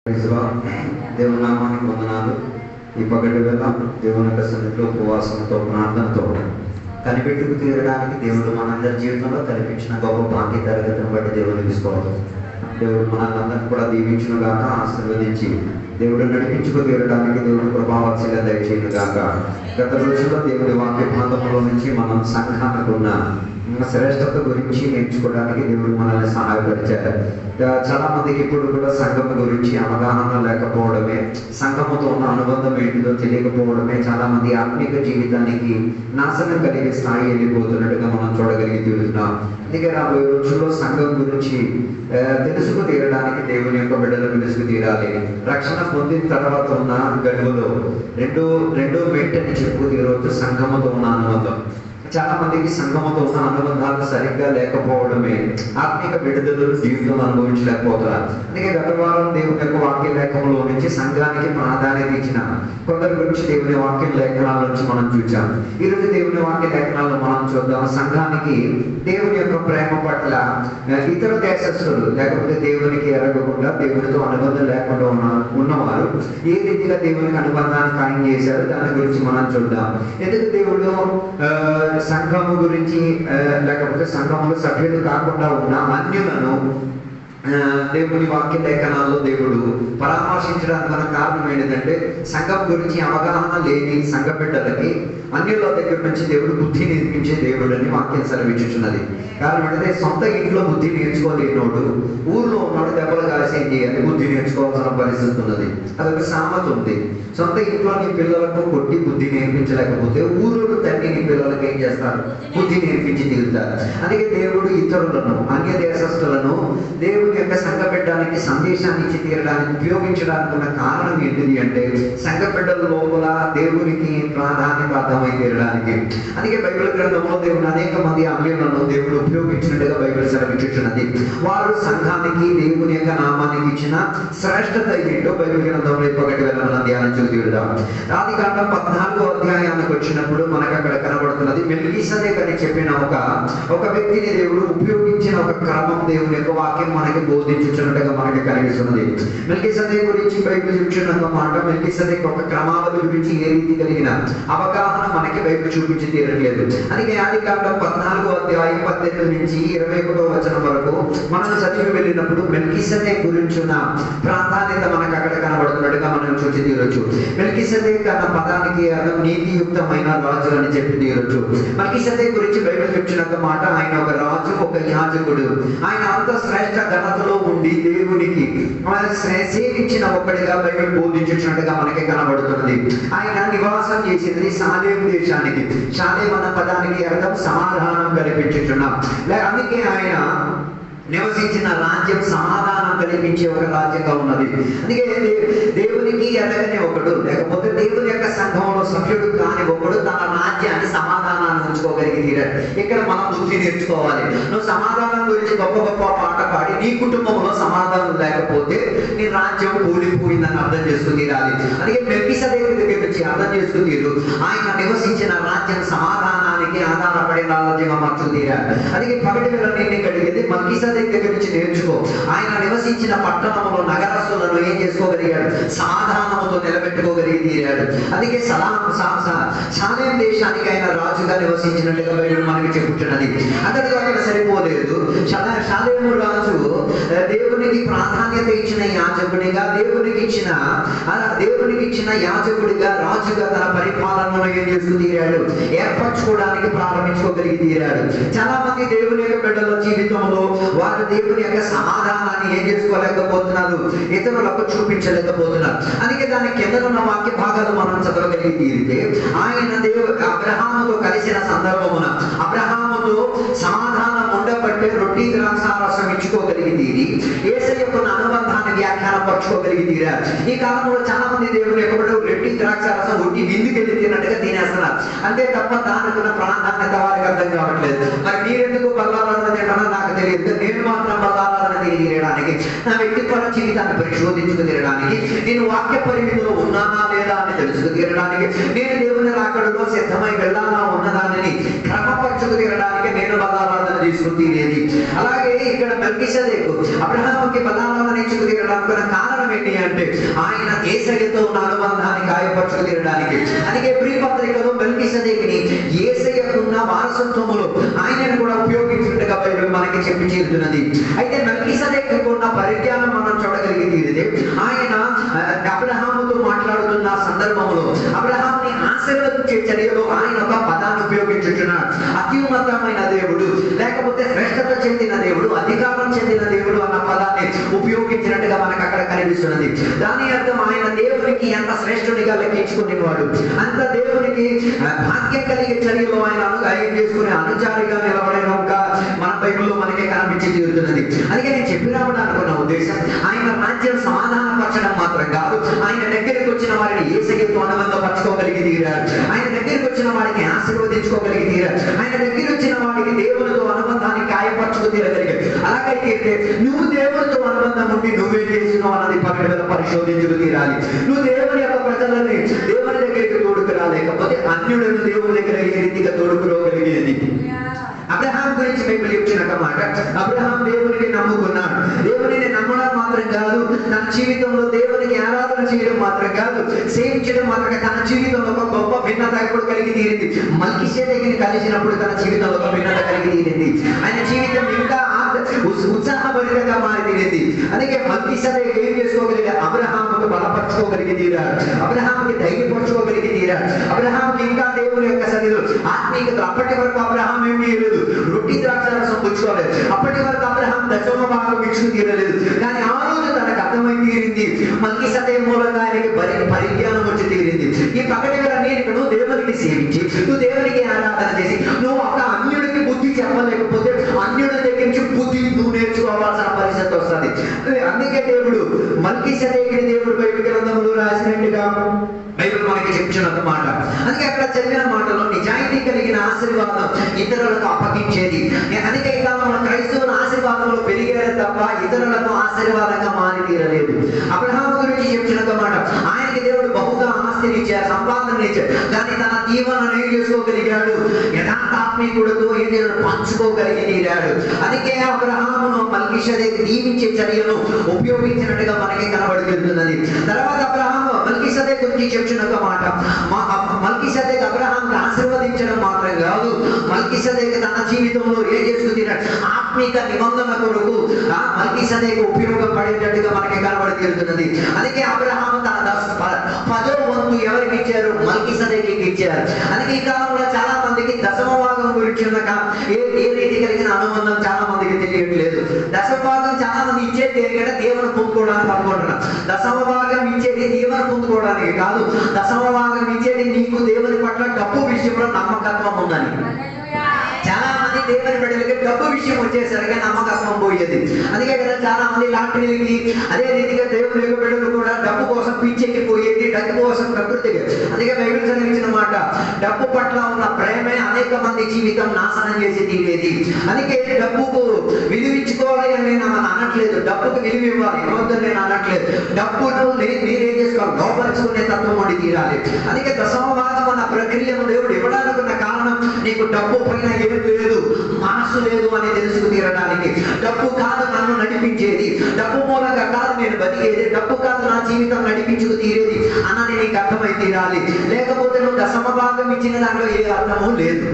దేవుని నామానికి వందనాలు. ఈ పగటి వేళ దేవుని యొక్క సన్నిధిలో ఉపవాసంతో ప్రార్థనతో కనిపెట్టుకు తీరడానికి దేవుడు మనందరి జీవితంలో కనిపించిన గొప్ప భాగ్య తరగతిని బట్టి దేవుని తీసుకోవాలి. దేవుడు మనందరినీ కూడా దీవించును గాక, ఆశీర్వదించి దేవుడు నడిపించుకు తీరడానికి దేవుడు కృపావాత్సల్యం దయచేయును గాక. గత రోజుల్లో దేవుడి వాక్య ప్రాంతంలో నుంచి మనం సంఘానికి ఉన్న శ్రేష్టత గురించి నేర్చుకోవడానికి దేవుడు మనల్ని సహాయపరిచారు. చాలా మందికి ఇప్పుడు కూడా సంఘం గురించి అవగాహన లేకపోవడమే, సంఘముతో ఉన్న అనుబంధం ఏంటిదో తెలియకపోవడమే చాలా మంది ఆత్మీయ జీవితానికి నాశనం కలిగే స్థాయి వెళ్ళిపోతున్నట్టుగా మనం చూడగలిగి తీరుతున్నాం. అందుకే రాబోయే రోజుల్లో సంఘం గురించి తెలుసుకు తీరడానికి దేవుని యొక్క బిడ్డలు తెలుసుకు తీరాలి. రక్షణ పొందిన తర్వాత ఉన్న గడువులో రెండో మెట్టని చెప్పు తీరవచ్చు సంఘముతో ఉన్న అనుబంధం. చాలా మందికి సంఘముతో ఉన్న అనుబంధాలు సరిగ్గా లేకపోవడమే ఆత్మిక విడుదల జీవితంలో అనుభవించలేకపోతున్నారు. అందుకే గత వారం దేవుని యొక్క వాక్య లేఖనంలో నుంచి సంఘానికి ప్రాధాన్యత ఇచ్చిన కొందరి గురించి దేవుని వాక్య లేఖనాల నుంచి మనం చూసాం. ఈరోజు దేవుని వాక్య లేఖనాలను మనం చూద్దాం. సంఘానికి దేవుని యొక్క ప్రేమ పట్ల ఇతర దేశస్తులు లేకపోతే దేవునికి ఎరగకుండా దేవునితో అనుబంధం లేకుండా ఉన్నవారు ఏ రీతిగా దేవునికి అనుబంధాన్ని ఖాయం చేశారు దాని గురించి మనం చూద్దాం. ఎందుకు దేవుడు సంఘము గురించి లేకపోతే సంఘములో సభ్యులు కాకుండా ఉన్న అన్యులను దేవుని వాక్య లేఖనాల్లో దేవుడు పరామర్శించడానికి కారణం ఏంటంటే సంఘం గురించి అవగాహన లేని సంఘ బిడ్డలకి అన్యుల దగ్గర నుంచి దేవుడు బుద్ధి నేర్పించే దేవుడు అని వాక్యం సెలవిచ్చుచున్నది. కారణం ఏంటంటే సొంత ఇంట్లో బుద్ధి నేర్చుకోలేనోడు ఊర్లో ఉన్నాడు దెబ్బలు కాసి ఏం చేయాలి, బుద్ధి నేర్చుకోవాల్సిన పరిస్థితి ఉన్నది. అదొక సామెత ఉంది. సొంత ఇంట్లో నీ పిల్లలకు కొట్టి బుద్ధి నేర్పించలేకపోతే ఊరోడు తండ్రి నీ పిల్లలకు ఏం చేస్తారు, బుద్ధి నేర్పించి తీరుతారు. అందుకే దేవుడు ఇతరులను అన్య దేశస్తులను దేవుడి యొక్క సంఘ బిడ్డానికి సందేశాన్ని ఇచ్చి తీరడానికి ఉపయోగించడానికి ఉన్న కారణం ఏంటిది అంటే సంఘ బిడ్డల లోపల దేవునికి ప్రాధాన్యత అర్థమై తీరడానికి. అందుకే బైబిల్ గ్రంథంలో దేవుడు అనేక మంది అన్యులను దేవుడు ఉపయోగించినట్టుగా బైబిల్ సెలవిచ్చుచున్నది. వారు సంఘానికి దేవుని యొక్క నామానికి ఇచ్చిన శ్రేష్టత ఏంటో బైబిల్ గ్రంథంలో ఒకటి వేల మనం ధ్యానించుకు తీరుదాం. ఆదికాండం 14వ అధ్యాయానికి వచ్చినప్పుడు మనకు అక్కడ కనబడుతున్నది మెల్కీసెదెకు అని చెప్పిన ఒక వ్యక్తిని దేవుడు ఉపయోగించిన ఒక క్రమం దేవుని యొక్క వాక్యం మనకి బోధించుచున్నట్టుగా మనకి కనిపిస్తున్నది. మెల్కీసెదెకు గురించి బైబిల్ చెప్తున్న మాట, మెల్కీసెదెకు ఒక క్రమావళి గురించి ఏ రీతి కలిగిన అవగాహన మనకి బైబిల్ చూపించి తీరట్లేదు. అందుకే ఆదికాండం 14వ అధ్యాయం 18 నుంచి 21వ వచనం వరకు మనం చదివి వెళ్ళినప్పుడు మెల్కీసెదెకు గురించి ఉన్న ప్రాధాన్యత మనకు అక్కడ కనబడుతున్నట్టుగా మనం చూసి తీరొచ్చు. మెల్కీసెదెకు అన్న పదానికి అర్థం నీతియుక్తమైన రాజు అని చెప్పి తీరొచ్చు. మెల్కీసెదెకు గురించి బైబిల్ చెప్తున్న మాట, ఆయన ఒక రాజు, ఒక యాజకుడు. ఆయన అంత శ్రేష్ట ఘనతలో ఉండి దేవునికి సేవించిన ఒకటిగా బైబిల్ బోధించినట్టుగా మనకి కనబడుతున్నది. ఆయన నివాసం చేసింది షాలేం దేశానికి. షాలేం అన్న పదానికి అర్థం సమాధానం కల్పించుచున్నాం. అందుకే ఆయన నివసించిన రాజ్యం సమాధానం కల్పించే ఒక రాజ్యంగా ఉన్నది. అందుకే దేవునికి ఎదగని ఒకడు లేకపోతే దేవుని యొక్క సంఘంలో సభ్యుడు కాని ఒకడు తన రాజ్యాన్ని సమాధానాన్ని ఉంచుకోగలిగి తీరాడు. ఇక్కడ మనం బుద్ధి నేర్చుకోవాలి. నువ్వు సమాధానం గురించి గొప్ప గొప్ప పాట పాడి నీ కుటుంబంలో సమాధానం లేకపోతే నీ రాజ్యం కూలిపోయిందని అర్థం చేసుకుని తీరాలి. అందుకే మెల్కీసెదెకు దగ్గర నుంచి అర్థం చేసుకుని తీరు ఆయన నివసించిన రాజ్యం సమాధానానికి ఆధారపడిన రాజ్యంగా మార్చుకు తీరాడు. అందుకే పగటి వేళ నేను కలిగేది మెల్కీసెదెకు దగ్గర నుంచి నేర్చుకో. ఆయన నివసించిన పట్టణంలో నగరస్తులను ఏం చేసుకోగలిగాడు, సమాధానముతో నిలబెట్టుకోగలిగి తీరాడు. అందుకే షాలేం దేశానికి ఆయన రాజుగా నివసించినట్టుగా బైబిల్ మనకి చెబుతున్నది. అతడితో అక్కడ సరిపోలేదు. షాలేము రాజు దేవునికి ప్రాధాన్యత ఇచ్చిన యాజకుడిగా, దేవునికి ఇచ్చిన యాజకుడిగా, రాజుగా తన పరిపాలనను ఏం చేసుకు తీరాడు, ఏర్పరచుకోవడానికి ప్రారంభించుకోగలిగి తీరాడు. చాలా మంది దేవుని యొక్క బిడ్డల జీవితంలో వారు దేవుని యొక్క సమాధానాన్ని ఏం చేసుకోలేకపోతున్నారు, ఇతరులకు చూపించలేకపోతున్నారు. అందుకే దాని కింద ఉన్న వాక్య భాగాలు మనం చదవగలిగి తీరితే ఆయన అబ్రహాముతో కలిసిన సందర్భమున అబ్రహాముతో సమాధానం ఉండబట్టే రొట్టి ద్రాక్షారసం ఇచ్చుకోగలిగి తీరి యేసయ్యకు అనుబంధాన్ని వ్యాఖ్యానపరచుకోగలిగి తీరారు. ఈ కాలంలో చాలా మంది దేవుని యొక్క రొట్టి ద్రాక్షారసం ఒట్టి విందుకెళ్ళి తిన్నట్టుగా తినేస్తున్నారు. అంతే తప్ప దానికి ఉన్న ప్రాధాన్యత వారికి అర్థం కావట్లేదు. మరి మీరెందుకు బల్లారాధన తింటానో నాకు తెలియదు. నేను మాత్రం బల్లారాధన తీయడానికి, నా వ్యక్తిత్వ జీవితాన్ని పరిశోధించుకు తీరడానికి, నేను వాక్య పరిమితిలో ఉన్నానా లేదా అని తెలుసుకు తీరడానికి, నేను దేవుని రాకడలో సిద్ధమై వెళ్ళాలా ఉన్నదానిని క్రమపరచుకు తీరడానికి నేను బల్లారాధన తీసుకుని తీరేది. అలాగే ఇక్కడ మెల్కీసెదెకు అబ్రహాముకి బలాలను ఇచ్చుకు తీరడానికి కారణం ఏంటి అంటే ఆయన యేసయ్యతో ఉన్న అనుబంధాన్ని గాయపరచుకు తీరడానికి. అందుకే ప్రియ పత్రికలో మెల్కీసెదెకుని యేసయ్యకున్న వారసత్వములో ఆయనను కూడా ఉపయోగించినట్టుగా బైబిల్ మనకి చెప్పి చేరుతున్నది. అయితే మెల్కీసెదెకుకు ఉన్న పరిజ్ఞానం మనం చూడగలిగి తీరితే ఆయన అబ్రహాముతో మాట్లాడుతున్న సందర్భంలో అబ్రహాంని ఆశీర్వదించే చర్యలో ఆయన ఒక పదాన్ని ఉపయోగించుచున్నాడు. అత్యున్నతమైన దేవుడు, లేకపోతే శ్రేష్టత చెందిన దేవుడు, అధికారం చెందిన దేవుడు అన్న పదాన్ని ఉపయోగించినట్టుగా మనకు అక్కడ కనిపిస్తున్నది. దాని అర్థం ఆయన దేవునికి ఎంత శ్రేష్ఠుడిగా లెక్కించుకునేవాడు, అంత దేవునికి భాగ్యం కలిగే చర్యలో ఆయన చేసుకునే అనుచారిగా నిలబడిన ఒక మన బైబిల్లో మనకి కనిపించి తీరుతున్నది. అందుకే నేను చెప్పి రావడం అనుకున్న ఉద్దేశం ఆయన రాజ్యం సమాధానపరచడం మాత్రం కాదు, ఆయన దగ్గరికి వచ్చిన వారిని యేసయ్యతో అనుబంధపరచుకోగలిగి తీరాడు, ఆయన దగ్గరికి వచ్చిన వాడికి ఆశీర్వదించుకోగలిగి తీరాడు, ఆయన దగ్గర వచ్చిన వాడికి దేవునితో అనుబంధాన్ని గాయపరచుకు తీరగలిగాడు. అలాగైతే నువ్వు దేవునితో అనుబంధం ఉండి నువ్వేం చేసినావు అన్నది పగటిలో పరిశోధించుకు తీరాలి. నువ్వు దేవుని యొక్క ప్రజలని దేవుని దగ్గరికి తోడుకు రాలేకపోతే అన్యులను దేవుని దగ్గర ఏ రీతిగా తోడుకురాగలిగేది? అబ్రహాం గురించి బైబిల్ చెప్తున్న మాట, అబ్రహాం దేవునికి నమ్ముకున్నాడు. దేవునిని నమ్మడం మాత్రం కాదు, తన జీవితంలో దేవునికి ఆరాధన చేయడం మాత్రం కాదు, సేవించడం మాత్రం తన జీవితంలో ఒక గొప్ప భిన్నత ఎప్పుడు కలిగి తీరింది. మల్కీసెదెకుని కలిసినప్పుడు తన జీవితంలో ఒక భిన్నత కలిగి తీరింది. ఆయన జీవితం ఇంకా ఉత్సాహభరితంగా మారి తీరింది. అందుకే మల్కీసెదెకు ఏం చేసుకోగలిగాడు? అబ్రహాముకు బలపరచుకోగలిగి తీరాడు, అబ్రహాముకి ధైర్యపరచుకోగలిగి తీరాడు, అబ్రహాముకి ఇంకా దేవుని యొక్క సన్నిధిలో ఆత్మీయత. అప్పటి వరకు అబ్రహాం ఏం చేయలేదు, రొట్టి ద్రాక్షారసం పుచ్చుకోలేదు. అప్పటి వరకు అబ్రహాం దశమ భాగం ఇచ్చుకు తీరలేదు. కానీ ఆ రోజు తనకు అర్థమై తీరింది, మల్కీసెదెకు మూలంగా ఆయనకి పరిజ్ఞానం వచ్చి తీరింది. ఈ పగటి వేళ నువ్వు దేవునికి సేవించి, నువ్వు దేవునికి ఆరాధన చేసి, నువ్వు ఒక అన్యుడికి బుద్ధి చెప్పలేకపోతే అన్యుడి దగ్గర నుంచి బుద్ధి నువ్వు నేర్చుకోవాల్సిన పరిస్థితి వస్తుంది. అందుకే దేవుడు మల్కీసెదెకుని దేవుడు బైబిల్ గ్రంథంలో రాసినట్టుగా బైబిల్ మనకి చెప్తున్న మాట. అందుకే అక్కడ చెప్పిన మాటలో నిజాయితీ కలిగిన ఆశీర్వాదం ఇతరులకు అప్పగించేది. అందుకే ఈ కాలంలో క్రైస్తవుల ఆశీర్వాదంలో పెరిగారు తప్ప ఇతరులకు ఆశీర్వాదంగా మారి తీరలేదు. అబ్రహాము గురించి చెప్తున్న మాట, ఆయనకి దేవుడు బహుగా ఆస్తిని ఇచ్చారు, సంపాదన ఇచ్చారు, కానీ తన దీవెనను ఏం చేసుకోగలిగాడు? యథార్థ ఆత్మీయుడితో ఏం పంచుకోగలిగి తీరాడు. అందుకే అబ్రహామును మల్కీసెదెకు దీవించే చర్యను ఉపయోగించినట్టుగా మనకి కనబడుతున్నది. తర్వాత అబ్రహాము మల్కీసెదెకు గురించి చెప్తున్న మాట, మల్కీసెదెకు అబ్రహాంను ఆశీర్వదించడం మాత్రం కాదు, మల్కీసెదెకు తన జీవితంలో ఏం చేసుకున్నాడు? ఆత్మీక నిబంధన కొరకు మల్కీసెదెకు ఉపయోగపడేటట్టుగా మనకి కనబడుతున్నది. అందుకే అబ్రహాము తన 10వ వంతు ఎవరికి ఇచ్చారు? మల్కీసెదెకుకి ఇచ్చారు. అందుకే ఈ కాలంలో చాలా మందికి దశమ భాగం గురించి ఏ రీతి కలిగిన అనుబంధం చాలా మందికి తెలియట్లేదు. దశమ భాగం చాలా మంది ఇచ్చేది దేనికంటే దేవుని పొందుకోవడానికి అనుకుంటున్నారు. దశమ భాగం ఇచ్చేది దేవుని పొందుకోవడానికి కాదు, దశమ భాగం ఇచ్చేది నీకు దేవుని పట్ల డబ్బు విషయంలో నమ్మకత్వం ఉందని. చాలా మంది దేవుని బిడ్డలకి డబ్బు విషయం వచ్చేసరికి నమ్మకత్వం పోయేది. అందుకే కదా చాలా మంది లాటరీలకి, అదే రీతిగా దేవుని యొక్క బిడ్డలు కూడా డబ్బు కోసం పిచ్చెక్కిపోయేది, డబ్బు కోసం ప్రకృతిగా. అందుకే బైబిల్ చదివించిన మాట, డబ్బు పట్ల ఉన్న ప్రేమే అనేక మంది జీవితం నాశనం చేసి తీరేది. అందుకే డబ్బుకు విలువించుకోవాలి అని నేను అనట్లేదు, డబ్బుకు విలువ ఇవ్వాలి ఇవ్వద్దని నేను అనట్లేదు. డబ్బును మీరేం చేసుకోవాలి? లోపరుచుకునే తత్వం ఉండి తీరాలి. అందుకే దశమ భాగం అన్న ప్రక్రియను దేవుడు ఇవ్వడానికి ఉన్న కారణం, నీకు డబ్బు పైన ఏం లేదు, మనస్సు లేదు అని తెలుసుకు తీరడానికి. డబ్బు కాదు నన్ను నడిపించేది, డబ్బు మూలంగా కాదు నేను బతికేది, డబ్బు కాదు నా జీవితం నడిపించుకు తీరేది అన్నది నీకు అర్థమై తీరాలి. లేకపోతే నువ్వు దశమ భాగం ఇచ్చిన దాంట్లో ఏ అర్థమూ లేదు.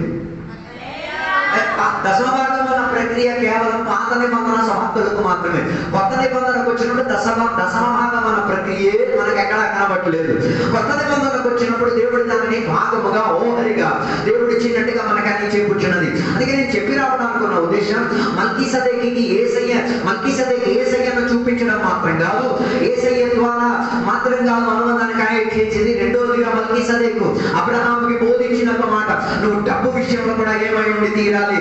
దశమ భాగం అన్న ప్రక్రియ కేవలం పాత నిబంధన సమర్థులకు మాత్రమే. కొత్త నిబంధనకు వచ్చినప్పుడు దశమ భాగం అన్న ప్రక్రియే మనకు ఎక్కడా కనబట్టలేదు. కొత్త నిబంధనకు వచ్చినప్పుడు దేవుడు దానిని భాగముగా ఓహరిగా దేవుడు ఇచ్చినట్టుగా మనకు అన్ని చెప్పుచున్నది. అందుకే నేను చెప్పి రావడం అనుకున్న ఉద్దేశం, మల్కీసెదెకుకి యేసయ్యను చూపించడం మాత్రం కాదు, యేసయ్య ద్వారా మాత్రం కాదు అనుబంధానికి ఆయన చేసింది. రెండోదిగా మల్కీసెదెకు అబ్రహాముకి బోధించిన ఒక మాట, నువ్వు డబ్బు విషయంలో కూడా ఏమై ఉండి తీరాలి,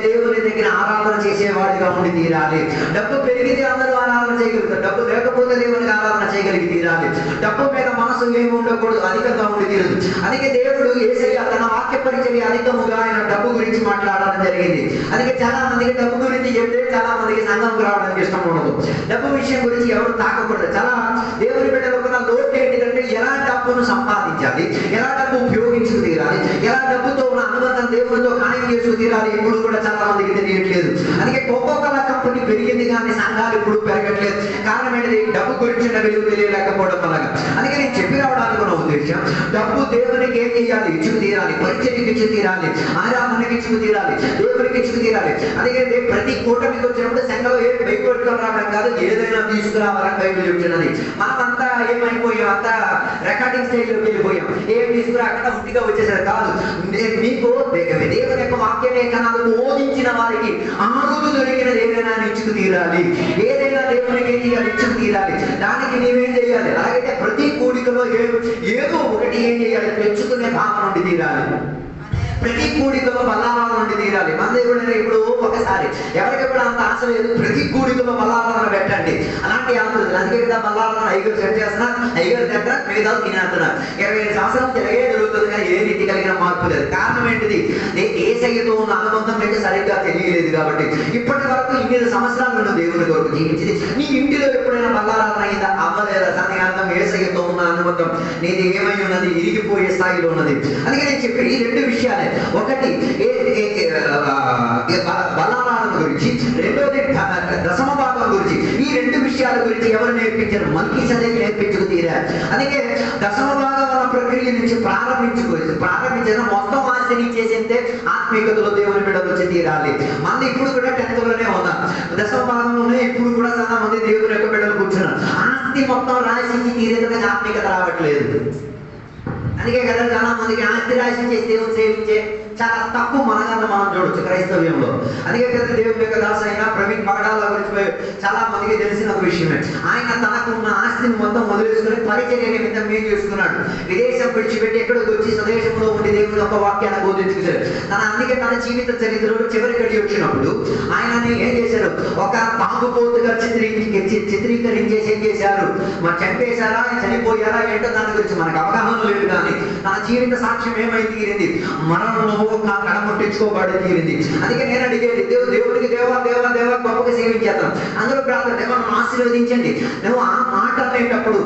దేవుని దగ్గర ఆరాధన చేసేవాడిగా ఉండి తీరాలి. డబ్బు పెరిగితే అందరూ ఆరాధన చేయగలుగుతారు, డబ్బు లేకపోతే దేవునికి ఆరాధన చేయగలిగి తీరాలి. డబ్బు మీద మనసు ఏమి ఉండకూడదు, అధికంగా ఉండి తీరదు. అందుకే దేవుడు యేసయ్య తన వాక్య పరిచర్య అధికముగా ఆయన డబ్బు గురించి మాట్లాడడం జరిగింది. అందుకే చాలా మందికి డబ్బు గురించి చెప్తే చాలా మందికి సంఘంకు రావడానికి ఇష్టం ఉండదు. డబ్బు విషయం గురించి ఎవరు తాకకూడదు. చాలా దేవుని బిడ్డలకు ఉన్న లోటు ఏంటంటే ఎలా డబ్బును సంపాదించాలి, ఎలా డబ్బు ఉపయోగించుకు తీరాలి, ఎలా డబ్బుతో ఉన్న అనుబంధం దేవుని దేవునితో కనెక్ట్ చేసుకు తీరాలి ఇప్పుడు కూడా చాలా మందికి తెలియట్లేదు. అందుకే కోకోకోలా కంపెనీ పెరిగింది కానీ సంఘాలు ఇప్పుడు పెరగట్లేదు. కారణం ఏంటిది? డబ్బు గురించిన వెలుగు తెలియలేకపోవడం వల్ల. అందుకే నేను చెప్పి రావడానికి ఉన్న ఉద్దేశం, డబ్బు దేవునికి ఏం చేయాలి? ఇచ్చుకు తీరాలి, పరిచర్యకి ఇచ్చుకు తీరాలి, ఆరాధనకి ఇచ్చుకు తీరాలి, దేవునికి ఇచ్చుకు తీరాలి. అందుకే ప్రతి కూటమికి వచ్చినప్పుడు సంఘంలో ఏం బైక్ పెట్టుకొని రావడం కాదు, ఏదైనా తీసుకురావాలని బైబిల్ చెప్తున్నది. మనమంతా ఏమైపోయాం? అంతా రికార్డింగ్ స్టేజ్లోకి వెళ్ళిపోయాం. ఏం తీసుకురాకుండా ఉట్టిగా వచ్చేసారు కాదు. మీకు దేవుని యొక్క వాక్యమే కనాలకు బోధించిన వారికి ఆరుదు దొరికినది ఏదైనా ఇచ్చుకు తీరాలి, ఏదైనా దేవునికి ఏం చేయాలి? ఇచ్చుకు తీరాలి. దానికి నీవేం చేయాలి? అలాగైతే ప్రతి కూడికలో ఏదో ఒకటి ఏం చేయాలి? తెచ్చుకునే భావన నుండి తీరాలి. ప్రతి కూడికలో బల్లారాధన నుండి తీరాలి. మన దేవుడు ఇప్పుడు ఒకసారి ఎవరికెప్పుడు అంత ఆశ లేదు, ప్రతి కూడికలో బల్లారాధన పెట్టండి అలాంటి ఆశలు. అందుకే కదా బల్లారాధన ఐగర్ సెట్ చేస్తున్నారు, ఐగర్ తింటారు, మిగతా తినేస్తున్నారు. 25 సంవత్సరాలు తిరగే జరుగుతుంది కానీ ఏ రీతి కలిగిన మార్పు లేదు. కారణం ఏంటిది? యేసయ్యతో ఉన్న అనుబంధం మీకు సరిగ్గా తెలియలేదు కాబట్టి. ఇప్పటి వరకు 8 సంవత్సరాలు నువ్వు దేవుని కొరకు జీవించింది. నీ ఇంటిలో ఎప్పుడైనా బల్లారాధన అయిందా? అవ్వలేదా? దాని అర్థం యేసయ్యతో ఉన్న అనుబంధం నీది ఏమై ఉన్నది? ఇరిగిపోయే స్థాయిలో ఉన్నది. అందుకే నేను చెప్పి ఈ 2 విషయాలే, ఒకటి బలారాధన గురించి, రెండోది దశమ భాగం గురించి. ఈ 2 విషయాల గురించి ఎవరు నేర్పించారు? మల్కీసెదెకు నేర్పించుకు తీరారు. అందుకే దశమ భాగం ప్రక్రియ నుంచి ప్రారంభించిన మొత్తం ఆస్తిని చేసేంతే ఆత్మీయతలో దేవుని బిడ్డలు వచ్చి తీరాలి. మంది ఇప్పుడు కూడా 10th లోనే ఉన్నాం, దశమ భాగంలోనే ఇప్పుడు కూడా చాలా మంది దేవుని యొక్క బిడ్డలు కూర్చున్నారు. ఆస్తి మొత్తం రాసి తీరేందుకు ఆత్మీయత రావట్లేదు. అందుకే కదా చాలా మందికి ఆస్తి రాశి చేసి దేవుని సేవించే చాలా తక్కువ మనగాన్ని మనం చూడొచ్చు క్రైస్తవ్యంలో. అందుకే కదా దేవుని యొక్క దాసు అయినా ప్రవీణ్ పగడాల గురించి చాలా మందికి తెలిసిన ఒక విషయమే. ఆయన తనకున్న ఆస్తిని మొత్తం వదిలేసుకుని పరిచర్య నిమిత్తం ఏం చేసుకున్నాడు? విదేశం విడిచిపెట్టి ఎక్కడికి వచ్చి స్వదేశంలో ఉండి దేవుని యొక్క వాక్యాన్ని బోధించుకున్నారు. అందుకే తన జీవిత చరిత్రలో చివరి గడి వచ్చినప్పుడు ఆయనని ఏం చేశారు? ఒక తాగుబోతుగా చిత్రీకరించేసి ఏం చేశారు? మరి చంపేశారా, చనిపోయారా ఏంటో దాని గురించి మనకు అవగాహన లేదు. కానీ తన జీవిత సాక్ష్యం ఏమై తీరింది? మరణంలో కడముట్టించుకోబడి తీరింది. అందుకే నేను అడిగేది, దేవుడికి దేవా దేవా దేవా గొప్పగా సేవించేస్తాను, అందరూ ప్రార్థన దేవాన్ని ఆశీర్వదించండి. నువ్వు ఆ మాట అనేటప్పుడు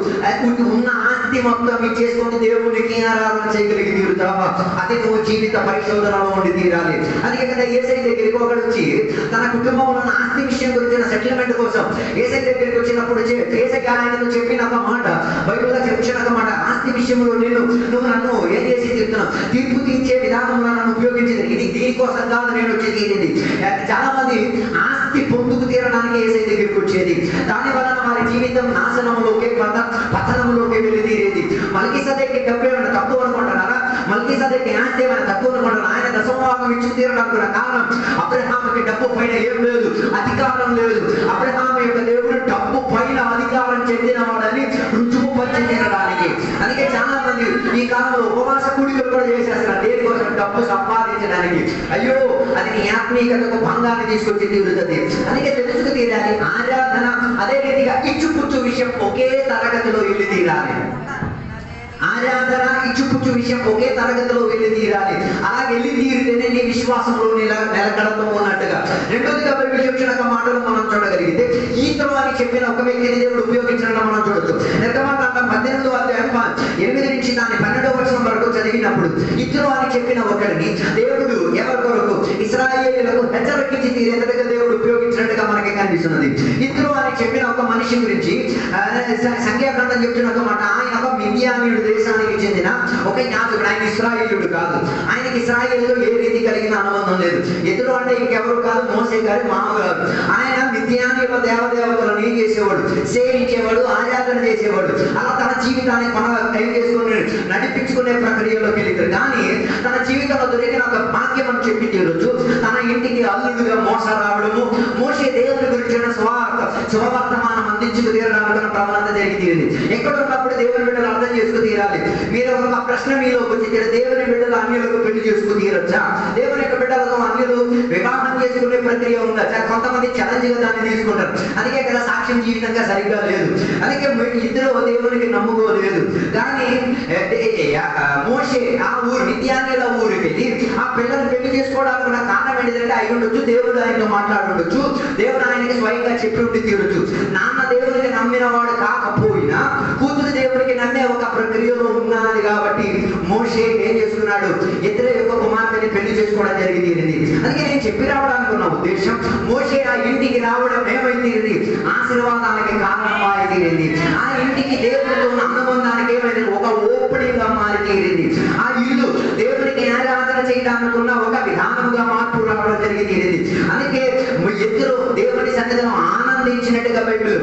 ఉన్న ఆస్తి మొత్తం ఇచ్చేసుకొని దేవునికి ఆరాధన చేయగలిగి తీరుతావా? అది నువ్వు జీవిత పరిశోధనలో ఉండి తీరాలి. అందుకే కదా యేసయ్య దగ్గరికి ఒకడు వచ్చి తన కుటుంబంలో ఉన్న ఆస్తి విషయం గురించిన సెటిల్మెంట్ కోసం యేసయ్య దగ్గరికి వచ్చినప్పుడు యేసయ్య ఆయనతో చెప్పిన ఒక మాట, బైబిల్లో చెప్పిన ఒక మాట, ఆస్తి విషయంలో నువ్వు నన్ను ఏం చేసి తీరుతున్నావు? తీర్పు తీర్చే విధానంలో నన్ను ఉపయోగించింది. ఇది దీనికోసం కాదు నేను వచ్చి తీరింది. చాలా మంది ఆస్తి పొందుకు తీరడానికి యేసయ్య దగ్గరికి వచ్చేది, దాని వలన వారి జీవితం నాశనంలోకి పతనంలోకి వెళ్ళి తీరేది. మల్కీసెదెకు డబ్బు ఏమైనా తక్కువ అనుకుంటున్నారా? మల్కీసెదెకు ఆస్తి ఏమైనా తక్కువ అనుకుంటున్నారా? ఆయన దశమభాగం ఇచ్చి తీరడానికి కూడా కారణం అబ్రహాముకి డబ్బు పైన ఏం లేదు, అధికారం లేదు. అబ్రహాము యొక్క దేవుడు డబ్బు పైన అధికారం చెందిన వాడని రుజువు పరిచి తీరడానికి. అందుకే చాలా మంది ఈ కాలంలో ఉపవాస కూడికలు కూడా చేసేస్తారు దేనికోసం? డబ్బు సంపాదించడానికి. అయ్యో, అది నీ ఆత్మీయతకు భంగాన్ని తీసుకొచ్చి తీరుతుంది. అందుకే తెలుసుకు తీరాలి. ఆరాధన అదే రీతిగా ఇచ్చుపుచ్చు విషయం ఒకే తరగతిలో వెళ్ళి తీరాలి. ఆరాధన ఇచ్చుపుచ్చు విషయం ఒకే తరగతిలో వెళ్ళి తీరాలి. అలా వెళ్ళి తీరితేనే నీ విశ్వాసంలో నిలకడతో ఉన్నట్టుగా. రెండోదిగా బైబిల్ చెప్పిన మాటలు మనం చూడగలిగితే ఈతరు అని చెప్పిన ఒక వ్యక్తిని దేవుడు ఉపయోగించడం మనం చూడొచ్చు. నిర్గమకాండం 18వ అధ్యాయం 8 నుంచి దాని 12వ వచనం వరకు చదివినప్పుడు ఇతరు అని చెప్పిన ఒకరిని దేవుడు ఎవరి కొరకు? ఇశ్రాయేలీయులకు హెచ్చరికించి తీరేందుగా దేవుడు ఉపయోగించినట్టుగా మనకి కనిపిస్తున్నది. ఇతరు అని చెప్పిన ఒక మనిషి గురించి సంఖ్యాకాండం చెప్పిన ఒక మాట, ఆయన ఒక మిద్యానీయుడు దేశానికి చెందిన ఒక యాజకుడు. ఆయన ఇశ్రాయేలీయుడు కాదు. ఆయనకి ఇశ్రాయేలుతో ఏ రీతి కలిగిన అనుబంధం లేదు. ఇతరు అంటే ఇంకెవరు కాదు, మోసే గారి మామగారు. ఆయన మిద్యానీయుల దేవదేవతలను ఏం చేసేవాడు? సేవించేవాడు, ఆరాధన చేసేవాడు. అలా తన జీవితాన్ని ఏం చేసుకుని నడిపించుకునే ప్రక్రియలోకి వెళ్ళారు. కానీ తన జీవితంలో దొరికిన ఒక భాగ్యం అని చెప్పి తీరొచ్చు. తన ఇంటికి అల్లుడుగా మోస రావడము, మోసే దేవుని గురించిన శుభవర్తమానం అందించుకు తీరడానికి ప్రవణత జరిగి తీరింది. ఎక్కడ ఉన్నప్పుడు దేవుని బిడ్డలు అర్థం చేసుకు తీరాలి. మీరు ఒక ప్రశ్న మీలోకి వచ్చి, దేవుని బిడ్డలు అన్యులకు పెళ్లి చేసుకు తీరొచ్చా? దేవుని యొక్క బిడ్డలతో అన్యులు వివాహం చేసుకునే ప్రక్రియ ఉందా? కొంతమంది ఛాలెంజ్ గా దాన్ని తీసుకుంటారు. అందుకే కదా సాక్ష్యం జీవితంగా సరిగ్గా లేదు. అందుకే ఇద్దరు దేవునికి నమ్ముకోలేదు. కానీ మోషే ఆ ఊరు మిద్యానీయుల ఊరికి వెళ్ళి ఆ పిల్లల్ని పెళ్లి చేసుకోవడానికి కూడా కారణం ఏంటంటే అయి ఉండొచ్చు, దేవుడు ఆయనతో మాట్లాడుండొచ్చు, దేవుడు ఆయనకి స్వయంగా చెప్పి ఉండి తీరొచ్చు. నాన్న దేవునికి నమ్మిన వాడు కాకపోయినా కూతురు దేవునికి నమ్మే ఒక ప్రక్రియలో ఉన్నది కాబట్టి మోషే ఏం చేసుకున్నాడు? ఇద్దరు యొక్క కుమార్తెని పెళ్లి చేసుకున్నాడు. చేసుకోవడం జరిగింది. అందుకే నేను చెప్పి రావడానికి ఉన్న ఉద్దేశం, మోషే ఆ ఇంటికి రావడం ఏమైంది, ఆశీర్వాదానికి కారణమై తీరింది. ఆ ఇంటికి దేవుడితో ఉన్న అనుబంధానికి ఏమైంది, ఒక ఓపెనింగ్ గా మారి తీరింది. ఆ ఇల్లు దేవునికి ఆరాధన చేయడానికి ఉన్న ఒక విధానంగా మార్పు రావడం జరిగింది. అందుకే ఇద్దరు దేవుని సన్నిధిలో ఆనందించినట్టుగా బైబిల్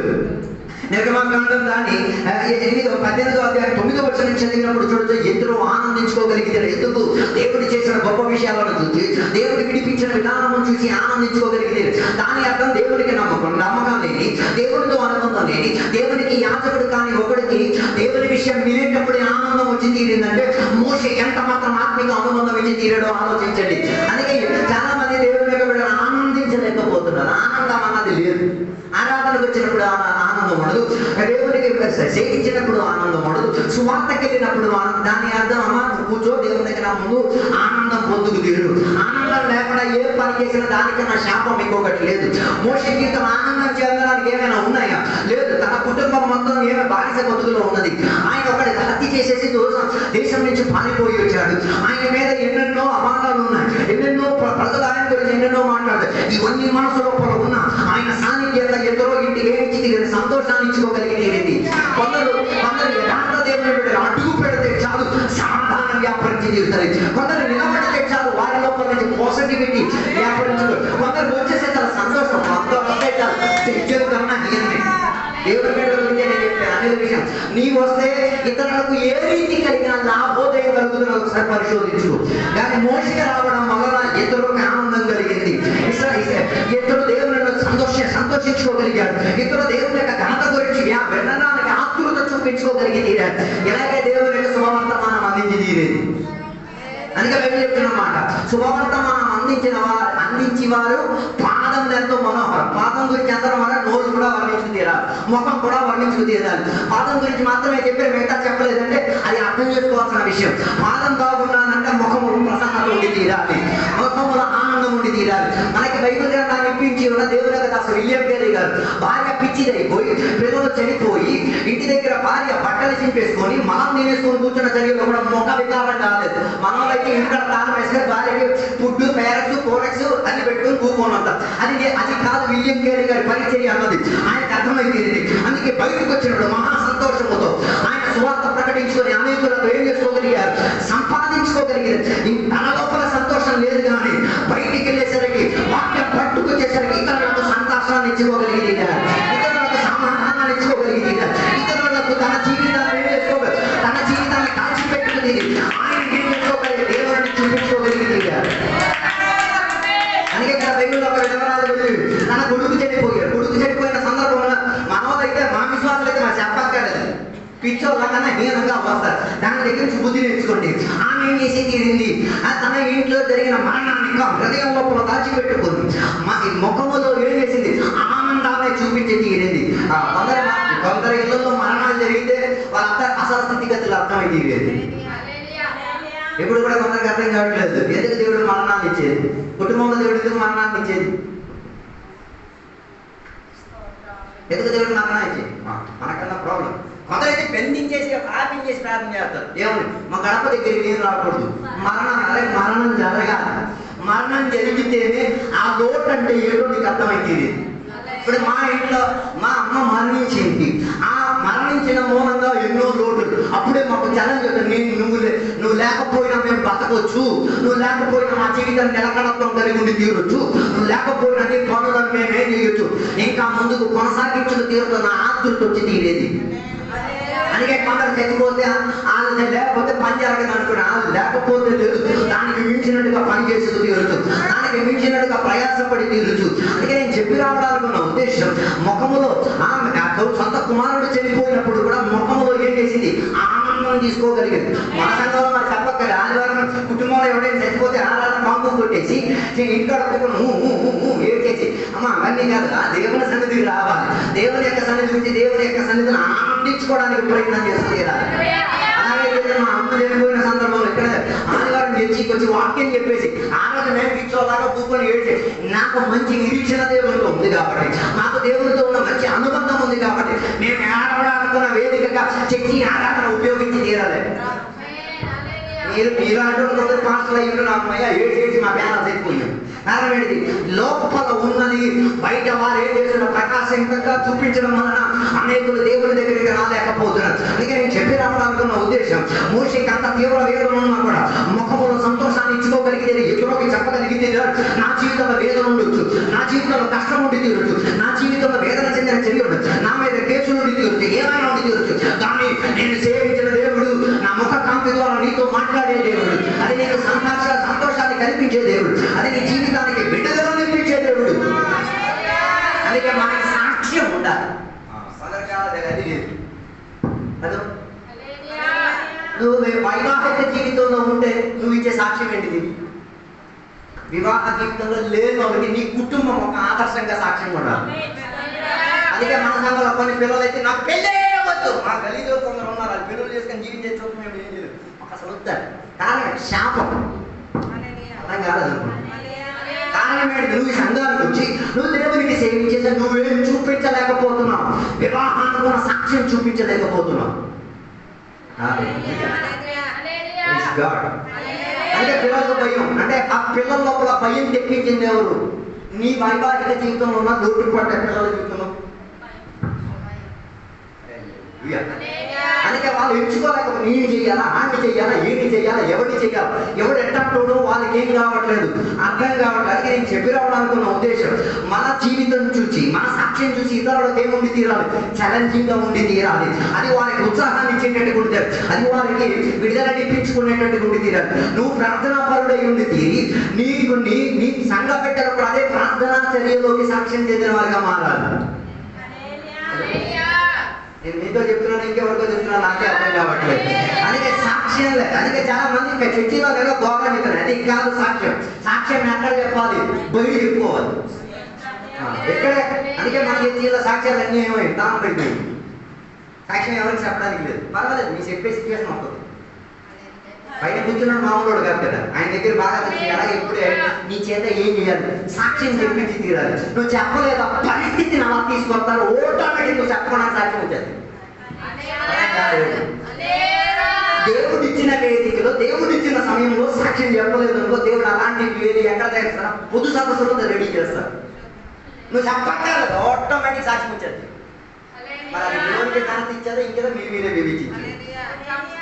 నిర్గమకాండం దాన్ని 18వ అధ్యాయం 9వ వచనం చదివినప్పుడు చూడొచ్చు, ఇద్దరు ఆనందించుకోగలిగితే ఎందుకు, దేవుడు చేసిన గొప్ప విషయాలను చూసి, దేవుడు విడిపించిన విధానం చూసి ఆనందించుకోగలిగితే దాని అర్థం దేవుడికి నమ్మకం లేని, దేవుడితో అనుబంధం లేని, దేవునికి యాజకుడు కాని ఒకడికి దేవుని విషయం వినేటప్పుడు ఆనందం వచ్చి తీరిందంటే మోషే ఎంత మాత్రం ఆత్మిక అనుబంధం ఇచ్చి తీరడో ఆలోచించండి. అందుకే చాలా మంది దేవుని యొక్క బిడ్డలు ఆనందించలేకపోతున్నారు. ఆనందం అన్నది లేదు. ఆరాధనకు వచ్చినప్పుడు ఆనందం ఉండదు, దేవునికి సేవించినప్పుడు ఆనందం ఉండదు, సువార్తకి వెళ్ళినప్పుడు దాని అర్థం అమ్మ కూర్చో దేవుని దగ్గర ముందు ఆనందం పొందుకు తీరు. ఆనందం లేకుండా ఏ పని చేసినా దానికన్నా శాపం ఇంకొకటి లేదు. మోషే జీవితం ఆనందం చెందడానికి ఏమైనా ఉన్నాయా? లేదు. తన కుటుంబం మొత్తం ఏమైనా బానిస బతుకులో ఉన్నది. ఆయన ఒకటి హత్య చేసేసి దేశం నుంచి పారిపోయి వచ్చాడు. ఆయన మీద ఎన్నెన్నో అమానాలు ఉన్నాయి, ఎన్నెన్నో ప్రజలు ఆయన గురించి ఎన్నెన్నో మాట్లాడారు. ఇవన్నీ మనసు లోపల ఉన్న ఆయన సాన్నిధ్యంలో ఎందరో ఇంటికి ఏమిచ్చి సంతోషాన్ని ఇచ్చుకోగలిగినది. కొందరు యథార్థ దేవుని బిడ్డలు అడుగు పెడితే చాలు సమాధానం వ్యాపరించి తీరుతారు. కొందరు నిలబడితే చాలు వారి లోపల నుంచి పాజిటివిటీ వ్యాపరించదు. కొందరు వచ్చేసే చాలా సంతోషం, అందరూ వస్తే చాలు తెచ్చదు కన్నా నిజమే. దేవుని బిడ్డల గురించి నేను చెప్పాను అనే విషయం, నీవు వస్తే ఇతరులకు ఏ రీతి కలిగిన లాభోదయం కలుగుతుందో ఒకసారి పరిశోధించు. కానీ మోషే రావడం వలన ఇతరులకు ఆనందం కలిగింది. ఇతరు దేవుని సంతోషించుకోగలిగాడు. ఇతరు దేవుని యొక్క ఘనత గురించి వినడానికి ఆతృత చూపించుకోగలిగి తీరాడు. ఇలాగే దేవుని యొక్క శుభవర్తమానం అందించి తీరేది. అందుకే మేము చెప్తున్నమాట, శుభవర్తమానం అందించి వారు పాదం ఎంతో మనోహరం. పాదం గురించి అందరం మన నోరు కూడా వర్ణించుకు తీరాలి, ముఖం కూడా వర్ణించుకు తీరాలి. పాదం గురించి మాత్రమే చెప్పారు, మిగతా చెప్పలేదంటే అది అర్థం చేసుకోవాల్సిన విషయం. పాదం బాగున్నానంటే ముఖములు ప్రసన్నత ఉండి తీరాలి, ముఖములో ఆనందం ఉండి తీరాలి. మనకి బైబిల్ గ్రంథాన్ని ఇప్పించి ఉన్న దేవుని యొక్క దాసు విలియం కేరీ గారు భార్య పిచ్చిదైపోయి, పిల్లలు చనిపోయి, ఇంటి దగ్గర భార్య బట్టలు చింపేసుకొని మనం తినేసుకొని కూర్చున్న చర్యలో కూడా ముఖ వికారం కాలేదు. మనలో ఇంట్లో తాను వేసుకొని భార్యకి ఫుడ్, పేరెంట్స్, ప్రోడక్ట్స్ అన్ని పెట్టుకొని కూర్చొని ఉంటాం. అది కాదు విలియం కేరీ గారి పరిచర్య అన్నది ఆయనకు అర్థమైంది. అందుకే బయటకు వచ్చినప్పుడు మహా సంతోషముతో ఆయన సువార్త ప్రకటించుకొని అనేకులకు ఏం చేసుకోగలిగారు, సంపాదించుకోగలిగారు. తన లోపల సంతోషం లేదు కానీ బయటికి వెళ్ళేసరికి వాక్యం పట్టుకొచ్చేసరికి ఇతరులకు సంతోషాన్ని ఇచ్చుకోగలిగారు, ఇతరులకు సమాధానాన్ని ఇచ్చుకోగలిగారు, ఇతరులకు తన జీవితాన్ని ఏం చేసుకోగలరు, తన జీవితాన్ని కాల్చిపెట్టుకుని ఆయన ఏం చేసుకోగలిగి దేవుడిని చూపించుకోగలిగారు. అందుకే బైబిల్లో ఒక వివరాలు తన కొడుకు చనిపోయారు. కొడుకు చనిపోయిన సందర్భంలో మనోదైతే మా విశ్వాసాలు అయితే మా చెప్పక్కర్లేదు, పిచ్చోళ్ళకన్నా హీనంగా వస్తారు. దాని దగ్గర నుంచి బుద్ధి నేర్చుకోండి. ఆమె ఏం చేసి తీరింది, తన ఇంట్లో జరిగిన మరణాన్ని హృదయం లోపల దాచిపెట్టుకుంది. ముఖములో ఏం చేసింది, ఆనందాన్ని చూపించి తీరింది. కొందరు ఇళ్లలో మరణాలు జరిగితే వాళ్ళంతా అసలు స్థితిగతులు అర్థమై తీరేది. ఇప్పుడు కూడా కొందరికి అర్థం కావట్లేదు, ఎందుకు దేవుడు మరణాన్ని ఇచ్చేది, కుటుంబంలో దేవుడు ఎందుకు మరణాన్ని ఇచ్చేది, ఎందుకు దేవుడు మరణాన్ని ఇచ్చేది, మనకన్నా ప్రాబ్లం. కొందరైతే బెందించేసి ప్రార్థించేసి ప్రార్థన చేస్తారు. ఏమని, మా గడప దగ్గరికి నేను రాకూడదు, మరణం జరగాలి. మరణం జరిగితేనే ఆ లోటు అంటే ఏదో నీకు అర్థమైంది. ఇప్పుడు మా ఇంట్లో మా అమ్మ మరణించింది, ఆ మరణించిన మూలంగా ఎన్నో లోటులు. అప్పుడే మాకు ఛాలెంజ్ అవుతుంది, నువ్వు లేకపోయినా మేము బతకొచ్చు, నువ్వు లేకపోయినా మా జీవితం నిలకడత్వం కలిగి ఉండి తీరొచ్చు, నువ్వు లేకపోయినా నీ పనులను మేమేం చేయొచ్చు, ఇంకా ముందుకు కొనసాగించుకు తీరుతున్న ఆతృత వచ్చి తీరేది. అందుకే కొందరు చచ్చిపోతే వాళ్ళు లేకపోతే పని జరగదు అనుకున్నా, లేకపోతే లేదు, దానికి మించినట్టుగా పని చేసుకు తీరచ్చు, దానికి మించినట్టుగా ప్రయాసపడి తీరచ్చు. అందుకే నేను చెప్పి రావడాలనుకున్న ఉద్దేశం, ముఖములో సొంత కుమారుడు చనిపోయినప్పుడు కూడా ముఖములో ఏం చేసింది, ఆనందం తీసుకోగలిగింది. మన సంఘంలో మరి చెప్పక్కర్లేదు, ఆదివారం కుటుంబంలో ఎవరైనా చచ్చిపోతే ఆరాధన కాంపు కొట్టేసి ఇంట్లో ఏడ్చేసి అమ్మ అవన్నీ కాదు, దేవుని సన్నిధికి రావాలి, దేవుని యొక్క సన్నిధి నుంచి దేవుని యొక్క సన్నిధిని ఆనందించుకోవడానికి ప్రయత్నం చేస్తున్నారు. అలాగే మా అమ్మ చనిపోయిన సందర్భంలో ఇక్కడ ఆదివారం చర్చికి వచ్చి వాక్యం చెప్పేసి ఆ రోజు మేము పిచ్చోలాగా కూర్చొని ఏడ్చి, నాకు మంచి నిరీక్షణ దేవునితో ఉంది కాబట్టి, మాకు దేవునితో ఉన్న మంచి అనుబంధం ఉంది కాబట్టి మేము ఆడవడాలనుకున్న వేదికగా చర్చి ఆరాధన ఉపయోగించి తీరాలి. మీలాంటి పాస్టర్లు అయ్యి నామయ్య ఏడ్చేసి మా బ్యానర్స్ అయిపోయాం. కారణం ఏంటి? లోపల ఉన్నది బయట వారు ఏం చేస్తున్న ప్రకాశంగా చూపించడం వలన అనేకులు దేవుని దగ్గరికి రాలేకపోతున్నారు. అందుకే నేను చెప్పి రావడానుకున్న ఉద్దేశం, మోషేకి అంత తీవ్ర వేదన ఉన్నా కూడా ముఖంలో సంతోషాన్ని ఇచ్చుకోగలిగితే, ఎదురోకి చెప్పగలిగితే నా జీవితంలో వేదన ఉండొచ్చు, నా జీవితంలో కష్టం ఉండి తీరొచ్చు, నా జీవితంలో వేదన చెందిన చర్య ఉండొచ్చు, నా మీద కేసులు ఉండి తీరొచ్చు, ఏమైనా ఉండి తీరొచ్చు, కానీ నేను సేవించిన దేవుడు నా ముఖ కాంతి ద్వారా నీతో మాట్లాడే దేవుడు, అది నీకు సంతోషాన్ని కల్పించే దేవుడు, అది నీ జీవితానికి విడుదల నింపించే దేవుడు. అందుకే మనకి సాక్ష్యం ఉండాలి. అది లేదు. నువ్వు వైవాహిక జీవితంలో ఉంటే నువ్వు ఇచ్చే సాక్ష్యం ఏంటిది? వివాహ జీవితంలో లేదు ఒకటి, నీ కుటుంబం ఒక ఆదర్శంగా సాక్ష్యం ఉండాలి. అందుకే మన సంఘంలో కొన్ని పిల్లలు అయితే నాకు పెళ్ళే వద్దు, మా గలీలో కొందరు ఉన్నారు, వాళ్ళు పెళ్ళిళ్ళు చేసుకొని జీవించే చోటు మేము ఏం లేదు, మాకు అసలు వద్దారు. కారణం శాపం. అర్థం కాలేదు. కారణం ఏంటి? నువ్వు ఈ సంఘానికి వచ్చి నువ్వు దేవునికి సేవించేసా, నువ్వేం చూపించలేకపోతున్నావు, వివాహానికి సాక్ష్యం చూపించలేకపోతున్నావు. అంటే పిల్లలకు భయం, అంటే ఆ పిల్లల లోపల భయం తెప్పించింది ఎవరు? నీ వైవాహిక జీవితంలో ఉన్న లోటుపడ్డ పిల్లల జీవితంలో. అందుకే వాళ్ళు ఎంచుకోలేకపోతే నేను చెయ్యాలా, ఆమె చెయ్యాలా, ఏమి చెయ్యాలా, ఎవరిని చెయ్యాలా, ఎవడు ఎట్టడు వాళ్ళకి ఏం కావట్లేదు, అర్థం కావట్లేదు. అందుకే నేను చెప్పి రావడానుకున్న ఉద్దేశం, మన జీవితం చూసి, మన సాక్ష్యం చూసి ఇతరులకు ఏముండి తీరాలి? ఛాలెంజింగ్ గా ఉండి తీరాలి. అది వారికి ఉత్సాహాన్ని ఇచ్చేటట్టు ఉండాలి, అది వారికి విడుదల నిప్పించుకునేటట్టు ఉండి తీరాలి. నువ్వు ప్రార్థనా పరుడై ఉండి తీరి నీకు నీ సంఘ పెట్టినప్పుడు అదే ప్రార్థనా చర్యలోకి సాక్ష్యం చెందిన వారిగా మారాలి. నేను మీతో చెప్తున్నాను, ఇంకెవరికో చెప్తున్నాను, నాకే అర్థం కావట్లేదు. అందుకే సాక్ష్యం లేదు. అందుకే చాలా మంది చర్చిలో లేదా గోగా చెప్తారు, అది కాదు సాక్ష్యం. సాక్ష్యం ఎక్కడ చెప్పాలి? బయట చెప్పుకోవాలి. ఎక్కడే. అందుకే మన చర్చిలో సాక్ష్యాలు అన్నీ ఏమై తాను పడిపోయి సాక్ష్యం ఎవరికి చెప్పడానికి లేదు. పర్వాలేదు, మీ చెప్పే సిచ్యువేషన్ అవుతుంది. బయట కూర్చున్నాడు మామూలు కాదు కదా, ఆయన దగ్గర బాగా తెలిసి అలాగే ఇప్పుడే నీ చేత ఏం చేయాలి? సాక్ష్యం చెప్పించి తీరాలి. నువ్వు చెప్పలేదా పరిస్థితిని అలా తీసుకొస్తారు, ఓటానికి నువ్వు చెప్పడానికి సాక్ష్యం వచ్చేది. దేవుడు ఇచ్చిన వేదికలో, దేవుడు ఇచ్చిన సమయంలో సాక్ష్యం చెప్పలేదు అనుకో, దేవుడు అలాంటి వేదిక ఎక్కడ చేస్తారా? పొద్దు సదస్సులో రెడీ చేస్తారు. నువ్వు చెప్పక్కర్లేదు, ఆటోమేటిక్ సాక్ష్యం వచ్చేది. మరి అది దేవుడికి ఘనత ఇచ్చారో ఇంకేదో మీరే వివేచించారు.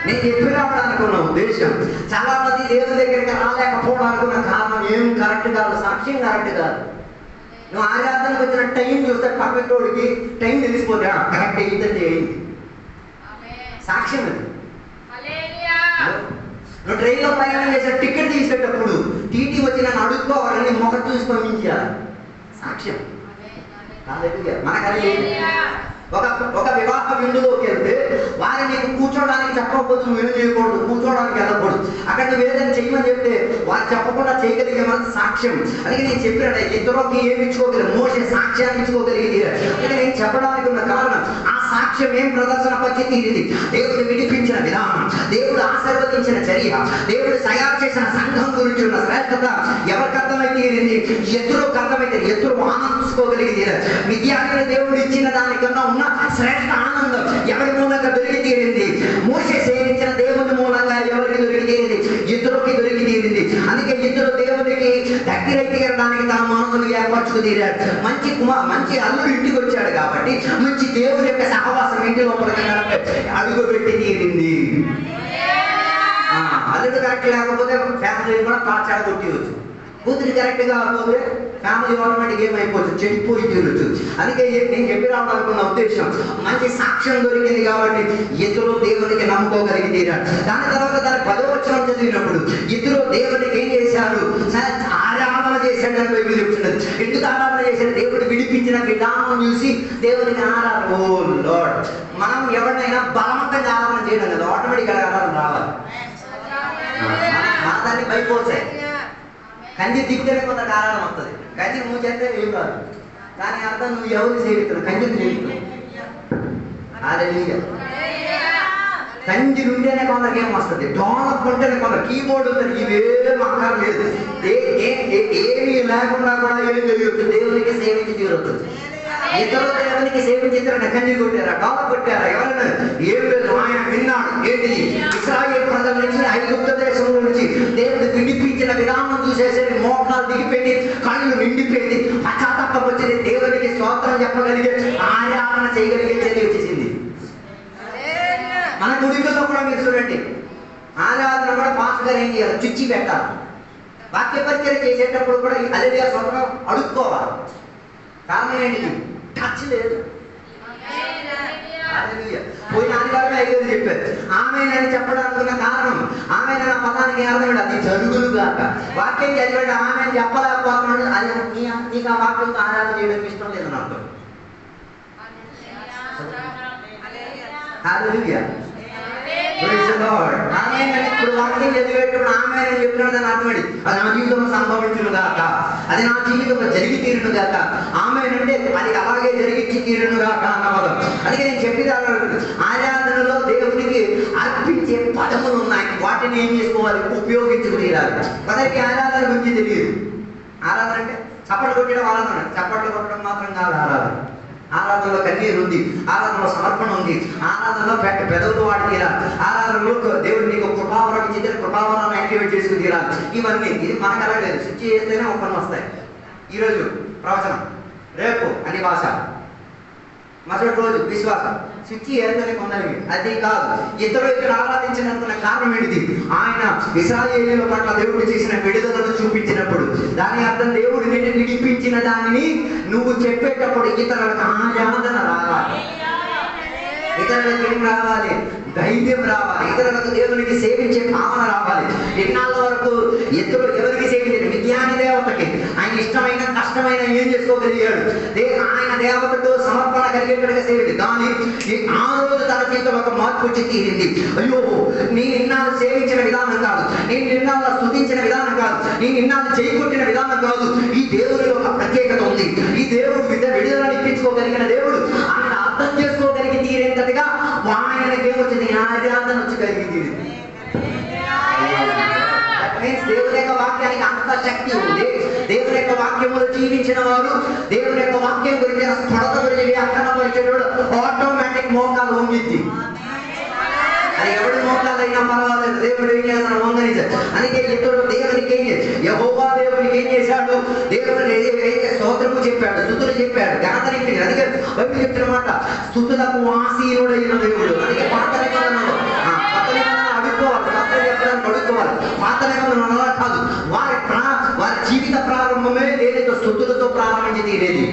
నేను చెప్పి రావడానుకున్న ఉద్దేశం, చాలా మంది దేవుని దగ్గరికి రాలేకపోవడానుకున్న కారణం ఏం కరెక్ట్ కాదు, సాక్ష్యం కరెక్ట్ కాదు. నువ్వు ఆరాధనకు వచ్చిన టైం చూస్తే పక్కటోడికి టైం తెలిసిపోతే కరెక్ట్ అయిందంటే అయింది. సాక్ష్యం అది. నువ్వు ట్రైన్లో ప్రయాణం చేసే టికెట్ తీసేటప్పుడు టీటీ వచ్చి నన్ను అడుక్కోవాలని మొక్క చూసి పంపించాలి. సాక్ష్యం మనకది. ఒక వివాహ విందులోకి వెళ్తే వారిని నీకు కూర్చోడానికి చెప్పకపోతే నువ్వు ఏం చేయకూడదు, కూర్చోడానికి వెళ్ళకూడదు. అక్కడ నువ్వు ఏదైనా చేయమని చెప్తే వారు చెప్పకుండా చేయగలిగే మన సాక్ష్యం. అందుకే నేను చెప్పిన ఇద్దరికి ఏమి ఇచ్చుకోగలిగి, మోసే సాక్ష్యాన్ని ఇచ్చుకోగలిగింది. అందుకే నేను చెప్పడానికి ఉన్న కారణం, ఆ సాక్ష్యం ఏం ప్రదర్శన పరిస్థితి ఇది. దేవుడు విడిపించిన విధానం, దేవుడు ఆశీర్వదించిన చర్య, దేవుడు తయారు చేసిన సంఘం గురించి ఉన్న శ్రేష్టత ఎవరికి అర్థమైతే ఎదురుకు అర్థమైతే ఎదురు ఆనందించుకోగలిగింది. విద్యార్థులు దేవుడు ఇచ్చిన దానికన్నా ఉన్న శ్రేష్ఠ ఆనందం ఎవరి మూలంగా దొరికి తీరింది? మోషే సేవించిన దేవుని మూలంగా ఎవరికి దొరికి తీరింది? ఇద్దరుకి దొరికి తీరింది. అందుకే ఇద్దరు దేవునికి దగ్గర తీరడానికి తన మనసును ఏర్పరచుకు తీరాడు. మంచి అల్లుడు ఇంటికి వచ్చాడు కాబట్టి మంచి దేవుని యొక్క సహవాసం ఇంటి లోపలికి అడుగు పెట్టి తీరింది. అల్లుడు కరెక్ట్ లేకపోతే ఫ్యామిలీని కూడా టార్చాడ కొట్టివచ్చు. కూతురి కరెక్ట్ కాకపోతే ఫ్యామిలీ ఆటోమేటిక్ ఏమైపోవచ్చు, చెడిపోయి తీరొచ్చు. అందుకే నేను చెప్పి రావాలనుకున్న ఉద్దేశం, మంచి సాక్ష్యం దొరికింది కాబట్టి ఇద్దరు దేవునికి నమ్ముకోగలిగి తీరాడు. దాని తర్వాత దాని 10వ వచనం చదివినప్పుడు ఇద్దరు దేవునికి ఏం చేశారు? ఆరాధన చేశాడని బైబిల్ చెప్తున్నది. ఎందుకు ఆరాధన చేశాడు? దేవుడు విడిపించిన విధానం చూసి దేవునికి ఆరాధన. ఓ లార్డ్, మనం ఎవరినైనా బలవంతంగా ఆరాధన చేయడం కదా, ఆటోమేటిక్గా ఆరాధన రావాలి. మన దాన్ని భయపోతాయి. కంచి దిగితేనే కొంత కారణం వస్తుంది. కంచి నువ్వు చేస్తే ఏం కాదు, దాని అర్థం నువ్వు ఎవరు సేవిస్తున్నావు? కంచిని సేవిస్తున్నావు. అదే కంచి ఉంటేనే కొందరికి ఏం వస్తుంది, డెవలప్ ఉంటేనే కొందరు కీబోర్డ్ ఉంటుంది. ఇవేం అక్కర్లేదు, ఏమీ లేకుండా కూడా ఏం తెలియదు. దేవునికి సేవించి తీరవుతుంది. ఇద్దరు దేవునికి సేవించారా? కంచి కొట్టారా? డెవలప్ కొట్టారా? ఎవరైనా ఏం లేదు. ఆయన విన్నాడు ఏంటిది? ఇశ్రాయేలు ప్రజల నుంచి ఐగుప్తు దేశం చెప్పగలిగే ఆరాధన చేయగలిగే చర్య వచ్చేసింది. మన గుడికల్లో కూడా మీరు చూడండి, ఆరాధన కూడా పాస్టర్ గారు ఏం చేయాలి, చుచ్చి పెట్టాలి. వాక్య పరిచయం చేసేటప్పుడు కూడా హల్లెలూయా స్తోత్రం అడుక్కోవాలి. కారణం ఏంటి? టచ్ లేదు. పోయిన ఆదివారమే ఐదు చెప్పారు. ఆమెనని చెప్పడానికి కారణం, ఆమెన పదానికి అర్థం అది జరుగులు కాక. వాక్యం చదివాడు ఆమె చెప్పలేకపోతున్నాడు, అది నీకు ఆ వాక్యంతో ఆరాధన చేయడానికి ఇష్టం లేదని అర్థం. హల్లెలూయా, ప్రైజ్ ది లార్డ్. ఆమేన్. ఇప్పుడు వాక్యం చదివేటప్పుడు ఆమేన్ అని చెప్తున్నాడు, దాని అర్థమేంటి? అది నా జీవితంలో సంభవించును గాక, అది నా జీవితంలో జరిగి తీరును గాక. ఆమేన్ అంటే అది అలాగే జరిగించి తీరును గాక అన్న పదం. అందుకే నేను చెప్పేది ఆరాధనలో దేవునికి అర్పించే పదములు ఉన్నాయి, వాటిని ఏం చేసుకోవాలి, ఉపయోగించుకు తీరాలి. కొందరికి ఆరాధన గురించి తెలియదు. ఆరాధన అంటే చప్పట్లు కొట్టడం ఆరాధన, చప్పట్లు కొట్టడం మాత్రం కాదు ఆరాధన. ఆరాధనలో కన్నీరు ఉంది, ఆరాధనలో సమర్పణ ఉంది, ఆరాధనలో పెదవులు వాడి తీరాలి, ఆరాధనలో దేవుడు నీకు కృపావరం ఇచ్చి కృపావరాన్ని యాక్టివేట్ చేసుకుని తీరాలి. ఇవన్నీ ఇది మనకు అలా లేదు. స్విచ్ చేస్తేనే ఒక పని వస్తాయి. ఈరోజు ప్రవచనం, రేపు అని భాష, మరుసటి రోజు విశ్వాసం. స్విచ్ ఏదైనా కొందరికి అది కాదు. ఇద్దరు ఇక్కడ ఆరాధించినందుకు కారణం ఏంటిది? ఆయన ఇశ్రాయేలీయుల పట్ల దేవుడు చేసిన విడుదలను చూపించినప్పుడు దాని అర్థం దేవుడు నిన్ను విడిపించిన దానిని నువ్వు చెప్పేటప్పుడు ఇతరులకు ఆరాధన రావాలి, ఇతరులకు ఏం రావాలి, ధైర్యం రావాలి, ఇతరులకు దేవునికి సేవించే భావన రావాలి. ఇన్నాళ్ళ వరకు ఇద్దరు ఎవరికి సేవించారు? విజ్ఞాని దేవతకి. ఆయన ఇష్టమైన కష్టమైన ఏం చేసుకోగలిగాడు? ఆయన దేవతతో సమర్పణ కలిగేట్టుగా సేవించి కానీ ఆ రోజు తన జీవితంలో ఒక మార్పు వచ్చి తీరింది. అయ్యో, నేను ఇన్నాళ్ళు సేవించిన విధానం కాదు, నేను ఇన్నాళ్ళు స్తుతించిన విధానం కాదు, నేను ఇన్నాళ్ళు చేయకొట్టిన విధానం కాదు, ఈ దేవుని ఒక ప్రత్యేకత ఉంది. ఈ దేవుడు విడుదలను ఇప్పించుకోగలిగిన దేవుడు, ఆయన అర్థం చేసుకోగలిగి తీరేంతటిగా ఆయనకి ఏమొచ్చింది? ఆరాధన వచ్చి కలిగి తీరింది. దేవుని యొక్క వాక్యానికి అంత శక్తి ఉంది. దేవుని యొక్క వాక్యములు జీవించిన వారు, దేవుని యొక్క వాక్యం గురించి స్పడత గురించి వ్యాఖ్యాన పరిచేవాడు ఆటోమేటిక్ మోకాలు వంగిద్ది. అది ఎవరి మోకాలు అయినా పర్వాలేదు, దేవుడు ఏం చేస్తాడు? వంగనిచ్చాడు. అందుకే ఇతరుడు దేవునికి ఏం చేశాడు? యెహోవా దేవునికి ఏం చేశాడు? దేవుడు స్తోత్రము చెప్పాడు, స్తుతులు చెప్పాడు, ఘనతనింటి. అందుకే బైబిల్ చెప్తున్నమాట, స్తుతులకు ఆసీనుడైన దేవుడు. అందుకే పాత నిబంధనలో అడుక్కోవాలి, సత్యం చెప్పడానికి అడుక్కోవాలి. పాత నిబంధనలు అలా కాదు, వారి జీవిత ప్రారంభమే దేనితో? స్తుతులతో ప్రారంభించి తీరేది.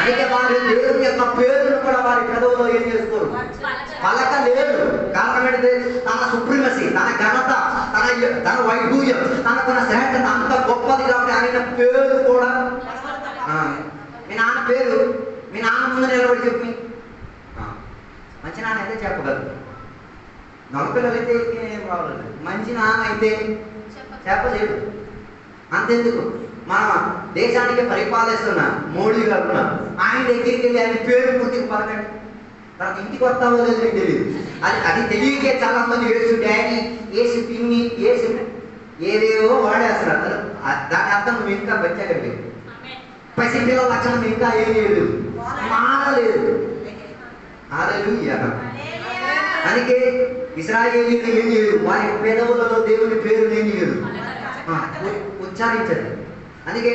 అందుకే వారి దేవుని యొక్క పేరును కూడా వారి పెదవులో ఏం చేసుకోరు, పలకలేరు. కారణం ఏంటంటే తన సుప్రీమసీ, తన ఘనత, తన వైభూయం, తనకున్న శ్రేష్టత అంత గొప్పది కాబట్టి ఆయన పేరు కూడా. మీ నాన్న పేరు మీ నాన్న ముందు నిలబడి చెప్పి మంచి నాన్న అయితే చెప్పగలరు, నలుపిల్లలు అయితే ఏం రావలేదు, మంచి నాన్న అయితే చెప్పలేడు. అంతెందుకు, మన దేశానికి పరిపాలిస్తున్న మోడీ గారు ఆయన దగ్గరికి వెళ్ళి ఆయన పేరు పూర్తికి పలకండి, తనకు ఇంటికి వస్తావో లేదో తెలియదు. అది తెలియకే చాలా మంది ఏసు డాడీ, ఏసు పిన్ని, ఏసు ఏదేవో వాడేస్తున్నారు. దాని అర్థం నువ్వు ఇంకా బచ్చగలి పసిపిల్లల లక్షణం ఇంకా ఏం లేదు, మారలేదు. హల్లెలూయా. అందుకే ఇశ్రాయేలీయులు ఏం చేయరు, వారి పెదవులలో దేవుని పేరు ఏం చేయరు, ఉచ్చారించరు. అందుకే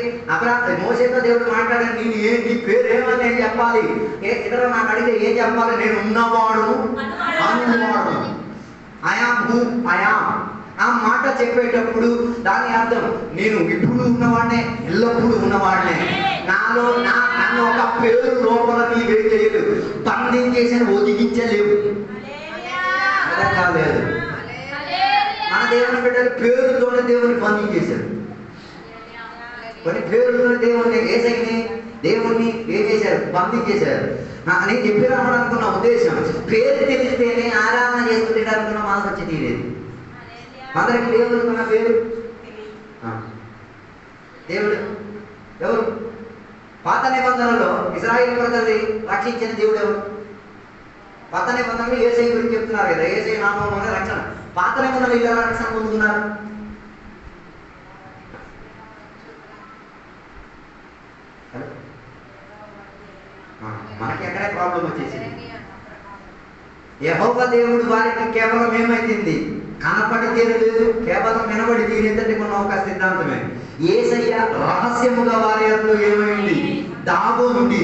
మోసేతో దేవుడు మాట్లాడాడు, నీ పేరు ఏమని నేను చెప్పాలి, ఇతరులు నాకు అడిగితే ఏం చెప్పాలి? నేను ఉన్నవాడు అనువాడు, ఐయామ్ హూ ఐయామ్. ఆ మాట చెప్పేటప్పుడు దాని అర్థం నేను ఇప్పుడు ఉన్నవాడినే, ఎల్లప్పుడూ ఉన్నవాడినే. నాలో నన్ను ఒక పేరు లోపల నీవేం చేయలేవు, బంధించేసి ఒదిగించలేవు. అర్థం కాలేదు. మన దేవుని బిడ్డలు పేరుతోనే దేవుని బంధించేశారు. కొన్ని పేరుతోనే దేవుని ఏసైని దేవుణ్ణి ఏం చేశారు? బంధించేశారు. నేను చెప్పి రావడానుకున్న ఉద్దేశం, పేరు తెలిస్తేనే ఆరాధన చేసుకుంటే అనుకున్న మనసు వచ్చి తీరేది. అందరికి దేవుడుకున్న పేరు దేవుడు ఎవరు? పాత నిబంధనలో ఇశ్రాయేలు ప్రజల్ని రక్షించిన దేవుడు ఎవరు? పాత నిబంధనలు యేసయ్య గురించి చెప్తున్నారు కదా, యేసయ్య నామంలోనే రక్షణ. పాత నిబంధనలు ఇలా రక్షణ పొందుతున్నారు. మనకి ఎక్కడే ప్రాబ్లం వచ్చేసింది. యెహోవా దేవుడు వారికి కేవలం ఏమైంది? కనపడి తీరలేదు, కేవలం వినబడి తీరేంతటి ఉన్న ఒక సిద్ధాంతమే. యేసయ్య రహస్యముగా వారి అందులో ఏమైంది? దాగోనుండి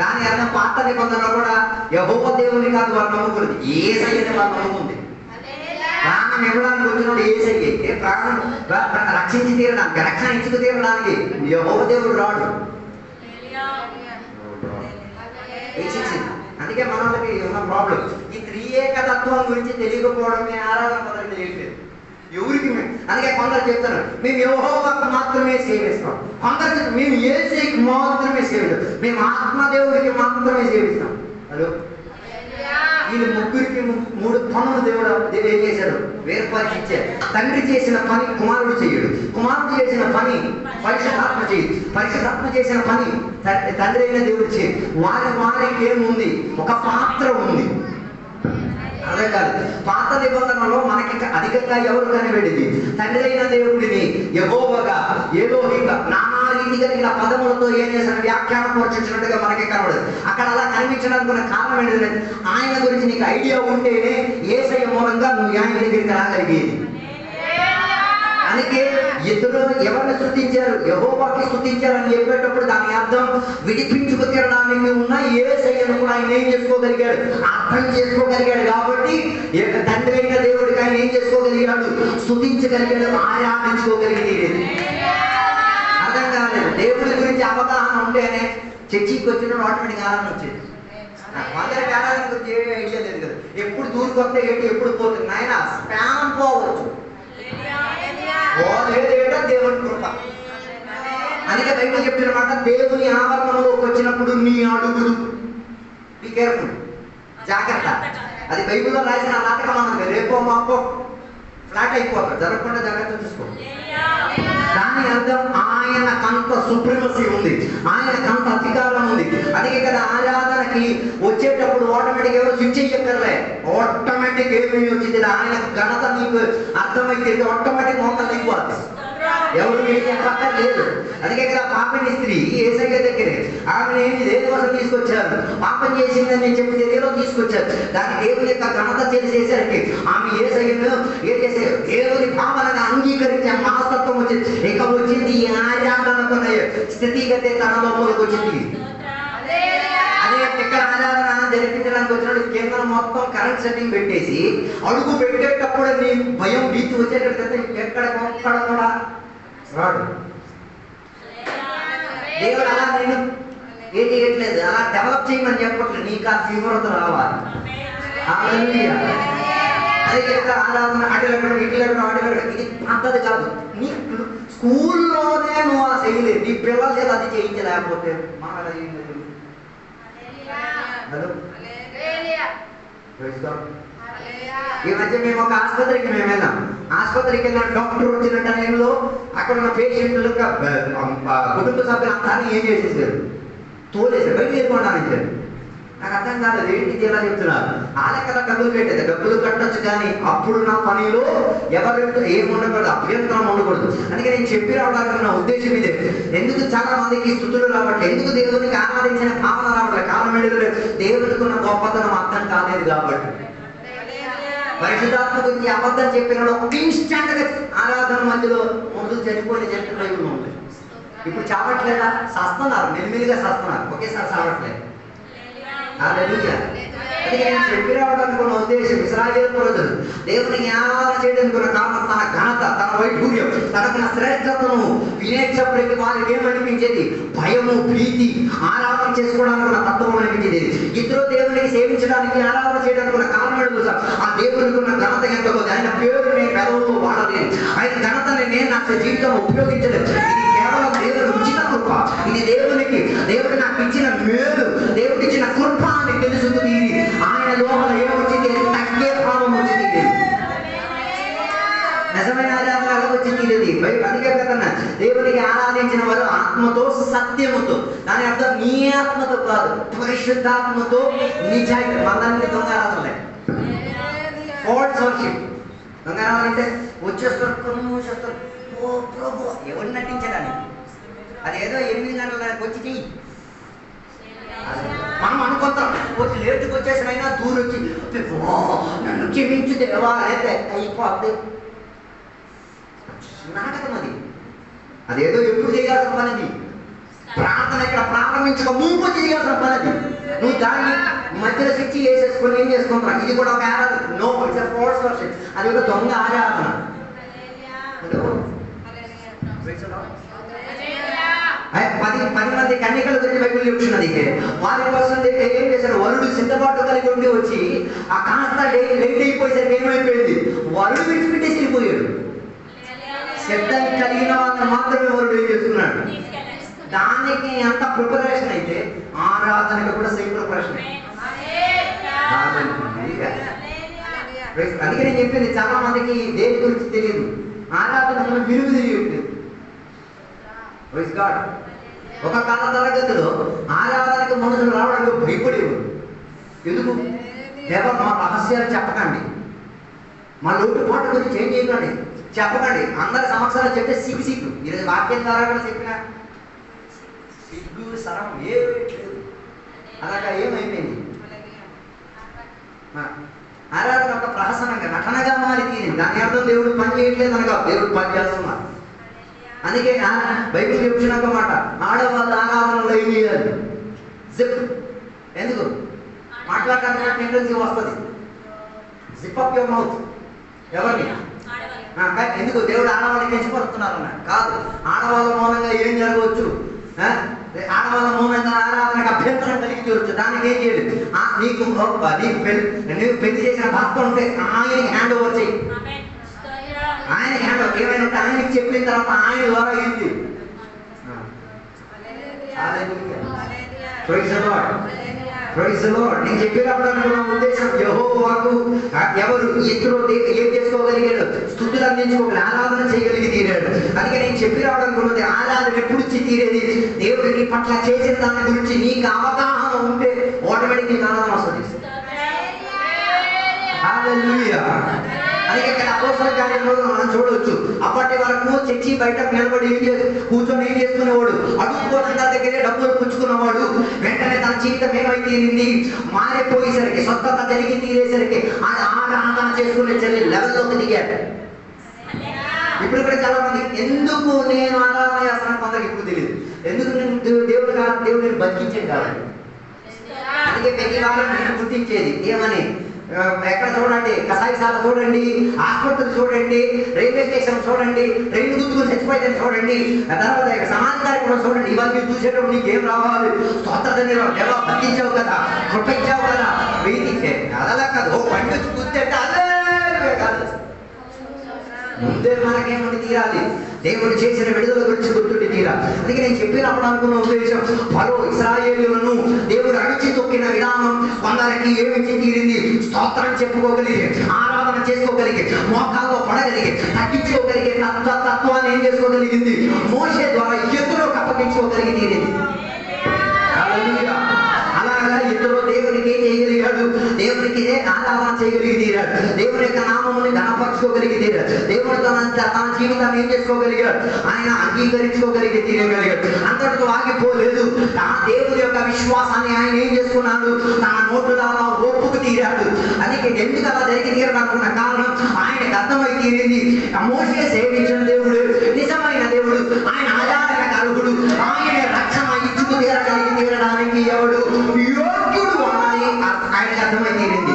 దాని అర్థం పాత నిబంధనలో కూడా యెహోవా దేవుని కాదు వారు నమ్ముకున్నది, యేసయ్యని వారు నమ్ముకుంది. ప్రాణం ఇవ్వడానికి వచ్చినప్పుడు యేసయ్యే, ప్రాణం రక్షించి తీరడానికి, రక్షణ ఇచ్చుకు తీరడానికి యెహోవా దేవుడు రాడు. అందుకే మనకి ఉన్న ప్రాబ్లం ఈ త్రియేకతత్వం గురించి తెలియకపోవడమే ఆరాధన పద్ధతి తెలియట్లేదు ఎవరికి. అందుకే కొందరు చెప్తున్నారు మేము యెహోవాకు మాత్రమే సేవిస్తాం, కొందరు మేము యేసయ్యకి మాత్రమే సేవిస్తాం, మేము ఆత్మదేవుడికి మాత్రమే సేవిస్తాం. హలో, వీళ్ళు ముగ్గురికి 3 పనులు దేవుడు ఏం చేశాడు, వేర్పరిచి ఇచ్చాడు. తండ్రి చేసిన పని కుమారుడు చేయడు, కుమారుడు చేసిన పని పరిశుద్ధాత్మ చేయడు, పరిశుద్ధాత్మ చేసిన పని తండ్రి అయిన దేవుడు చేయడు. వారికి ఏముంది, ఒక పాత్ర ఉంది. అదే కాదు, పాత నిబంధనలో మనకి అధికంగా ఎవరు కనిపెట్టింది, తండ్రి అయిన దేవుడిని యెహోవాగా, ఎలోహిగా నానా రీతి కలిగిన పదములతో ఏం చేసిన వ్యాఖ్యానం పోర్చించినట్టుగా మనకి కనబడదు. అక్కడ అలా కనిపించడానికి ఉన్న కారణం ఏంటంటే ఆయన గురించి నీకు ఐడియా ఉంటేనే యేసయ్య మూలంగా నువ్వు ఆయన దగ్గరికి రాగలిగేది. అందుకే ఇద్దరు ఎవరిని స్తుతించారు, యెహోవాకి స్తుతించారు అని చెప్పేటప్పుడు దాని అర్థం విడిపించుకు తీరడానికి ఉన్న యేసయ్యను కూడా ఆయన ఏం చేసుకోగలిగాడు, అర్థం చేసుకోగలిగాడు. కాబట్టి తండ్రి అయిన దేవుడికి ఆయన ఏం చేసుకోగలిగాడు, స్తుతించగలిగాడు, ఆరాధించుకోగలిగేది. అర్థం కాలేదు. దేవుడి గురించి అవగాహన ఉంటేనే చర్చికి వచ్చిన ఆటోమేటిక్ ఆరాధన వచ్చేది. అందరికి ఆరాధన గురించి ఏమీ ఐడియా లేదు కదా, ఎప్పుడు దూరికొస్తే ఏంటి, ఎప్పుడు పోతుంది ఆయన స్పాన్ పోవచ్చు, దేవుని కృప. అందుకే బైబిల్ చెప్పిన మాట, దేవుని ఆవరణలోకి వచ్చినప్పుడు నీ అడుగులు బి కేర్ఫుల్, జాగ్రత్త. అది బైబిల్లో రాసిన నాటకం అన్నది, రేపో మాపో ఫ్లాట్ అయిపోతారు, జరగకుండా జాగ్రత్త చూసుకో. దాని అర్థం ఆయన కంత సుప్రీమసీ ఉంది, ఆయన కంత అధికారం ఉంది. అందుకే కదా ఆరాధనకి వచ్చేటప్పుడు ఆటోమేటిక్ ఎవరు స్విచ్ చెయ్యక్కర్లే, ఆటోమేటిక్ ఏమేమి వచ్చింది ఆయన ఘనత నీకు అర్థమైతే ఆటోమేటిక్ మోకాలు అయిపోతుంది, ఎవరు ఏం చెప్పక్కర్లేదు. అందుకే కదా పాపని స్త్రీ యేసయ్య దగ్గరే ఆమెను ఏంటి దేని కోసం తీసుకొచ్చారు, పాపం చేసిందని నేను చెప్పి చర్యలో తీసుకొచ్చారు. దాని దేవుని యొక్క ఘనత చేసేసరికి ఆమె యేసయ్యను ఏం చేశారు, దేవుని భావనగా అంగీకరించే మనస్తత్వం వచ్చింది. ఇక వచ్చింది ఈ ఆరాధనకున్న స్థితిగతే తనలో వచ్చింది. అదే ఇక్కడ ఆరాధన జరిపించడానికి వచ్చినప్పుడు కేంద్రం మొత్తం కరెంట్ సెట్టింగ్ పెట్టేసి అడుగు పెట్టేటప్పుడు నీ భయం భీతి వచ్చేటట్టు ఎక్కడ కూడా రాడు. దేవుడు అలా నేను ఏం చేయట్లేదు, అలా డెవలప్ చేయమని చెప్పట్లేదు, నీకు ఆ తీవ్రత రావాలి. అదే ఆరాధన అటులెక్కడ ఇటులెక్కడ అటులెక్కడ ఇది పద్ధతి కాదు. నీ స్కూల్లోనే నువ్వు అలా చేయలేదు, నీ పిల్లల చేత అది చేయించలేకపోతే ఈ మధ్య మేము ఒక ఆసుపత్రికి వెళ్ళాం. ఆసుపత్రికి వెళ్ళిన డాక్టర్ వచ్చిన టైంలో అక్కడ ఉన్న పేషెంట్లు కుటుంబ సభ్యులు అంతా ఏం చేసేసారు, తోలేసారు, బయట తీసుకోవడానికి. నాకు అర్థం కాలేదు, ఏంటి ఇలా చెప్తున్నారు. వాళ్ళే కదా డబ్బులు కట్టేది, డబ్బులు కట్టొచ్చు కానీ అప్పుడు నా పనిలో ఎవరు ఏముండకూడదు, అభ్యంతరం ఉండకూడదు. అందుకే నేను చెప్పి రావడానికి నా ఉద్దేశం ఇదే. ఎందుకు చాలా మందికి స్థుతులు రావట్లేదు, ఎందుకు దేవునికి ఆరాధించిన భావన రావట్లేదు, కారణం ఏంటంటే దేవునికి ఉన్న గొప్పతనం అర్థం కాలేదు. కాబట్టి పరిశుద్ధాత్మ గురించి అబద్ధం చెప్పినాడు ఒక ఇన్స్టెంట్ గా ఆరాధన మధ్యలో ముందు చనిపోయిన చరిత్ర బైబిల్లో ఉంది. ఇప్పుడు చావట్లేదా, సస్తున్నారు, మెల్లిమెల్లిగా సస్తున్నారు, ఒకేసారి చావట్లేదు. అది నేను చెప్పి రావడానికి ఉన్న ఉద్దేశం, ఇశ్రాయేలు ప్రజలు దేవునికి ఆరాధన చేయడానికి ఉన్న కారణం తన ఘనత, తన వైఢూర్యం, తనకున్న శ్రేష్టతను వినేటప్పటికి వారికి ఏమనిపించేది, భయము, ప్రీతి, ఆరాధన చేసుకోవడానికి ఉన్న తత్వం అనిపించేది. ఇద్దరు దేవునికి సేవించడానికి ఆరాధన చేయడానికి ఉన్న కారణం తెలుసా, ఆ దేవునికి ఉన్న ఘనత ఎంతకో, ఆయన పేరు నేను పెదవుతో వాడలేదు, ఆయన ఘనతని నేను నా జీవితం ఉపయోగించలేదు. ఇది కేవలం దేవుని ఉచిత కృప, ఇది దేవుడు నాకు ఇచ్చిన మేలు, దేవుడు ఇచ్చిన కృప అని తెలుసుకుంది. ఆయన లోపల ఏమొచ్చింది, తగ్గే భావం వచ్చింది. నిజమైన ఆరాధన ఎలా వచ్చింది ఇది అందుకే కదా దేవునికి ఆరాధించిన వారు ఆత్మతో సత్యముతో, దాని అర్థం నీ ఆత్మతో కాదు, పరిశుద్ధాత్మతో నిజాయితీ. మనందరినీ దొంగ ఆరాధనలే, ఫాల్స్ వర్షిప్. దొంగ ఆరాధన అంటే వచ్చేస్తారు, ఓ ప్రభు ఎవరిని నటించడానికి, అదేదో 8 గంటలకు వచ్చి చెయ్యి. మనం అనుకుంటాం వచ్చి లేటుకు వచ్చేసినైనా దూరం వచ్చి నన్ను క్షమించు దేవా అయితే అయిపోద్ది. నాటకం అది, అదేదో ఎప్పుడు చేయాల్సిన పనిది. ప్రార్థన ఇక్కడ ప్రారంభించక ముందు చేయాల్సిన పని అది. నువ్వు దాన్ని మధ్యలో శిక్ష వేసేసుకొని ఏం చేసుకుంటున్నావు? ఇది కూడా ఒక ఆరాధన. No, it's force worship. అది ఒక దొంగ ఆరాధన. పది మంది కన్యకల గురించి బైబిల్ చెప్తున్నది. వారి కోసం ఏం చేశారు? వరుడు సిద్ధపాటు కలిగి ఉండి వచ్చి ఆ కాస్త లేట్ అయిపోయేసరికి ఏమైపోయింది? వరుడు విడిచిపెట్టేసి వెళ్ళిపోయాడు. సిద్ధం కలిగిన వాళ్ళని మాత్రమే వరుడు ఏం చేస్తున్నాడు? దానికి ఎంత ప్రిపరేషన్ అయితే ఆరాధనకి కూడా సేమ్ ప్రిపరేషన్. అందుకే నేను చెప్పింది, చాలా మందికి దేని గురించి తెలియదు, ఆరాధన విలువ తెలియట్లేదు. ఒక కాల తరగతిలో ఆరాధనకు మనుషులు రావడానికి భయపడేవారు. ఎందుకు? దేవా మా రహస్యాలు చెప్పకండి, మా లోటుపాటు గురించి ఏం చేయకండి, చెప్పకండి. అందరి సమక్షంలో చెప్తే సిగ్గు. ఈరోజు వాక్యం ద్వారా కూడా చెప్పిన సిగ్గు సరం ఏమేట్లేదు. అలాగా ఏమైపోయింది? ఆరాధన ఒక ప్రహసనంగా నటనగా మారి తీరింది. దాని అర్థం దేవుడు పని చేయట్లేదు అనగా దేవుడు పని చేస్తున్నారు. అందుకే బైబిల్ చెప్తున్న మాట, ఆడవాళ్ళ ఆరాధనలో ఏం చేయాలి? జిప్. ఎందుకు? మాట్లాడడానికి టెండెన్సీ వస్తుంది. Zip up your mouth. ఎవరిని? ఎందుకు? దేవుడు ఆడవాళ్ళకి ఎంచుకొస్తున్నారన్న కాదు. ఆడవాళ్ళ మూలంగా ఏం జరగవచ్చు? ఆడవాళ్ళ మూలంగా ఆరాధనకు అభ్యంతరం కలిగి తీరవచ్చు. దానికి ఏం చేయలేదు. నీవు పెళ్లి చేసిన భర్త ఉంటే ఆయనకి హ్యాండ్ ఓవర్ చేయి. ఆయన హ్యాండ్ ఓవర్ ఏమైనా ఉంటే ఆయనకి చెప్పిన తర్వాత ఆయన ద్వారా అయింది. నేను చెప్పేటప్పుడు ఉద్దేశం, యెహోవాకు ఎవరు ఇతరు ఏం చేసుకోగలిగాడు? స్తుతులు అందించుకోగలి, ఆరాధన చేయగలిగి తీరాడు. అందుకే నేను చెప్పి రావడానికి ఆరాధన ఎప్పుడు తీరేది? దేవుడు నీ పట్ల చేసిన దాని గురించి నీకు అవగాహన ఉంటే ఆటోమేటిక్ నీకు ఆనందం వస్తుంది. అందుకే ఇక్కడ అపోస్తల కార్యంలో మనం చూడవచ్చు, అప్పటి వరకు చర్చి బయట నిలబడి కూర్చొని ఏం చేసుకునేవాడు? అడుగుపోతున్న దగ్గరే డబ్బులు పుచ్చుకున్నవాడు వెంటనే తన జీవితం ఏమై తీరింది? మారిపోయేసరికి, స్వస్థత జరిగి తీరేసరికి ఆరాధన చేసుకునే లెవెల్లోకి దిగాడు. ఇప్పుడు కూడా చాలా మంది ఎందుకు నేను ఆరాధన చేస్తాను కొందరికి ఇప్పుడు తెలియదు. ఎందుకు నేను దేవుడు నేను బతికించాను కాబట్టి. అందుకే ప్రతి వారం నేను గుర్తించేది ఏమని, ఎక్కడ చూడండి, కసాయిశాల చూడండి, ఆసుపత్రులు చూడండి, రైల్వే స్టేషన్ చూడండి, రైలు గుర్తుకుని చచ్చిపోయిందని చూడండి, తర్వాత సమాజ కార్యక్రమం చూడండి. ఇవన్నీ చూసేటప్పుడు నీకేం రావాలి? స్వతంత్ర దేవా బతికించావు కదా, కృపించావు కదా, వీధికే అదలా కాదు. ఓ పండు వచ్చి కూర్చుంటే అదే కాదు. ముందే మనకేమని తీరాలి? దేవుడు చేసిన విడుదల గురించి గుర్తుండి తీరాలి. అందుకే నేను చెప్పినప్పుడు అనుకున్న ఉద్దేశం, ఫరో ఇశ్రాయేలులను దేవుడు అడిచి తొక్కిన విధానం కొందరికి ఏమిచ్చి తీరింది? స్తోత్రం చెప్పుకోగలిగే, ఆరాధన చేసుకోగలిగే, మోకాల్లో పడగలిగే, తగ్గించుకోగలిగే తత్వాన్ని ఏం చేసుకోగలిగింది? మోషే ద్వారా ఎత్తులోకి అప్పగించుకోగలిగి తీరింది. అలాగా ఇద్దరు దేవునికి ఏం చేయగలిగాడు? దేవునికి ఆరాధన చేయగలిగి తీరాడు. దేవుని యొక్క నామముని ఘనపరచుకోగలిగి తీరాడు. దేవుడు తన జీవితాన్ని ఏం చేసుకోగలిగాడు? ఆయన అంగీకరించుకోగలిగి తీరగలిగాడు. అంతటితో ఆగిపోలేదు. ఆ దేవుని యొక్క విశ్వాసాన్ని ఆయన ఏం చేసుకున్నాడు? తన నోటు ద్వారా ఒప్పుకు తీరాడు. అందుకే ఎందుకు అలా జరిగి తీరడానికి కారణం ఆయనకు అర్థమై తీరింది. మోషే సేవించిన దేవుడు నిజమైన దేవుడు, ఆయన ఆరాధనకు అర్హుడు, ఆయన రక్షణ ఇచ్చుకు తీరడానికి ఎవడు యోగ్యుడు అని ఆయనకు అర్థమై తీరింది.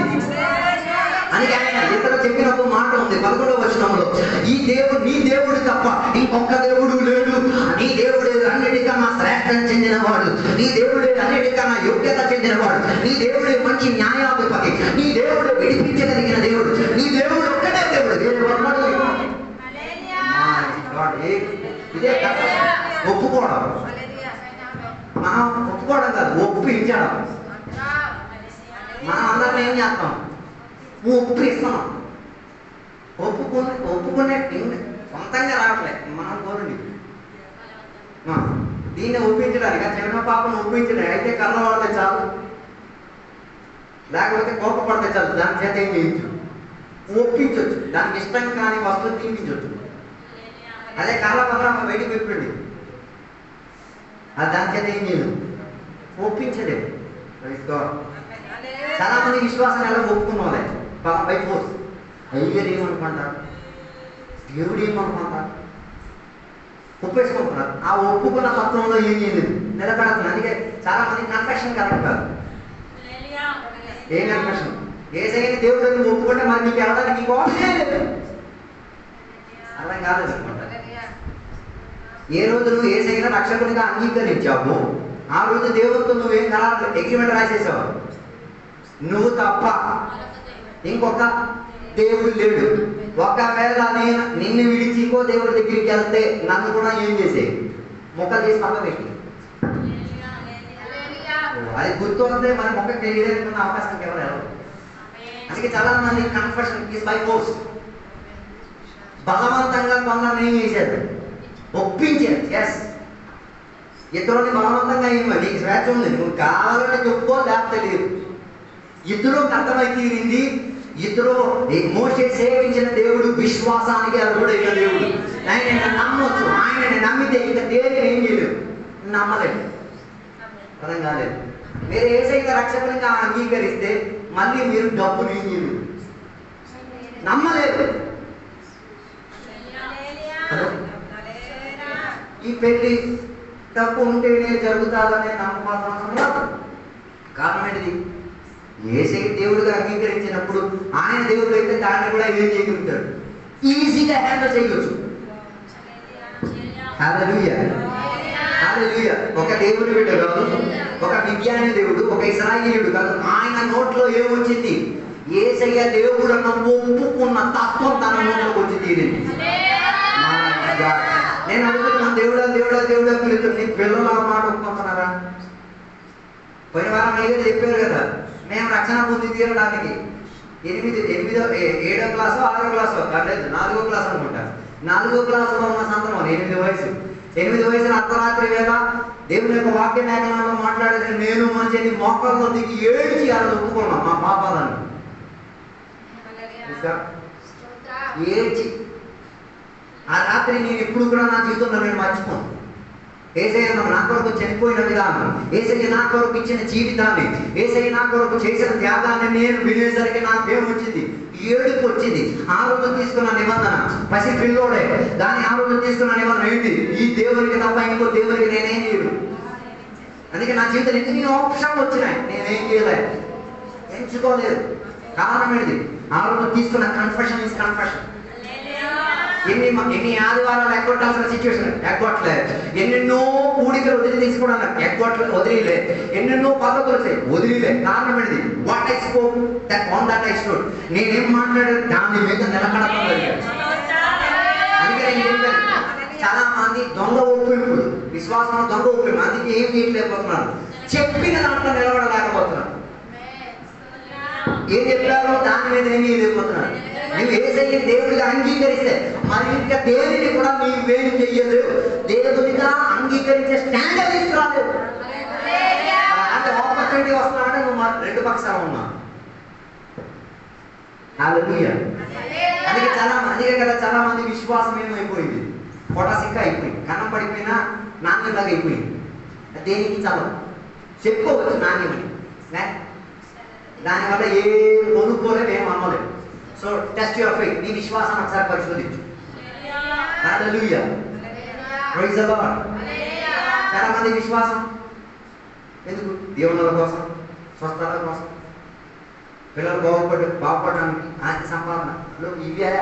అని ఆయన ఇతరులు చెప్పిన ఒక మాట ఉంది 11వ వచనంలో, ఈ దేవుడు నీ దేవుడు తప్ప ఇంకొక దేవుడు లేడు. నీ దేవుడే అన్నిటికన్నా శ్రేష్టం చెందినవాడు, నీ దేవుడే అన్నిటికన్నా యోగ్యత చెందినవాడు, నీ దేవుడే మంచి న్యాయాధిపతి, నీ దేవుడు విడిపించగలిగిన దేవుడు, నీ దేవుడు ఒక్కడే దేవుడు. ఇదే ఒప్పుకోవడం. మనం ఒప్పుకోవడం కాదు, ఒప్పించడం. మనం అందరం ఏం చేస్తాం? ఒప్పిస్తున్నాం. ఒప్పుకునే సొంతంగా రావట్లేదు. మనం కోరండి దీన్ని ఒప్పించడానికి, చిన్న పాపను ఒప్పించడానికి అయితే కళ్ళ పడితే చాలు, లేకపోతే కోపపడితే చాలు, దాని చేత ఏం చేయించు? ఒప్పించవచ్చు. దానికి ఇష్టం కానీ వస్తువు తీపించవచ్చు. అదే కళ్ళ పత్రం బయటికి పెట్టండి, అది దాని చేత ఏం చేయదు, ఒప్పించలేదు. చాలా మంది విశ్వాసాన్ని ఎలా ఒప్పుకున్నవాళ్ళే బై ఫోర్స్. అయ్యారు ఏమనుకుంటారు, దేవుడు ఏమనుకుంటారు, ఒప్పేసుకుంటున్నారు. ఆ ఒప్పుకున్న తత్వంలో ఏం చేయలేదు. నిలబెడుతుంది. అందుకే చాలా మంది కన్ఫెషన్ కరెక్ట్ కాదు. ఏ కన్ఫెషన్? యేసయ్యని దేవుడు అని ఒప్పుకుంటే మరి నీకు వెళ్ళడానికి నీకు ఆప్షన్ లేదు. అర్థం కాలేదు అనమాట. ఏ రోజు నువ్వు యేసయ్యని రక్షకునిగా అంగీకరించావు ఆ రోజు దేవుడితో నువ్వేం కరారు అగ్రిమెంట్ రాసేసావు. నువ్వు తప్ప ఇంకొక దేవుడు లేడు. ఒకవేళ నేను నిన్ను విడిచి ఇంకో దేవుడి దగ్గరికి వెళ్తే నన్ను కూడా ఏం చేసే మొక్కలు చేసి పక్క పెట్టి అది గుర్తు వస్తే మన మొక్కకి తెలియజేసుకున్న అవకాశం ఎవరు. అందుకే చాలా మంది కన్ఫెషన్ ఈజ్ బై ఫోర్స్, బలవంతంగా కొందరు ఏం చేశారు, ఒప్పించారు. ఎస్, ఇతరుని బలవంతంగా ఏమో నీకు స్వేచ్ఛ ఉంది, నువ్వు కావాలని చెప్పుకో లేకపోతే లేదు. ఇద్దరు అర్థమై తీరింది. ఇద్దరు మోషే సేవించిన దేవుడు విశ్వాసానికి అర్హుడైన దేవుడు. ఆయన నమ్మొచ్చు, ఆయనని నమ్మితే ఇక దేని ఏం చేయలేదు, నమ్మలేదు. అర్థం కాలేదు. మీరు యేసయ్య రక్షకునిగా అంగీకరిస్తే మళ్ళీ మీరు డబ్బులు ఏం చేయలేదు, నమ్మలేదు. ఈ పెళ్లి తప్పు ఉంటేనే జరుగుతాదనే నమ్మకం కారణం ఏంటిది? యేసయ్య దేవుడిగా అంగీకరించినప్పుడు ఆయన దేవుడు అయితే దాన్ని కూడా ఏం చేయగలుగుతాడు, ఈజీగా హ్యాండిల్ చేయవచ్చు. హల్లెలూయా, హల్లెలూయా. ఒక దేవుని బిడ్డ కాదు, ఒక విజ్ఞాని దేవుడు, ఒక ఇశ్రాయేలీయుడు కాదు. ఆయన నోట్లో ఏమొచ్చింది? యేసయ్య దేవుడు అన్న ఒప్పుకున్న తత్వం తన నోట్లోకి వచ్చి తీరింది. నేను అడుగుతున్నాను, దేవుడా దేవుడా దేవుడా పిలుతుంది, నీ పిల్లలు ఆ మాట ఒప్పుకుంటున్నారా? పోయిన వారం అయ్యేది చెప్పారు కదా, మేము రక్షణ పొంది తీరడానికి 7వ క్లాసో 6వ క్లాసో కాలేదు, 4వ క్లాస్ అనుకుంటా, 4వ క్లాసులో ఉన్న సందర్భం 8 వయసు. 8 వయసున అర్ధరాత్రి వేళ దేవుని యొక్క వాక్య లేఖనాల్లో మాట్లాడేది నేను మంచిని మోకాల్లో దిగి ఏడ్చి అలా ఒప్పుకున్నాం మా పాపాలను ఏడ్చి. ఆ రాత్రి నేను ఎప్పుడు కూడా నా జీవితంలో నేను మర్చిపోను. యేసయ్య నా కొరకు చనిపోయిన విధానం, యేసయ్య నా కొరకు ఇచ్చిన జీవితాన్ని, యేసయ్య నా కొరకు చేసిన త్యాగాన్ని నేను వినేసరికి నాకు ఏమొచ్చింది, ఏడుపు వచ్చింది. ఆ రోజు తీసుకున్న నిబంధన పసి పిల్లోడే, దాని ఆ రోజు తీసుకున్న నిబంధన ఏంటి? ఈ దేవునికి తప్ప ఇంకో దేవునికి నేనేం చేయను. అందుకే నా జీవితంలో ఎన్ని ఆప్షన్లు వచ్చినాయి, నేనేం చేయలేదు, ఎంచుకోలేదు. కారణం ఏంటిది? ఆ రోజు తీసుకున్న కన్ఫెషన్ ఇస్ కన్ఫెషన్. ఎన్ని ఆదివారాలు ఎగ్గొట్టాల్సిన సిచ్యువేషన్ ఎగ్గొట్టలేదు, ఎన్నెన్నో కూడికలు వదిలి తీసుకోవడానికి ఎగ్గొట్టలేదు, వదిలిలే, ఎన్నెన్నో పద్ధతులు వచ్చాయి, వదిలిలే. కారణం ఏంటిది? What I spoke that on that I stood. నేనేం మాట్లాడేది దాని మీద నిలకడగలిగాను. అందుకే నేను చెప్పాను, చాలా మంది దొంగ ఒప్పింపులు, విశ్వాసం దొంగ ఒప్పింపు, అందుకే ఏం చేయలేకపోతున్నారు, చెప్పిన దాంట్లో నిలబడలేకపోతున్నారు. ఏం చెప్పారో దాని మీద ఏమీ లేకపోతున్నారు. నువ్వు యేసయ్య దేవుడిగా అంగీకరిస్తే మరి ఇంకా దేవుడిని కూడా నీవేం చెయ్యలేవు. దేవుడిగా అంగీకరించే స్టాండర్డ్ తీసుకురాలేవు. అంటే ఆపర్చునిటీ వస్తున్నావంటే నువ్వు రెండు పక్షాలు ఉన్నావు. హల్లెలూయా. అందుకే కదా చాలా మంది విశ్వాసం ఏమైపోయింది, పొటాసిక్గా అయిపోయింది, కన్నం పడిపోయినా నాణ్యంలాగా అయిపోయింది. దేనికి చాలా చెప్పుకోవచ్చు నాణ్యమని, దానివల్ల ఏ కొనుక్కోలేదు, ఏం అమ్మలేదు. సో టెస్ట్ యువర్ ఫెయిత్, నీ విశ్వాసాన్ని ఒకసారి పరిశోధించు. హల్లెలూయా, ప్రైజ్ ది లార్డ్. చాలా మంది విశ్వాసం ఎందుకు? దేవుళ్ళ కోసం, స్వస్థల కోసం, పిల్లలు బాగుపడడానికి, ఆస్తి సంపాదనలో ఇవే.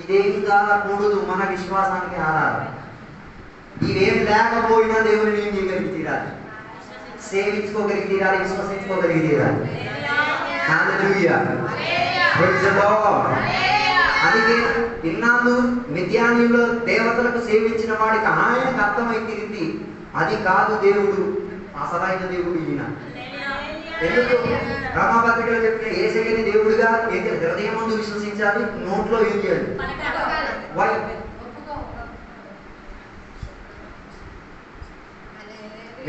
ఇదేంగా కూడదు మన విశ్వాసానికి ఆధారం. ఇవేం లేకపోయినా దేవుని ఏం చేయగలిగి తీరాలి, సేవించుకోగలిగి తీరాలి, విశ్వసించుకోగలిగి తీరాలి. హల్లెలూయా, ప్రైజ్ ది లార్డ్. అందుకే ఇన్నాళ్ళు మిద్యానీయులు దేవతలకు సేవించిన వాడికి ఆయనకు అర్థమై తీరింది, అది కాదు దేవుడు, అసలైన దేవుడు ఈయన. ఎందుకు? రామపత్రికలో చెప్పిన యేసయ్యని దేవుడిగా హృదయం ముందు విశ్వసించాలి, నోట్లో ఏం చేయాలి, వై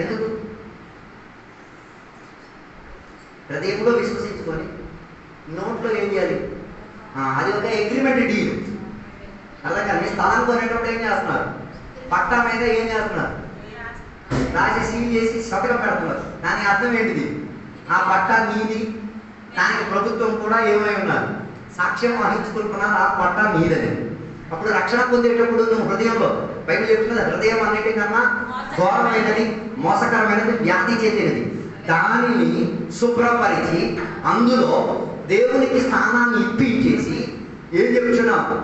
ఎందుకు? హృదయంలో విశ్వసించుకొని నోట్లో ఏం చేయాలి, అది ఒక అగ్రిమెంట్ డీల్. అలాగే మీ స్థలం కొనేటప్పుడు ఏం చేస్తున్నారు, పట్టా మీద ఏం చేస్తున్నారు, రాసి సీల్ చేసి సంతకం పెడుతున్నారు. దాని అర్థం ఏంటిది? ఆ పట్టా నీది, దానికి ప్రభుత్వం కూడా ఏమై ఉన్నారు, సాక్ష్యం వహించుకుంటున్నారు, ఆ పట్టా నీదని. అప్పుడు రక్షణ పొందేటప్పుడు నువ్వు హృదయంలో బైబిల్ చెప్తున్నది హృదయం అన్నిటికన్నా ఘోరమైనది, మోసకరమైనది, వ్యాధి చెందినది. దానిని శుభ్రపరిచి అందులో దేవునికి స్థానాన్ని ఇప్పించేసి ఏం చెప్తున్నావు?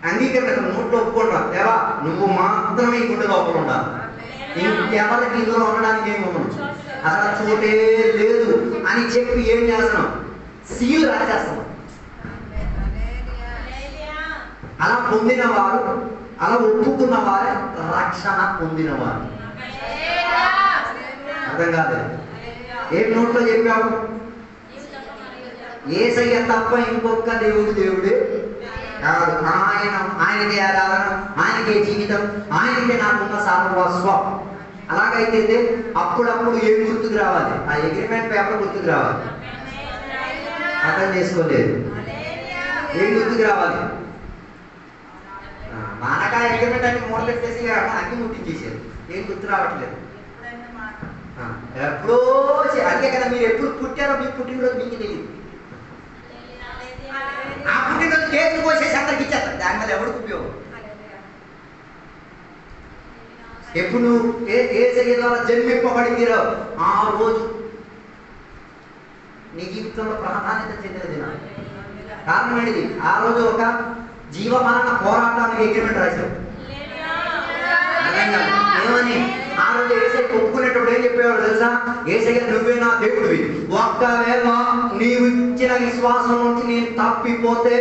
అంగీకరణ నోట్లో ఒప్పుకుంటా, దేవా నువ్వు మాత్రమే ఈ గుండె లోపల ఉండాలి, ఇంకెవరికి ఇందులో ఉండడానికి ఏమో అసలు చోటే లేదు అని చెప్పి ఏం చేస్తున్నాం? సీల్ రాసేస్తున్నాం. అలా పొందిన వారు, అలా ఒప్పుకున్న వారే రక్షణ పొందినవారు. అర్థం కాదు. ఏం నోట్లో చెప్పావు? యేసయ్య తప్ప ఇంకొక దేవుడే కాదు. ఆయనకే ఆరాధన, ఆయనకే జీవితం, ఆయనకే నాకున్న సర్వస్వం. అలాగైతే అప్పుడప్పుడు ఏం గుర్తుకు రావాలి? ఆ అగ్రిమెంట్ పేపర్ గుర్తుకు రావాలి. అర్థం చేసుకోలేదు. ఏం గుర్తుకు రావాలి? మనకా అగ్రిమెంట్ అన్ని మూల పెట్టేసి అన్ని ముట్టించేసారు. ఏం గుర్తు రావట్లేదు. ఎప్పుడో అదే కదా, మీరు ఎప్పుడు పుట్టారో మీ పుట్టినరోజు మీకు తెలియదు. ఆ పుట్టినరోజు కేసు కోసేసి అందరికి ఇచ్చేస్తారు. దాని మీద ఎవరికి ఉపయోగం? ఎప్పుడు యేసయ్య ద్వారా జన్మింపబడిందిరో ఆ రోజు నీ జీవితంలో ప్రాధాన్యత చెందిన దినం. కారణం ఏంటిది? ఆ రోజు ఒక జీవమరణ పోరాటానికి అగ్రిమెంట్ రాశారు. ఏమని? ఆ రోజు యేసయ్య ఒప్పుకునేటప్పుడు ఏం చెప్పేవాడు తెలుసా? యేసయ్య నువ్వే నా దేవుడివి, ఒక్కవేళ నీవు ఇచ్చిన విశ్వాసం నుంచి నేను తప్పిపోతే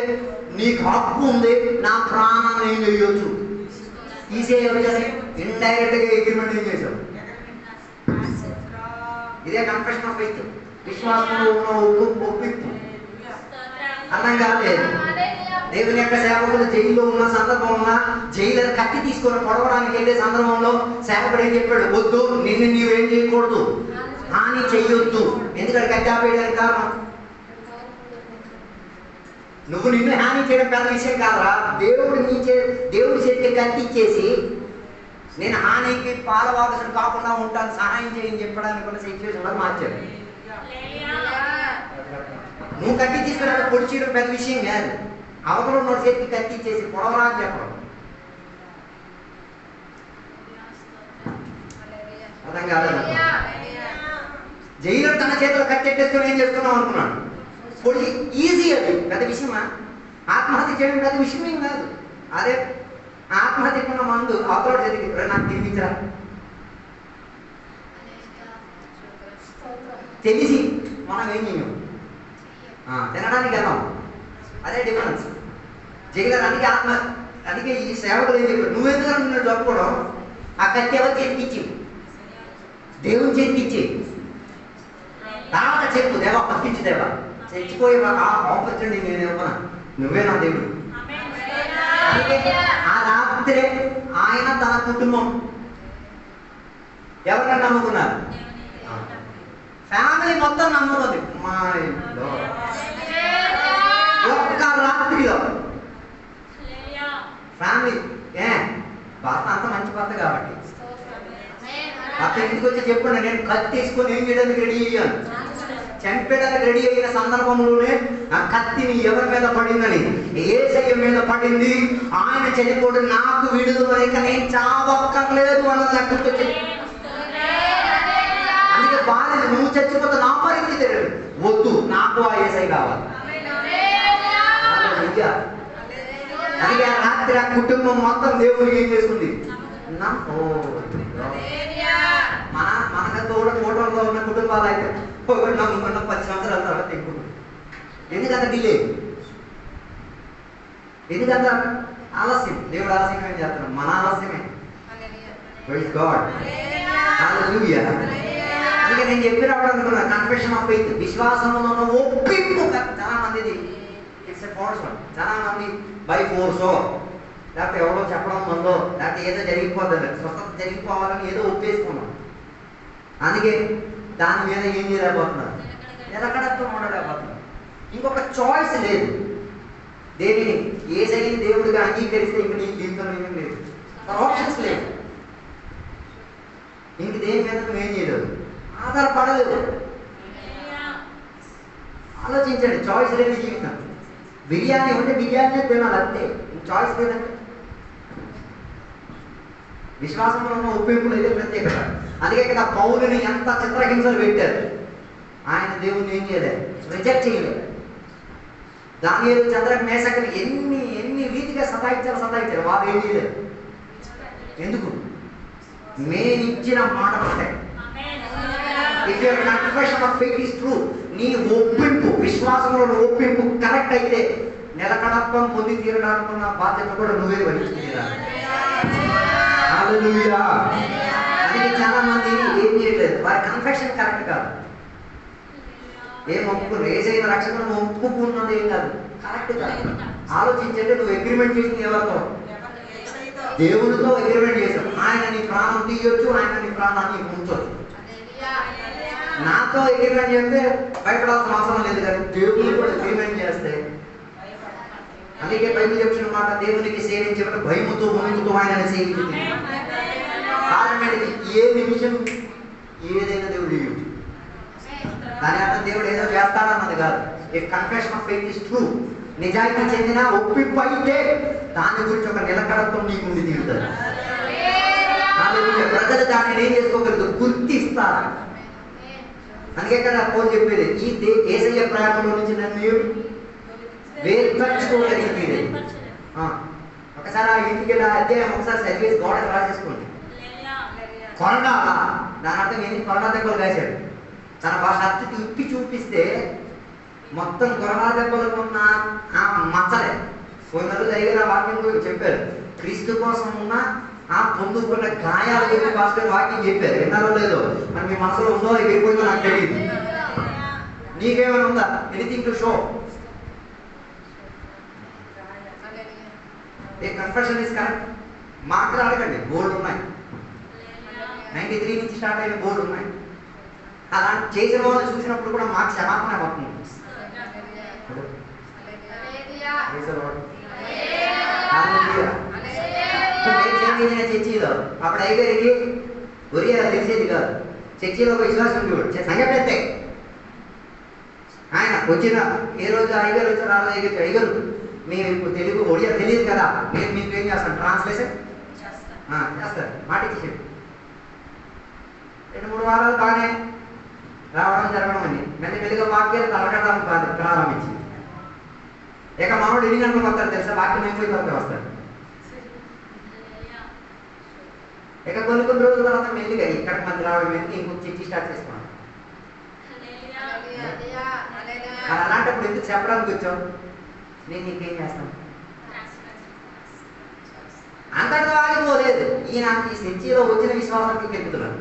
నీకు హక్కు ఉంది, నా ప్రాణాన్ని ఏం చేయొచ్చు. తీసేయొచ్చని ఇండైరెక్ట్ గా అగ్రిమెంట్ ఏం చేశావు? ఇదే కన్ఫెషన్ ఆఫ్ ఫెయిత్, విశ్వాసంలో ఉన్న ఒప్పింపు. అర్థం కాలేదు. దేవుని యొక్క సేవకులు జైల్లో ఉన్న సందర్భంలో జైలర్ కత్తి తీసుకొని పొడవడానికి వెళ్ళే సందర్భంలో సేవకుడు ఏం చెప్పాడు? వద్దు, నిన్ను నీవేం చేయకూడదు, హాని చెయ్యొద్దు. ఎందుకంటే కత్తి ఆపేయడానికి కారణం నువ్వు నిన్ను హాని చేయడం పెద్ద విషయం కాదురా. దేవుడి చేతికి కత్తి ఇచ్చేసి నేను హానికి పాలవారసుడు కాకుండా ఉంటాను, సహాయం చేయని చెప్పడానికి ఉన్న సిచ్యువేషన్ మార్చాడు. నువ్వు కత్తి తీసుకున్నాక పొడి చేయడం పెద్ద విషయం కాదు. అవతల ఉన్న చేతికి కత్తి ఇచ్చేసి పొడవరా అని చెప్పడం. అర్థం కాదు. జైలు తన చేతిలో కత్తి ఎట్టేసుకొని ఏం చేస్తున్నావు అనుకున్నాడు. పొడి ఈజీ, అది పెద్ద విషయమా? ఆత్మహత్య చేయడం పెద్ద విషయం ఏం కాదు. అదే ఆత్మహత్యకున్న మందు అవతల చేతికి నాకు తినిపించరా తెలిసి మనం ఏం చేయం, తినడానికి వెళ్దాం. అదే డిఫరెన్స్. జైలర్ అందుకే ఈ సేవకులు ఏం చెప్పారు? నువ్వెందుకు నిన్ను చెప్పుకోవడం? ఆ కత్తి ఎవరు చేతికిచ్చి? దేవుని చేతికిచ్చి తర్వాత చెప్పు, దేవా పంపించు, దేవా చచ్చిపోయి ఆపర్చునిటీ నేను ఇవ్వనా, నువ్వే నా దేవుడు. అందుకే ఆ రాత్రే ఆయన తన కుటుంబం ఎవరిని నమ్ముకున్నారు? ఫ్యామిలీ మొత్తం నమ్ముతుంది. మా ఒక్క రాత్రిలో ఫ్యామిలీ భర్త అంత మంచి భర్త కాబట్టి భర్త ఇంటికి వచ్చి చెప్పండి, నేను కత్తి తీసుకొని ఏం చేయడానికి రెడీ అయ్యాను, చంపేయడానికి రెడీ అయిన సందర్భంలోనే ఆ కత్తిని ఎవరి మీద పడిందని? యేసయ్య మీద పడింది. ఆయన చనిపోవడం నాకు విడుదల, ఇక నేను చావక్కర్లేదు అన్నది నాకు గుర్తొచ్చింది. అందుకే భార్య నువ్వు చచ్చిపోతే నా పరిస్థితి వద్దు, నాకు ఆ యేసయ్య కావాలి. అందుకే ఆ రాత్రి ఆ కుటుంబం మొత్తం దేవుడికి ఏం చేసుకుంది? మనకంతా కూడా ఫోటోలో ఉన్న కుటుంబాలు అయితే నమ్ముకున్న 10 సంవత్సరాల తర్వాత ఎక్కువ. ఎందుకంత డిలే? ఎందుకంత ఆలస్యం? దేవుడు ఆలస్యం ఏం చేస్తున్నాడు? మన ఆలస్యమే. ప్రైజ్ గాడ్, హల్లెలూయా. అందుకే నేను చెప్పినప్పుడు అనుకున్నా, కన్ఫెషన్ ఆఫ్ ఫెయిత్, విశ్వాసంలో ఉన్న ఒప్పింపు. చాలా మందిది ఇట్స్ ఎ ఫోర్స్. చాలా మంది బై ఫోర్సో, లేకపోతే ఎవరో చెప్పడం వల్ల, లేకపోతే ఏదో జరిగిపోతుంది, స్వస్థత జరిగిపోవాలని ఏదో ఒప్పేసుకున్నాం. అందుకే దాని మీద ఏం చేయలేకపోతున్నారు, నిలకడతో ఉండలేకపోతున్నారు. ఇంకొక చాయిస్ లేదు. దేనిని యేసయ్యని దేవుడిగా అంగీకరిస్తే ఇంక నీ జీవితంలో ఏం లేదు, ఆప్షన్స్ లేవు. ఇంక దేని మీద నువ్వేం చేయలేదు, ఆధారపడలేదు. ఆలోచించండి, చాయిస్ లేని జీవితం. బిర్యానీ ఉంటే బిర్యానీ తినాలి అంతే, చాయిస్ లేదంటే విశ్వాసంలో ఉన్న ఒప్పింపులు అయితే ప్రత్యేకత. అందుకే కదా పౌలుని ఎంత చిత్రహింసలు పెట్టారు. ఆయన దేవుని ఏం చేయలేదు, రిజెక్ట్ చేయలేదు. దానియేలు చంద్రక మేషకులు ఎన్ని రీతిగా సతాయించారు, వారు ఏం చేయలేదు. ఎందుకు? మేనిచ్చిన మాట అంటే if your confession of faith is true, నీ ఒప్పింపు, విశ్వాసంలో ఒప్పింపు కరెక్ట్ అయితే నిలకడత్వం పొంది తీరడానికి బాధ్యత కూడా నువ్వే వహించుకునేదాన్ని. హల్లెలూయా. అందుకే చాలా మంది ఏం చేయలేదు, వారి కన్ఫెషన్ కరెక్ట్ కాదు. ఏం ఒప్పుకున్నారు, ఏసైన రక్షకులను ఒప్పుకున్నది ఏం కాదు, కరెక్ట్ కాదు. ఆలోచించండి, నువ్వు అగ్రిమెంట్ చేసింది ఎవరితో? దేవునితో అగ్రిమెంట్ చేశావు. ఆయన నీ ప్రాణం తీయొచ్చు, ఆయన నీ ప్రాణాన్ని ఉంచొచ్చు. నాతో అగ్రిమెంట్ చేస్తే భయపడాల్సిన అవసరం లేదు, కానీ దేవుని కూడా అగ్రిమెంట్ చేస్తే. అందుకే బైబిల్ చెప్పిన మాట, దేవునికి సేవించే భయముతో భూమితో ఆయన సేవించింది. కారణం ఏ నిమిషం ఏదైనా దేవుడు చేయొచ్చు. దాని అర్థం దేవుడు ఏదో చేస్తాడన్నది కాదు. If confession of faith is true, నిజాయితీ చెందిన ఒప్పింపు అయితే దాని గురించి ఒక నిలకడత్వం నీకు ఉండి తీరుతుంది. ప్రజలు దాన్ని ఏం చేసుకోగలదు, గుర్తిస్తారు. అందుకే కదా పౌలు చెప్పేది, ఈ యేసయ్య ప్రేమలో నుంచి నన్ను వేర్పరచుకోగలిగింది. ఒకసారి ఆ ఇంటికి వెళ్ళి అధ్యాయం ఒకసారి చదివేసి గోడకు రాసేసుకోండి. కొరడా, దాని అర్థం ఏంటి? కొరడా దెబ్బలు కాశాడు. తన భాష అత్తి ఉప్పి చూపిస్తే మొత్తం కొరడా దెబ్బలకు ఉన్న ఆ మచ్చలే. కొందరు జరిగిన వాక్యం చెప్పారు, క్రీస్తు కోసం ఉన్న ఆ పొందుకున్న గాయాల గురించి భాస్కర్ వాక్యం చెప్పారు. విన్నారో లేదో మరి మీ మనసులో ఉందో ఎగిరిపోయిందో నాకు తెలియదు. నీకేమైనా ఉందా anything to show? A confession is correct. మాటలు అడగండి, బోర్డు ఉన్నాయి. 93 నుంచి స్టార్ట్ అయిన బోర్డు ఉన్నాయి. అలాంటి చేసిన వాళ్ళు చూసినప్పుడు కూడా మాకు క్షమాపణ పడుతుంది. చర్చిలో అప్పుడు అయ్యగారికి ఒరియా తెలిసేది కాదు. చర్చిలో ఒక విశ్వాసం ఉండేవాడు, సంగతి ఆయన వచ్చిన ఏ రోజు అయ్యగారు వచ్చి రాలేదు. అయ్యగారు మేము ఇప్పుడు తెలుగు ఒడియా తెలియదు కదా, నేను మీకు ఏం చేస్తాను, ట్రాన్స్లేషన్ చేస్తారు. మాట ఇచ్చేసాడు. 2-3 వారాలు బాగానే రావడం జరగడం అని మెల్లిగా వాక్యాలు తలకడం ప్రారంభించింది. ఇక మనోడు 8 గంటలకు వస్తారు తెలుసా, వాక్యం అయిపోయిన వరకు వస్తారు. ఇక కొన్ని రోజుల తర్వాత మెల్లిగా ఇక్కడికి మంది రావడం ఎందుకు, ఇంకొక చర్చి స్టార్ట్ చేసుకున్నాం. అలాంటప్పుడు ఎందుకు చెప్పడానికి వచ్చావు, నేను నీకేం చేస్తాను అంతటితో ఆగిపోలేదు. ఈయన ఈ చర్చిలో వచ్చిన విశ్వాసానికి పెరుగుతున్నాను.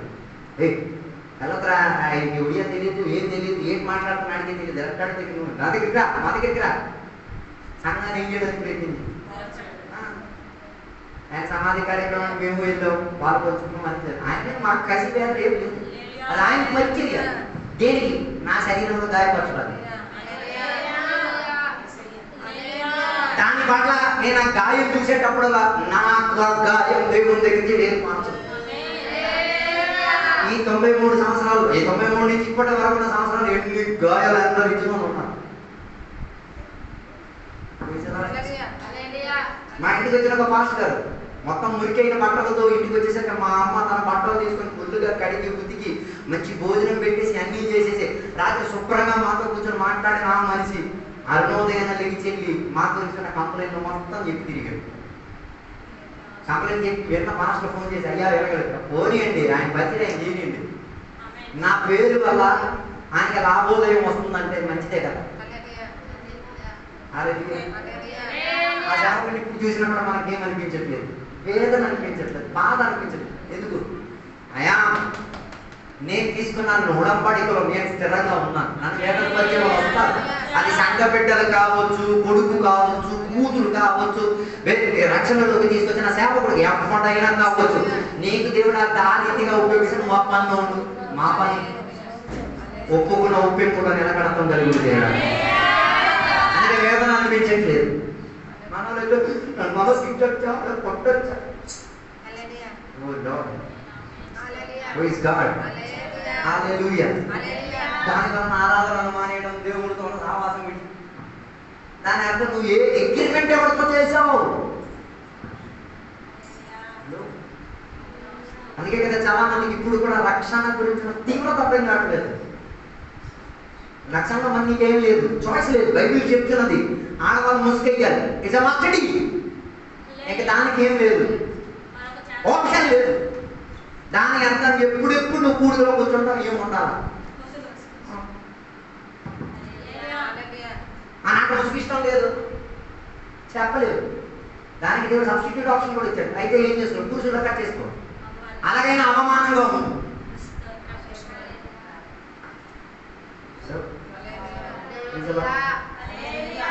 వెళ్ళొద్దురా, ఆయనకి ఒడియా తెలియదు, ఏం తెలియదు, ఏం మాట్లాడుతున్నాడికి తెలియదు, ఎలక్ట్రానిక్ తెలియదు, నా దగ్గరికి రా సంఘాన్ని ఏం చేయడానికి ప్రయత్నించి ఆయన సమాధి కార్యక్రమాన్ని మేము వెళ్ళాం, వాళ్ళు పంచుకున్నాం. అంతే. ఆయన మాకు కసి పేరు ఏం లేదు, అది ఆయన పరిచర్య. దేనికి? నా శరీరంలో గాయపరచడానికి. దాని పట్ల నేను ఆ గాయం చూసేటప్పుడల్లా నా గాయం దేవుని దగ్గర నుంచి నేను మార్చు. ఈ 93 సంవత్సరాలు, ఈ 93 నుంచి ఇప్పటి వరకు ఉన్న సంవత్సరాలు ఎన్ని గాయాలు అందరూ ఇచ్చుకొని ఉన్నాను. మా ఇంటికి వచ్చిన ఒక పాస్టర్ గారు మొత్తం మురికైన బట్టలతో ఇంటికి వచ్చేసాక మా అమ్మ తన బట్టలు తీసుకొని ఫుల్లుగా కడిగి ఉతికి మంచి భోజనం పెట్టేసి అన్నీ చేసేసి రాత్రి శుభ్రంగా మాతో కూర్చొని మాట్లాడిన ఆ మనిషి అరుణోదయాన్ని లెగిచెల్లి మాతో ఇచ్చిన కంప్లైంట్లు మొత్తం చెప్పి తిరిగాడు. కంప్లైంట్ చెప్పి వెంట పాస్టర్ ఫోన్ చేసి, అయ్యా వెళ్ళగలుగుతా పోనీయండి, ఆయన బతికి ఆయన చేయండి, నా పేరు వల్ల ఆయనకి లాభోదయం వస్తుందంటే మంచిదే కదా. ఆ సేవకుని ఇప్పుడు చూసినప్పుడు మనకేమనిపించట్లేదు, వేదన అనిపించట్లేదు, బాధ అనిపించట్లేదు. ఎందుకు? అయా నేను తీసుకున్నాను ఉడంబడికలో, నేను స్థిరంగా ఉన్నాను, నన్ను వేదన పరిచయం వస్తాను. అది సంఘ బిడ్డలు కావచ్చు, కొడుకు కావచ్చు, కూతురు కావచ్చు, రక్షణలోకి తీసుకొచ్చిన సేవకుడు ఎవరైనా కావచ్చు. నీకు దేవుడు ఆ రీతిగా ఉపయోగిస్తే మా పనిలో ఉండు, మా పని ఒప్పుకున్న ఒప్పింపుగా నిలకడతాం కలిగి అంటే వేదన అనిపించట్లేదు. మనలో నన్ను సిట్టొచ్చా కొట్టొచ్చా, దానివల్ల ఆరాధన మానేయడం, దేవుడితో సావాసం విడి. దాని అర్థం నువ్వు ఏ అగ్రిమెంట్ ఎవరితో చేసావు? అందుకే కదా చాలా మందికి ఇప్పుడు కూడా రక్షణ గురించిన తీవ్రత అర్థం కావట్లేదు. రక్షణలో మనకి ఏం లేదు, చాయిస్ లేదు. బైబిల్ చెప్తున్నది ఆడవాళ్ళు ముసుకెయ్యాలి, ఇట్స్ ఎ మస్టడీ. ఇక దానికి ఏం లేదు, ఆప్షన్ లేదు. దానికి అర్థం ఎప్పుడెప్పుడు నువ్వు కూడులో కూర్చుంటావు ఏం ఉండాలి. నాకు ముసుగు ఇష్టం లేదు చెప్పలేదు, దానికి దేవుడు సబ్స్టిట్యూట్ ఆప్షన్ కూడా ఇచ్చాడు. అయితే ఏం చేసుకో, పురుషులు కట్ చేసుకో, అలాగైనా అవమానంగా ఉంది.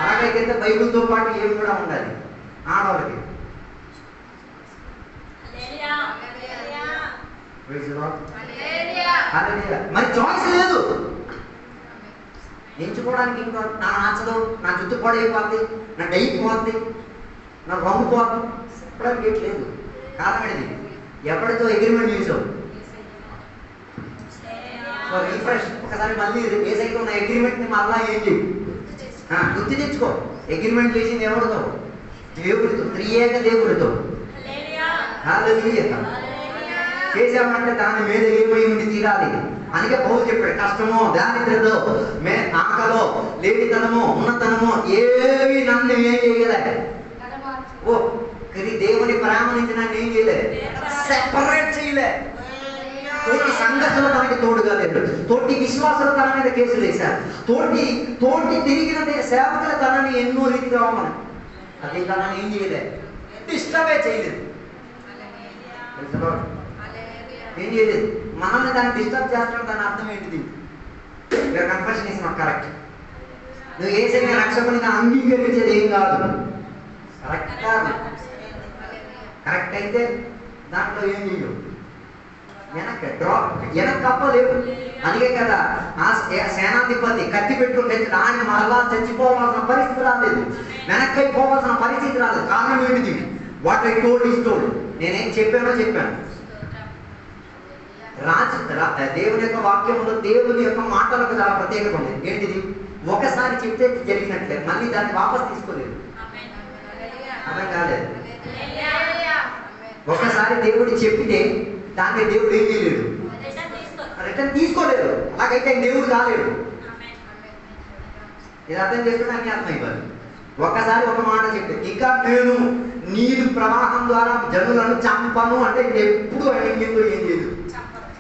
అలాగైతే బైబిల్తో పాటు ఏం కూడా ఉండాలి ఆడవాళ్ళకి. మరి చాయిస్ లేదు, ఎంచుకోవడానికి. ఇంకా నా నచ్చదు, నా జుట్టు పొడైపోద్ది, నా డై పోద్ది, నా రంగు పోద్ది, చెప్పడానికి ఏం లేదు. కారణం ఏంటి? ఎప్పటితో అగ్రిమెంట్ చేసావు రీఫ్రెష్ ఒకసారి మళ్ళీ ఏ సైడ్ ఉన్న అగ్రిమెంట్ని మళ్ళా ఏం చేయి, గుర్తు తెచ్చుకో. అగ్రిమెంట్ చేసింది ఎవరితో? దేవుడితో, త్రియేక దేవుడితో. చేసామంటే దాని మీద ఏమై ఉండి తీరాలి. అందుకే పౌలు చెప్పాడు, కష్టమో దారిద్రతో ఆకలో లేనితనమో ఉన్నతనమో ఏవి నన్ను ఏం చేయలే. ఓ దేవుని ప్రేమ నుంచి నన్ను ఏం చేయలే, సెపరేట్ చేయలే. తోటి సంఘర్షణ తనకి తోడుగా లేదు, తోటి విశ్వాసాలు తన మీద కేసులు వేశారు, తోటి తిరిగిన సేవకుల తనని ఎన్నో రీతిగా మనం అది తనని ఏం చేయలే, డిస్టర్బే చేయలేదు. ఏం చేయలేదు, మనల్ని దాన్ని డిస్టర్బ్ చేస్తాం. దాని అర్థం ఏంటిది? Confession is not correct. నువ్వు ఏసైనా రక్షకునిగా అంగీకరించేది ఏం కాదు, కరెక్ట్ కాదు. కరెక్ట్ అయితే దాంట్లో ఏం చేయవు, వెనక కప్పలేవు. అందుకే కదా ఆ సేనాధిపతి కత్తి పెట్టుకుంటే ఆయన మరలా చచ్చిపోవాల్సిన పరిస్థితి రాలేదు, వెనక్కైపోవాల్సిన పరిస్థితి రాలేదు. కారణం ఏంటిది? What I told is told. నేనేం చెప్పానో చెప్పాను. దేవుని యొక్క వాక్యంలో దేవుని యొక్క మాటలకు చాలా ప్రత్యేకత ఉంది. ఏంటిది? ఒకసారి చెప్తే జరిగినట్లే, మళ్ళీ దాన్ని వాపస్ తీసుకోలేదు. అర్థం కాలేదు. ఒకసారి దేవుడు చెప్పితే దాన్ని దేవుడు ఏం చేయలేడు, రిటర్న్ తీసుకోలేదు. అలాగైతే దేవుడు కాలేడు. ఇది అర్థం చేసుకోవడానికి అర్థం ఇవ్వాలి. ఒక్కసారి ఒక మాట చెప్పి ఇక నేను నీరు ప్రవాహం ద్వారా జనులను చంపను అంటే ఎప్పుడు అడిగిందో ఏం లేదు,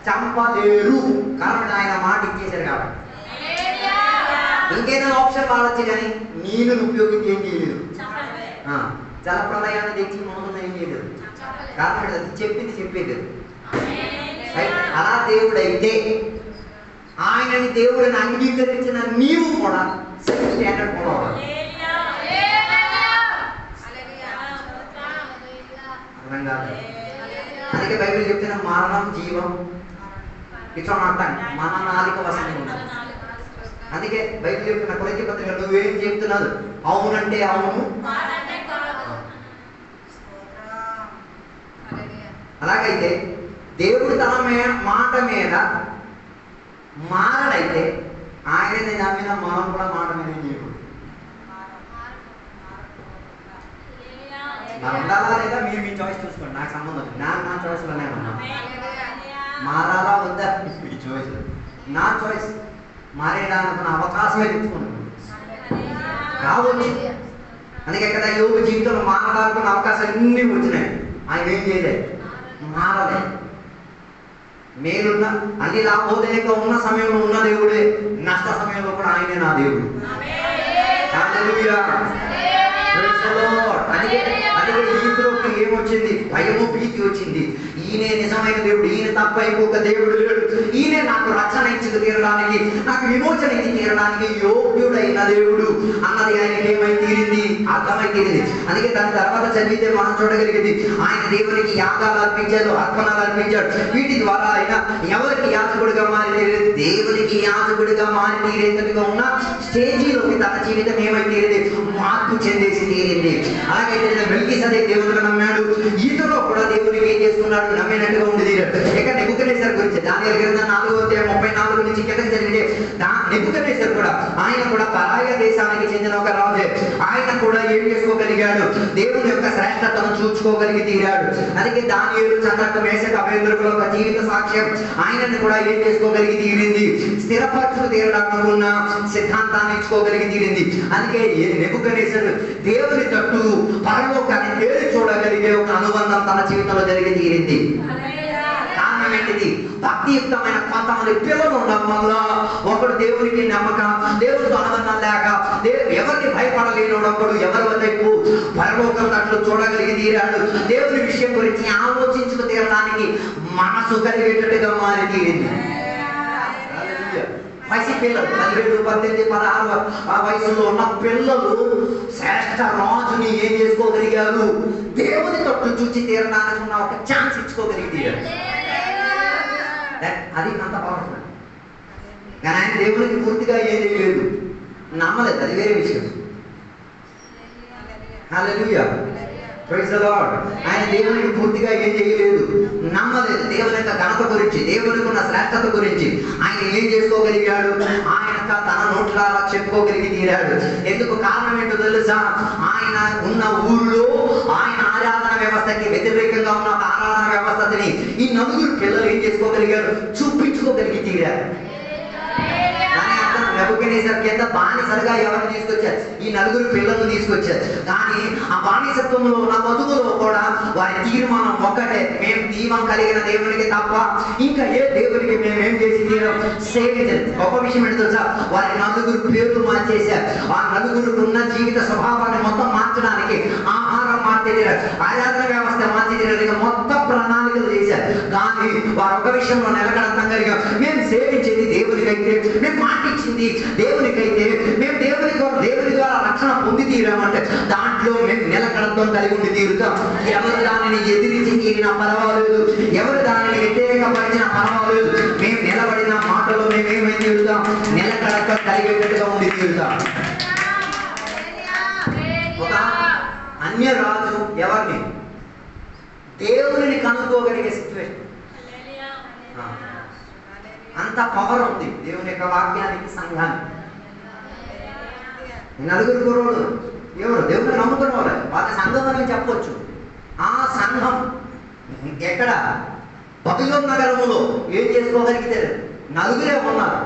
చంపలేరు. కారణం ఆయన మాట ఇచ్చేశారు కాబట్టి. ఇంకేదైనా ఆప్షన్ వాడచ్చు కానీ నీళ్ళను ఉపయోగించి ఏం చేయలేదు. జలప్రలయాన్ని తెచ్చి మనము ఏం చేయలేదు. కారణం అది చెప్పింది చెప్పేది. అలా దేవుడైతే ఆయనని దేవుడిని అంగీకరించిన నీవు కూడా సేమ్ స్టాండర్డ్ ఫాలో అవ్వాలి. అర్థం కాదు. అందుకే బైబిల్ చెప్తున్న మరణం జీవం ఇట్లా మాట్లాడి మన నాలిక వసంతం ఉంటుంది. అందుకే బైబిల్ చెప్తున్న కొరింథీ పత్రిక నువ్వేం చెప్తున్నావు? అవునంటే అవును. అలాగైతే దేవుడు తన మాట మీద మారడైతే ఆయనని నమ్మిన మనం కూడా మాట మీద చేయకూడదు. ఉండాలా లేదా మీరు మీ చాయిస్ చూసుకోండి, నాకు సంబంధం. నా చాయిస్లోనే ఉన్నా. మారాలా వద్దా మీ చాయిస్, నా చాయిస్. మారేయడానికి అవకాశమే తెచ్చుకున్నాను రావచ్చు. అందుకే కదా యోగు జీవితంలో మారడానికి అవకాశాలు అన్నీ వచ్చినాయి, ఆయన ఏం చేయలేదు, మారలే. నేనున్న అన్ని లాభోదయంగా ఉన్న సమయంలో ఉన్న దేవుడే, నష్ట సమయంలో కూడా ఆయనే నా దేవుడు. అందుకే ఈతలోకి ఏమొచ్చింది? భయము, భీతి వచ్చింది. ఈయనే నిజమైన దేవుడు, ఈయన తప్ప ఇంకొక దేవుడు లేడు, ఈయనే నాకు రక్షణ ఇచ్చి తీరడానికి, నాకు విమోచన ఇచ్చి తీరడానికి యోగ్యుడైన దేవుడు అన్నది ఆయనకి ఏమై తీరింది, అర్థమై తీరింది. అందుకే దాని తర్వాత చదివితే మనం చూడగలిగింది ఆయన దేవునికి యాగాలు అర్పించాడు, అర్పణలు అర్పించాడు. వీటి ద్వారా ఆయన ఎవరికి యాజకుడిగా మారి దేవునికి యాజకుడిగా మారి తీరేందుగా ఉన్న స్టేజీలోకి తన జీవితం ఏమై తీరింది, మార్పు చెందేసి తీరింది. అలాగైతే మెల్కీసెదెకు దేవుడిగా నమ్మాడు, ఈతలో కూడా దేవునికి ఏం చేసుకున్నాడు, నమ్మినట్టుగా ఉంది. ఇక నెబుకద్నెజర్ నెబుకద్నెజర్ గురించి దానియేలు గ్రంథం 4:34 నుంచి కిందకి జరిగితే నెబుకద్నెజర్ కూడా ఆయన కూడా పరాయ దేశానికి చెందిన ఒక రాజే. ఆయన కూడా ఏం చేసుకోగలిగాడు? దేవుని యొక్క శ్రేష్టతను చూసుకోగలిగి తీరాడు. అందుకే దానియేలు, చంద్రక, మేషక, అబేద్నెగోల ఒక జీవిత సాక్ష్యం ఆయనను కూడా ఏం చేసుకోగలిగి తీరింది? స్థిరపరచు తీరడానికి ఉన్న సిద్ధాంతాన్ని ఇచ్చుకోగలిగి తీరింది. అందుకే నెబుకద్నెజర్ దేవుని తట్టు పరలోకాన్ని తేలి చూడగలిగే ఒక అనుబంధం తన జీవితంలో జరిగి తీరింది. కారణం ఏంటిది? భక్తియుక్తమైన కొంతమంది పిల్లలు ఉండడం వల్ల ఒకడు దేవునికి నమ్మకం, దేవుడితో అనుబంధం లేక, ఎవరికి భయపడలేనప్పుడు ఎవరి వైపు పరలోకం తట్లు చూడగలిగి తీరాడు. దేవుని విషయం గురించి ఆలోచించుకు తీరడానికి మనసు కలిగేటట్టుగా మారి తీరింది. వయసు పిల్లలు 17, 18, 16 ఆ వయసులో ఉన్న పిల్లలు శ్రేష్ఠ రాజుని ఏం చేసుకోగలిగారు? దేవుని తట్టు చూచి తీరడానికి ఉన్న ఒక ఛాన్స్ ఇచ్చుకోగలిగి. అది అంత పవర్ఫుల్. కానీ ఆయన దేవునికి పూర్తిగా ఏం చేయలేదు, నమ్మలేదు. అది వేరే విషయం. హల్లెలూయా, ప్రైజ్ ది లార్డ్. ఆయన దేవునికి పూర్తిగా ఏం చేయలేదు, నమ్మలేదు. దేవుని యొక్క ఘనత గురించి, దేవునికి ఉన్న శ్రేష్టత గురించి ఆయన ఏం చేసుకోగలిగాడు? ఆయన తన నోట్ల చెప్పుకోగలిగి తీరాడు. ఎందుకు? కారణం ఏంటో తెలుసా? ఆయన ఉన్న ఊళ్ళో ఆయన ఆరాధన వ్యవస్థకి వ్యతిరేకంగా ఉన్న ఆరాధన వ్యవస్థని ఈ నలుగురు పిల్లలు ఏం చేసుకోగలిగారు? చూపించుకోగలిగి తీరారు. నెబుకద్నెజర్ కింద బానిసలుగా ఎవరిని తీసుకొచ్చారు? ఈ నలుగురు పిల్లలను తీసుకొచ్చారు. కానీ ఆ బానిసత్వంలో ఉన్న బతుకులో కూడా వారి తీర్మానం ఒక్కటే, మేము దీవం కలిగిన దేవునికి తప్ప ఇంకా ఏ దేవునికి మేమేం చేసి తీరం సేవించదు. గొప్ప విషయం ఏంటో తెలుసా? వారి నలుగురు పేర్లు మార్చేశారు. ఆ నలుగురు ఉన్న జీవిత స్వభావాన్ని మొత్తం మార్చడానికి ఆహారం మార్చేసారు, ఆరాధన వ్యవస్థ మార్చేసారు, మొత్తం ప్రణాళికలు చేశారు. కానీ వారు ఒక విషయంలో నిలకడతాం కలిగా, మేము సేవించేది దేవునికైతే, మేము మాటిచ్చింది దేవునికైతే, మేము దేవుని ద్వారా రక్షణ పొంది తీరామంటే దాంట్లో మేము నిలకడతో కలిగి ఉండి తీరుతాం. ఎవరు దానిని ఎదిరించి తీరినా పర్వాలేదు, ఎవరు దానిని వ్యతిరేకపరిచినా పర్వాలేదు, మేము నిలబడిన మాటలో మేమేమై తీరుతాం? నిలకడతో కలిగేటట్టుగా ఉండి తీరుతాం. ఒక అన్య రాజు ఎవరిని? దేవుని కనుక్కోగలిగే సిచ్యువేషన్. అంత పవర్ ఉంది దేవుని యొక్క వాక్యానికి, సంఘానికి. నలుగురు గురువులు ఎవరు? దేవుని నమ్ముకున్న వాళ్ళు. వాళ్ళ సంఘం అని చెప్పవచ్చు. ఆ సంఘం ఎక్కడ? బబిలోను నగరములో ఏం చేసుకోగలిగితే నలుగురే ఉన్నారు,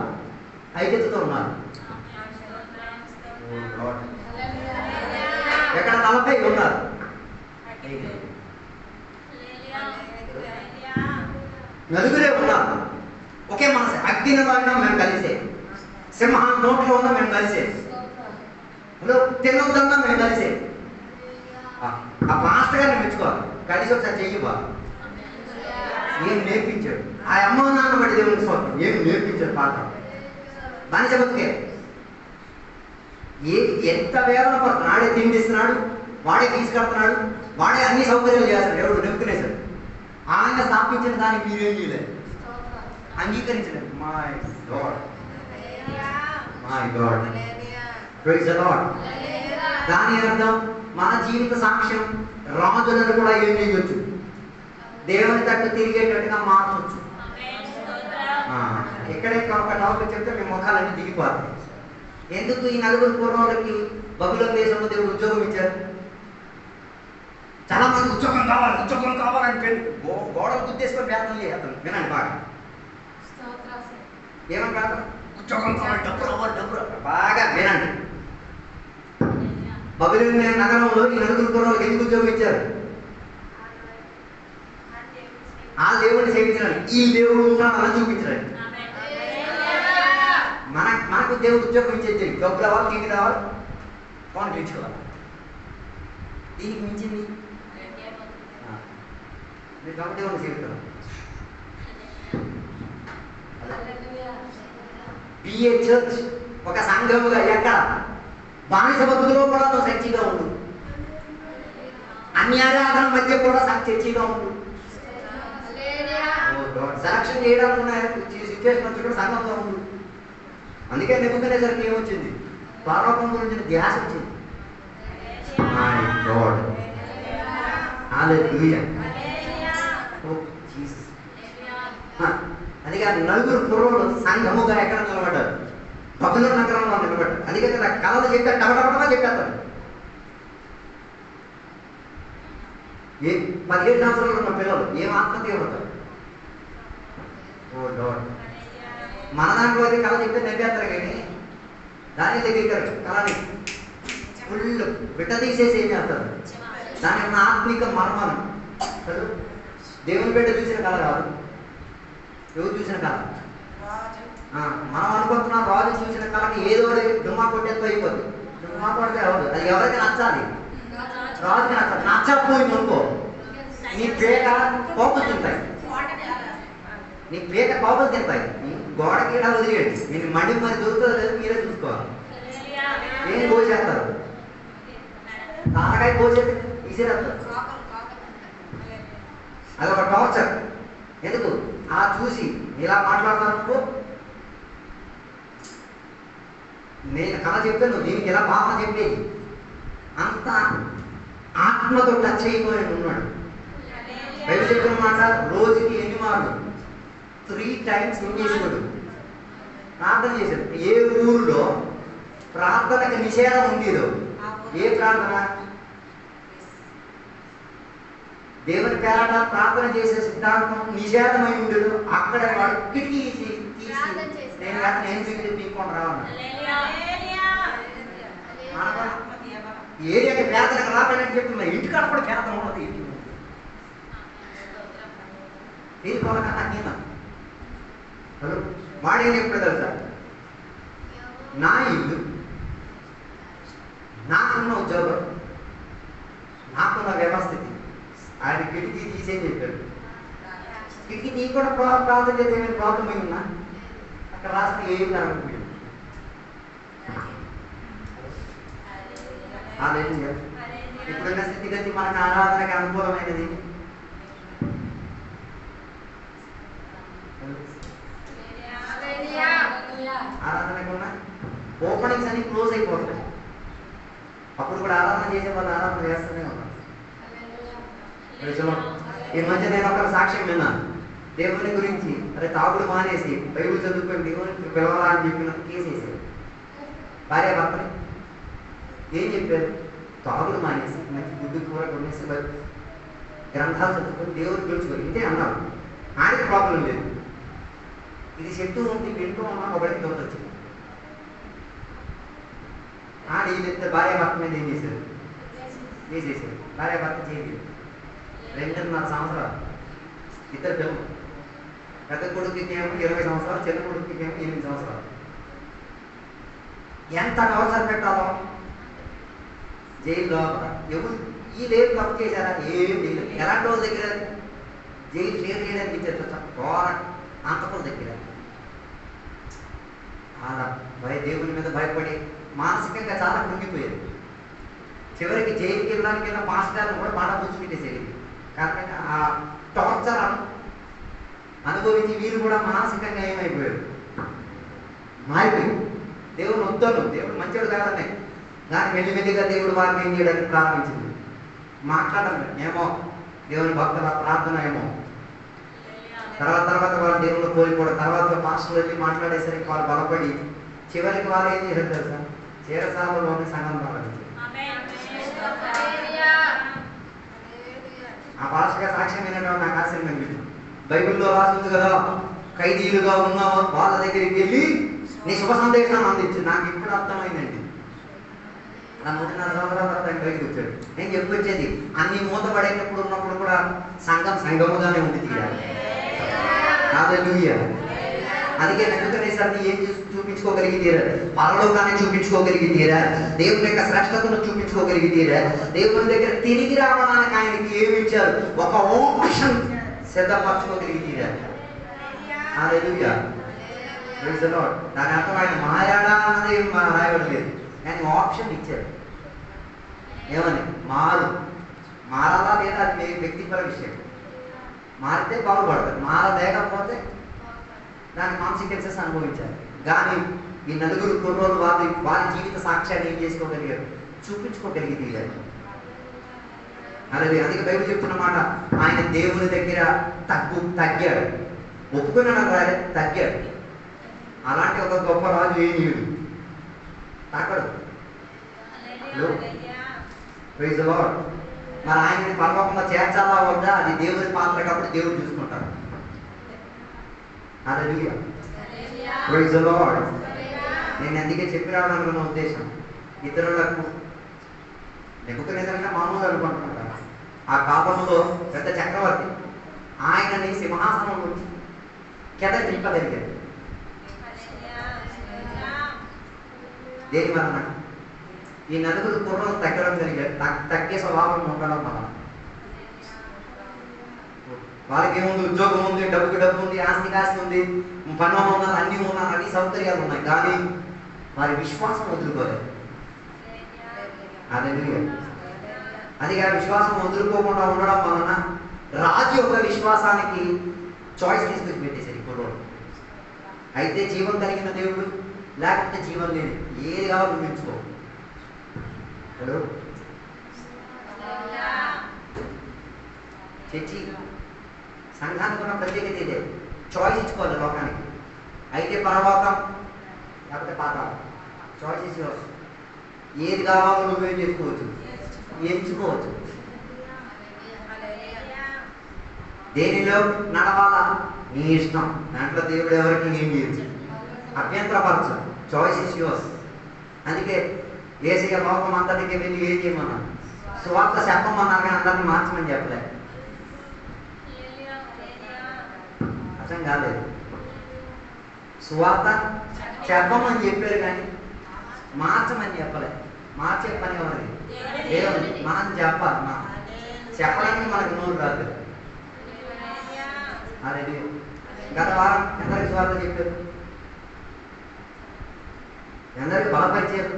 ఐక్యతతో ఉన్నారు. ఎక్కడ? 40 ఉన్నారు. నలుగురే ఉన్నారు, ఒకే మనసు. అగ్ని వాడినా మేము కలిసే, సింహాన్ నోట్లో ఉన్నా మేము కలిసే, తినొద్దన్నా మేము కలిసే. ఆ మాస్టర్ గారిని మెచ్చుకోవాలి, కలిసి ఒకసారి చెయ్యివ్వాలి. ఏం నేర్పించాడు? ఆ అమ్మ నాన్న బట్టి దేవునికి స్వార్థం ఏం నేర్పించాడు? పాట బానిస బతుకే. ఎంత వేదన పడుతుంది. వాడే తిండిస్తున్నాడు, వాడే తీసుకెడుతున్నాడు, వాడే అన్ని సౌకర్యాలు చేస్తాడు. ఎవరు? నెబుకద్నెజర్. ఆయన స్థాపించిన దానికి మీరేం చేయలేదు, అంగీకరించలేదు. My God, my God, praise the Lord. దాని అర్థం మన జీవిత సాక్ష్యం రాజులను కూడా ఏం చేయొచ్చు? దేవుని తట్టు తిరిగేటట్టుగా మార్చవచ్చు. ఎక్కడే ఒక టాపిక్ చెప్తే మీ ముఖాలన్నీ దిగిపోతాయి. ఎందుకు ఈ నలుగురు పూర్వలకి బబులోను దేశంలో దేవుడు ఉద్యోగం ఇచ్చారు? చాలా మంది ఉద్యోగం కావాలి, ఉద్యోగం కావాలంటే గోడలు గుద్దేసుకొని ప్రార్థన చేస్తారు. వినండి బాగా, ఏమని ప్రార్థన? ఉద్యోగం కావాలి, డబ్బులు బాగా వినండి. బబులోను నగరంలో ఈ నలుగురు పూర్వలకు ఎందుకు ఉద్యోగం ఇచ్చారు? ఆ దేవుడిని సేవించడానికి, ఈ దేవుడు ఉన్నాడని చూపించడానికి. మనకు దేవుడు ఉద్యోగం ఇచ్చేది డబ్బు రావాలి, తిండి రావాలి, ఫోన్ పిలుచుకోవాలి. దీనికి మించింది మీరు గొప్ప దేవుడిని సేవిస్తారు. బిఏ చర్చ్ ఒక సంఘముగా ఎక్కడ? బానిస బతుకులో కూడా నువ్వు సచ్చిగా ఉండు, అన్యారాధన మధ్య కూడా చర్చిగా ఉండు. సెలక్షన్ చేయడానికి ఉన్న సిచ్యువేషన్ వచ్చి కూడా సంఘంలో ఉండు. అందుకే నెబుకద్నెజర్కి ఏమొచ్చింది? పరలోకం గురించి ధ్యాస వచ్చింది. My God, hallelujah, oh Jesus. అందుకే ఆ నలుగురు కుర్రోళ్ళు సంఘముగా ఎక్కడ నిలబడ్డారు? బబులోను నగరంలో నిలబడ్డారు. అందుకే కదా కళలు చెప్పారు, టబటబటగా చెప్పేస్తారు. 17 సంవత్సరాలు ఉన్న పిల్లలు ఏం ఆత్మతీవ్రత! ఓ లార్డ్, మన దాంట్లో అయితే కళ చెప్తే నవ్వేస్తారు, కానీ దాని దగ్గర కళని ఫుల్ బిడ్డ తీసేసి ఏం చేస్తారు? దాని ఉన్న ఆత్మిక మర్మాలు దేవుని బిడ్డ చూసిన కళ కాదు. ఎవరు చూసిన కళ? మనం అనుకుంటున్నాం రాజు చూసిన కళకి ఏదో డుమ్మా కొట్టేతో అయిపోద్ది. డుమ్మా కొడితే అవ్వదు. అది ఎవరికి నచ్చాలి? రాజుకి నచ్చాలి. నచ్చకపోయింది అనుకో, నీ పేక కోపలు తింటాయి, నీ పేక కోపలు తింటాయి. గోడ కీడ వదిలేయండి, నేను మడి మరి దొరుకుతుందో లేదు మీరే చూసుకోవాలి. ఏం కోసేస్తారు? తారకాయ కోసేది తీసేస్తారు. అదొక టార్చర్. ఎందుకు? ఆ చూసి ఇలా మాట్లాడతాను, నేను కథ చెప్పాను, దీనికి ఇలా భావన చెప్పేది అంత ఆత్మతో టచ్ అయిపోయి ఉన్నాడు. బైబిల్ చెప్పిన మాట, రోజుకి ఎన్ని మార్లు 3 times ఏం చేసేవాడు? ప్రార్థన చేశాడు. ఏ ఊరిలో ప్రార్థనకు నిషేధం ఉండేదో? ఏ ప్రార్థన? దేవుని పేరట ప్రార్థన చేసే సిద్ధాంతం నిషేధమై ఉండేది. అక్కడ వాడు కిటికీ తీసి నేను కాదు, నేను తీసుకొని రావాలి. ఏరియాకి పేదలకు రాబడి చెప్తున్నా, ఇంటికాడ కూడా పేదలు ఉన్నది. వాడేది ఎప్పుడు తెలుసా? నా ఇల్లు, నాకున్న ఉద్యోగం, నాకున్న వ్యవస్థితి, ఆయన కిటికీ తీసేని చెప్పాడు. కిటికీ తీ కూడా ప్రార్థన చేస్తే ఏమైనా ప్రాబ్లం అయిందా? అక్కడ రాస్తే ఏం జరగదు. ఇప్పుడున్న స్థితిగతి మనకు ఆరాధనకి అనుకూలమైనది. ఆరాధనకు ఉన్న ఓపెనింగ్స్ అన్ని క్లోజ్ అయిపోతాయి. అప్పుడు కూడా ఆరాధన చేసే వాళ్ళు ఆరాధన చేస్తూనే ఉన్నారు. ఈ మధ్య నేను ఒక సాక్ష్యం విన్నాను దేవుని గురించి. అరే తాగుడు మానేసి బైబిల్ చదువుకొని దేవునికి పిలవాలా అని చెప్పిన కేసు వేసారు. భార్య భర్తని ఏం చెప్పారు? తాగుడు మానేసి మంచి గుడ్డు కూర కొనేసి గ్రంథాలు చదువుకొని దేవుడిని పిలుచుకొని ఇదే అన్నారు. ఆయనకి ప్రాబ్లం లేదు. ఇది చెట్టు ఉంది, వింటూ ఉన్నా ఒకటి దొరక వచ్చింది. ఆయన వీళ్ళిద్దరు భార్య భర్త మీద ఏం చేశారు? చేసేసారు. భార్య భర్త చేయలేదు. 2.5 సంవత్సరాలు ఇద్దరు పిల్లలు. పెద్ద కొడుకుకి ఏమో 20 సంవత్సరాలు, చిన్న కొడుకుకి ఏమో 8 సంవత్సరాలు. ఎంత అవసరం పెట్టాలో జైల్లో ఎవరు ఈ లేదు తప్పు చేశారా? ఏం లేదు. ఎలాంటి వాళ్ళ దగ్గర జైలు క్లియర్ చేయడానికి ఇచ్చారు. అంతకుల దగ్గర అలా దేవుని మీద భయపడి మానసికంగా చాలా కృంగిపోయేది. చివరికి జైలుకి వెళ్ళడానికి వెళ్ళిన మాస్టర్లను కూడా బాగా పూచిపెట్టేసేది. కాబట్టి ఆ టార్చర్ అనుభవించి వీరు కూడా మానసికంగా ఏమైపోయారు? మారిపోయి దేవుడు వద్దను, దేవుడు మంచివాడు కాదనే. దాన్ని మెల్లిమెల్లిగా దేవుడు వారిని ఏం చేయడానికి ప్రారంభించింది. మాట్లాడాలి ఏమో, దేవుని భక్తుల ప్రార్థన ఏమో. తర్వాత వాళ్ళు దేవుళ్ళు కోల్పోవడం, తర్వాత మాస్టర్లు వెళ్ళి మాట్లాడేసరికి వాళ్ళు బలపడి చివరికి వాళ్ళు ఏం చేశారు తెలుసా? చేరసాలలోని సంఘం ప్రారంభించారు. ఆ భాషగా సాక్ష్యం వినడం నాకు ఆశ్చర్యం అనిపించింది. బైబిల్లో రాసింది కదా, ఖైదీలుగా ఉన్న వాళ్ళ దగ్గరికి వెళ్ళి నీ శుభ సందేశాన్ని అందించు. నాకు ఇప్పుడు అర్థమైందండి. నా 3.5 సంవత్సరాల తర్వాత ఆయన బయటకు వచ్చాడు. నేను చెప్పొచ్చేది అన్ని మూతపడేటప్పుడు ఉన్నప్పుడు కూడా సంఘముగానే ఉంది తీయాలి. అందుకే నెబుకద్నెజర్ని ఏం చూపించుకోగలిగితేరా? పరలోకాన్ని చూపించుకోగలిగితేరా? దేవుని యొక్క శ్రేష్టతను చూపించుకోగలిగితేరా? దేవుని దగ్గర తిరిగి రావడానికి ఆయనకి ఏమి ఇచ్చారు? ఒక ఆప్షన్ సిద్ధపరచుకోగలిగితేరా? Hallelujah, praise the Lord. దాని అర్థం ఆయన మారాడా అన్నది రాయబడలేదు, కానీ ఆప్షన్ ఇచ్చారు. ఏమని? మారాలా లేదా అది వ్యక్తిపర విషయం. మారితే బాగుపడతారు, మారలేకపోతే దాని కాన్సిక్వెన్సెస్ అనుభవించారు. కానీ ఈ నలుగురు కుర్రోళ్ళు వారి జీవిత సాక్ష్యాన్ని ఏం చేసుకోగలిగారు? చూపించుకోగలిగి. అలాగే అందుకే బైబిల్ చెప్తున్నమాట, ఆయన దేవుని దగ్గర తగ్గాడు. ఒప్పుకున్నాడు రాలే, తగ్గాడు. అలాంటి ఒక గొప్ప రాజు ఏం చేయడు, తాకడు. Praise the lord. మరి ఆయనని పరలోకంలో చేర్చాలా వద్దా, అది దేవుడి పాత్ర కాబట్టి దేవుడు చూసుకుంటాడు. హల్లెలూయా, ప్రైజ్ ది లార్డ్. నేను అందుకే చెప్పి రావాలనుకున్న ఉద్దేశం, ఇతరులకు నెబుకద్నెజర్ మామూలుగా అనుకుంటున్నాడు. ఆ కాలంలో పెద్ద చక్రవర్తి, ఆయనని సింహాసనం నుంచి కెద నింపగలిగాడు. దేని వలన? ఈ నలుగురు కుర్రలు తగ్గడం జరిగాడు, తగ్గే స్వభావం ఉండడం వలన. వాళ్ళకి ఏముంది, ఉద్యోగం ఉంది, డబ్బుకి డబ్బు ఉంది, ఆస్తి కాస్తి ఉంది, పన్ను ఉన్నారు, అన్ని ఉన్నారు, అన్ని సౌకర్యాలు ఉన్నాయి, కానీ వారి విశ్వాసం వదులుకోలేదు. హల్లెలూయా. అది ఆ విశ్వాసం వదులుకోకుండా ఉండడం వలన రాజు యొక్క విశ్వాసానికి చాయిస్ తీసుకొచ్చి పెట్టేశారు ఈ కుర్రోడు. అయితే జీవం కలిగిన దేవుడు, లేకపోతే జీవం లేదు, ఏది కావాలో చూపించుకో. హలో, చర్చి సంఘానికి ఉన్న ప్రత్యేకత ఇదే, చాయిస్ ఇచ్చుకోవాలి లోకానికి. అయితే పరలోకం లేకపోతే పాతాళం, చాయిస్ ఇచ్చుకోవచ్చు. ఏది కావాలో నువ్వేం చేసుకోవచ్చు, ఎంచుకోవచ్చు. దేనిలో నడవాలా నీ ఇష్టం, దాంట్లో దేవుడు ఎవరికి ఏం చేయొచ్చు, అభ్యంతరపరచు. Choice is yours. అందుకే యేసయ్య లోకం అంతటికి వెళ్ళి ఏం చేయమన్నారు, సువార్త చెప్పమన్నారు, కానీ అందరినీ మార్చమని చెప్పలేదు. అర్థం కాలేదు. సువార్త చెప్పమని చెప్పారు కానీ మార్చమని చెప్పలేదు. మార్చే పని ఎవరిది? దేవుడు. మనం చెప్పాలి. చెప్పడానికి మనకు నోరు రాదు. అదే గత వారం ఎందరికి సువార్త చెప్పారు, ఎందరికి బలపరిచారు.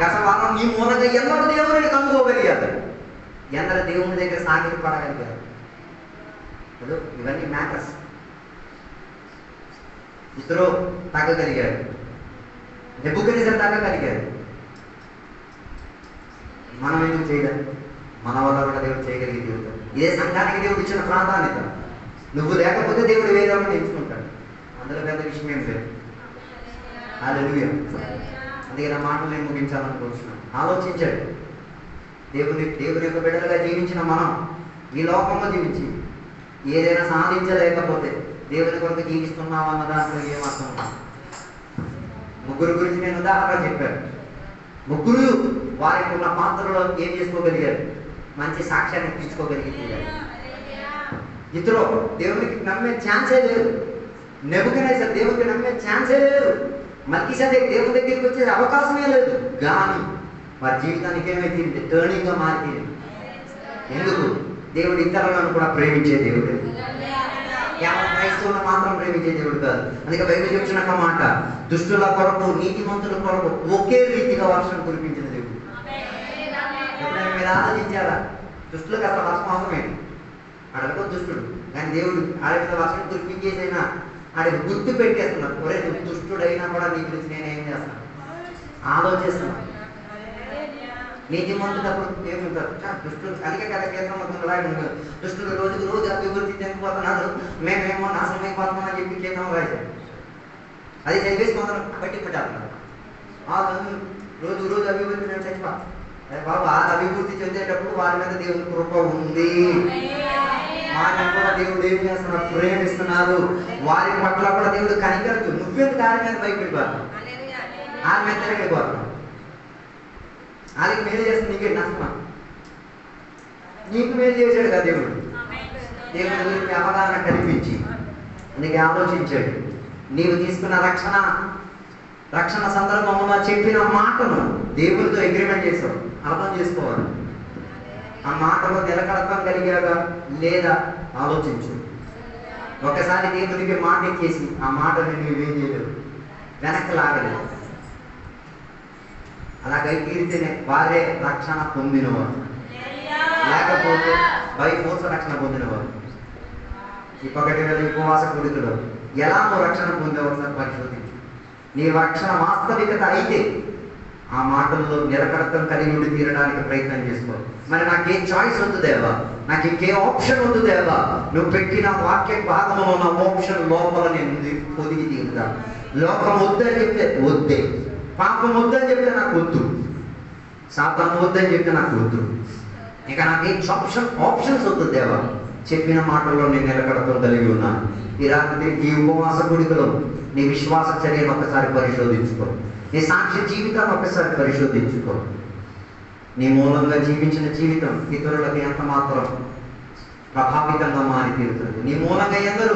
గత వారం నీ మూలంగా ఎందరో దేవుడిని కనుక్కోగలిగారు, ఎందరో దేవుని దగ్గర సాగిరి పడగలిగారు. ఇవన్నీ మ్యాటర్స్. ఇతరు తగ్గగలిగాడు, నెబుకద్నెజర్ తగ్గగలిగాడు. మనం ఎందుకు చేయలేదు? మన వల్ల కూడా దేవుడు చేయగలిగే దేవుడు. ఇదే సంఘానికి దేవుడు ఇచ్చిన ప్రాధాన్యత. నువ్వు లేకపోతే దేవుడు వేరే ఒకటి ఎంచుకుంటాడు, అందులో పెద్ద విషయం ఏం లేదు. హల్లెలూయా. అందుకే నా మాటలు నేను ముగించాలనుకుంటున్నాను. ఆలోచించాడు. దేవుని యొక్క బిడ్డలుగా జీవించిన మనం ఈ లోకంలో జీవించి ఏదైనా సాధించలేకపోతే దేవుని కొరకు జీవిస్తున్నాం అన్న దాంట్లో ఏమర్థం? ముగ్గురు గురించి నేను ఉదాహరణ చెప్పాను. ముగ్గురు వారికి ఉన్న పాత్రలో ఏం చేసుకోగలిగారు, మంచి సాక్ష్యాన్ని తీసుకోగలిగారు. ఇతరు దేవునికి నమ్మే ఛాన్సే లేదు. నెబుకద్నెజర్ దేవునికి నమ్మే ఛాన్సే లేదు. మల్కీసెదెక్ దేవుని దగ్గరికి వచ్చే అవకాశమే లేదు. కానీ వారి జీవితానికి ఏమైతే టర్నింగ్గా మారిపోయింది. ఎందుకు? దేవుడు ఇతరులను కూడా ప్రేమించే దేవుడు, కేవలం క్రైస్తవులను మాత్రం ప్రేమించే దేవుడు కాదు. అందుకే బైబిల్ చెప్తున్న మాట, దుష్టుల కొరకు నీతిమంతుల కొరకు ఒకే రీతిగా వర్షం కురిపించిన దేవుడు. ఎప్పుడైనా మీరు ఆలోచించారా? దుష్టులకు అసలు వర్షం అవసరమేంటి? ఆడలకు దుష్టుడు, కానీ దేవుడు ఆడ మీద వర్షం కురిపించేసైనా ఆడికి గుర్తు పెట్టేస్తున్నాడు. ఒరే నువ్వు దుష్టుడైనా కూడా నీ గురించి నేనేం చేస్తాను ఆలోచిస్తున్నాను. నీతిమంతుడప్పుడు ఏముంటారు? దుష్టుడు. అందుకే కదా కేంద్రంలో రాయడం, దుష్టుడు రోజుకు రోజు అభివృద్ధి చెందిపోతున్నాడు, మేమేమో నాశనం అయిపోతున్నామని చెప్పి కేంద్రం రాశారు. అది చదివేసి కొందరు బట్టి పెట్టాలన్నారు. రోజు రోజు అభివృద్ధి నేను చచ్చిపోతాను. బాబు ఆ అభివృద్ధి చెందేటప్పుడు వారి మీద దేవుని కృప ఉంది. వారిని కూడా దేవుడు ఏం చేస్తున్నారు? ప్రేమిస్తున్నారు. వారి పట్ల కూడా దేవుడు కనికరించు. నువ్వెందుకు ఆడి మీద భయపడిపోతున్నావు? ఆడి మీద తిరగలిపోతున్నావు. వాళ్ళకి మేలు చేస్తుంది, నీకే నష్టమా? నీకు మేలు చేశాడు కదా దేవుడు. దేవుడి గురించి అవగాహన కల్పించి నీకు ఆలోచించాడు. నీవు తీసుకున్న రక్షణ సందర్భంలో చెప్పిన మాటను దేవుడితో అగ్రిమెంట్ చేసావు. అర్థం చేసుకోవాలి. ఆ మాటలో నిలకడత్వం కలిగాగా లేదా ఆలోచించు. ఒకసారి దేవుడికి మాట ఎక్కేసి ఆ మాటని నువ్వేం చేయలేవు, వెనక్కి లాగలేదు. అలాగైతేనే వారే రక్షణ పొందినవారు, లేకపోతే బై ఫోర్స్ రక్షణ పొందినవారు. ఈ పగటి వేళ ఉపవాస కూడికలో ఎలా నువ్వు రక్షణ పొందేవారు పరిశోధించు. నీ రక్షణ వాస్తవికత అయితే ఆ మాటల్లో నిలకడత్వం కలిగి ఉండి తీరడానికి ప్రయత్నం చేసుకో. మరి నాకేం చాయిస్ వద్దు దేవా, నాకు ఇంకే ఆప్షన్ వద్దు దేవా, నువ్వు పెట్టిన వాక్య భాగంలో ఉన్న ఆప్షన్ లోపల నేను పొదిగి తీరుతాను. లోకం వద్దని చెప్తే వద్దే, పాపం వద్దని చెప్తే నాకు వద్దు, సాతాను వద్దని చెప్తే నాకు వద్దు. ఇక నాకు ఏ ఆప్షన్స్ వద్దు దేవా, చెప్పిన మాటల్లో నేను నిలకడతో కలిగి ఉన్నాను. ఈ రాత్రి ఈ ఉపవాస గుడికలో నీ విశ్వాస చర్యను ఒకసారి పరిశోధించుకో, నీ సాక్షి జీవితాన్ని ఒకసారి పరిశోధించుకో. నీ మూలంగా జీవించిన జీవితం ఇతరులకు ఎంత మాత్రం ప్రభావితంగా మారి తీరుతుంది. నీ మూలంగా ఎందరూ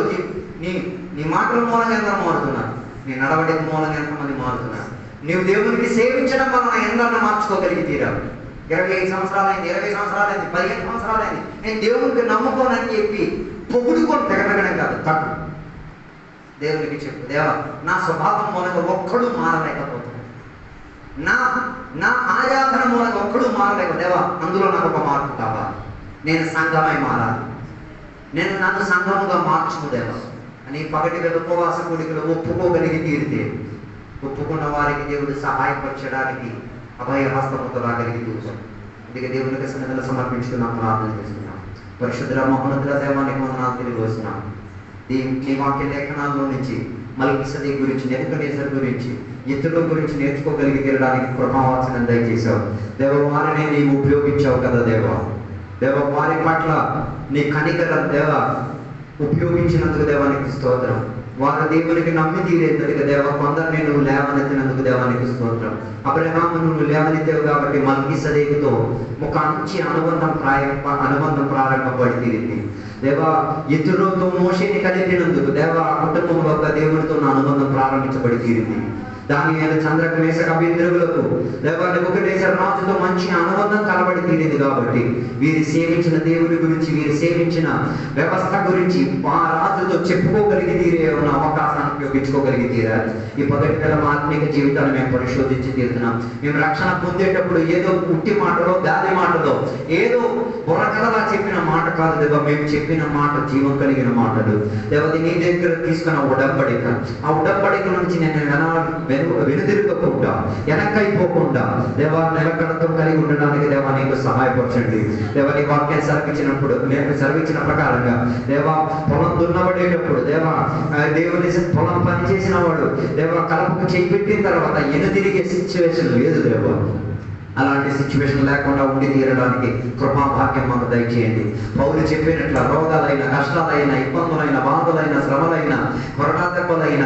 నీ మాటల మూలంగా ఎందరూ మారుతున్నారు, నీ నడవడిక మూలంగా ఎంతమంది మారుతున్నారు. నీవు దేవునికి సేవించడం వలన ఎందరూ మార్చుకోగలిగి తీరావు. 25 సంవత్సరాలైంది, 20 సంవత్సరాలైంది, 15 సంవత్సరాలైంది, నేను దేవునికి నమ్ముకోనని చెప్పి పొగుడుకొని తెగటగడం కాదు, తప్పు. దేవునికి చెప్పు, దేవా నా స్వభావం మూలంగా ఒక్కడు మారలేకపోతున్నాడు, నా ఆరాధన మూలంగా ఒక్కడు మారలేక దేవా అందులో నాకు ఒక మార్పు కావాలి, నేను సంఘమై మారాలి, నన్ను సంఘముగా మార్చుము దేవా అని పగటి వేళ ఉపవాస కూడికలు ఒప్పుకోగలిగి తీరితే ఒప్పుకున్న వారికి దేవుడు సహాయపరచడానికి అభయహస్తముతో రాగలిగి చూసాం. అందుకే దేవునికి సన్నిధిలో సమర్పించుకున్నాం, ప్రార్థన చేస్తున్నాం. పరిశుద్ధ మహోన్నతుల దేవానికి వందనాలు తెలియవస్తున్నాం. నీ వాక్య లేఖనాల్లో నుంచి మల్కీసెదెకు గురించి, నెబుకద్నెజర్ గురించి, ఇతరుల గురించి నేర్చుకోగలిగి తీరడానికి కృపావచనం దయచేశావు దేవ. వారిని నీవు ఉపయోగించావు కదా దేవా. వారి పట్ల నీ కనికరం దేవ ఉపయోగించినందుకు దేవానికి స్తోత్రం. వారు దేవునికి నమ్మి తీరేందుకు దేవ కొందరిని నువ్వు లేవనెత్తినందుకు దేవానికి స్తోత్రం. అబ్రహాము నువ్వు లేవనెత్తావు కాబట్టి మల్కీసెదెకుతో ఒక మంచి అనుబంధం ప్రారంభపడి తీరింది దేవా. ఇతరులతో మోషేని కలిపినందుకు దేవ ఆ కుటుంబంలో ఒక దేవునితో నా అనుబంధం ప్రారంభించబడి తీరింది. దానియేలు, చంద్రక, మేషక, అబేద్నెగోలకు దేవా నెబుకద్నెజర్ రాజుతో మంచి అనుబంధం కలబడి తీరింది కాబట్టి వీరు సేవించిన దేవుని గురించి, వీరు సేవించిన వ్యవస్థ గురించి ఆ రాజుతో చెప్పుకోగలిగి తీరే ఉన్న అవకాశాన్ని ఉపయోగించుకోగలిగి తీరారు. ఈ పగటి వేళ ఆత్మీయ జీవితాన్ని మేము పరిశోధించి తీరుతున్నాం. మేము రక్షణ పొందేటప్పుడు ఏదో పుట్టి మాటలో, గాలి మాటలో, ఏదో బుర్రకథలా చెప్పిన మాట కాదు దేవా. మేము చెప్పిన మాట జీవం కలిగిన మాటలు దేవది నీ దగ్గర తీసుకున్న ఉడంబడిక. ఆ ఉడంబడిక నుంచి నేను వెనుదిరగకుండా, వెనక్కైపోకుండా దేవా నిలకడతో కలిగి ఉండడానికి దేవా నీకు సహాయపరచండి దేవా. నీ వాక్యాన్ని సెలవిచ్చినప్పుడు, నేను సెలవిచ్చిన ప్రకారంగా దేవా పొలం దున్నబడేటప్పుడు దేవా దేవుని పొలం పని చేసిన వాడు దేవా కలపకు చేయి పెట్టిన తర్వాత ఎనుదిరిగే సిచ్యువేషన్ లేదు దేవా. అలాంటి సిచ్యువేషన్ లేకుండా ఉండి తీరడానికి కృపాభాగ్యం మాకు దయచేయండి. పౌలు చెప్పినట్ల రోగాలైన, కష్టాలైన, ఇబ్బందులైన, బాధలైన, శ్రమలైన, కొరడాదెబ్బలైన,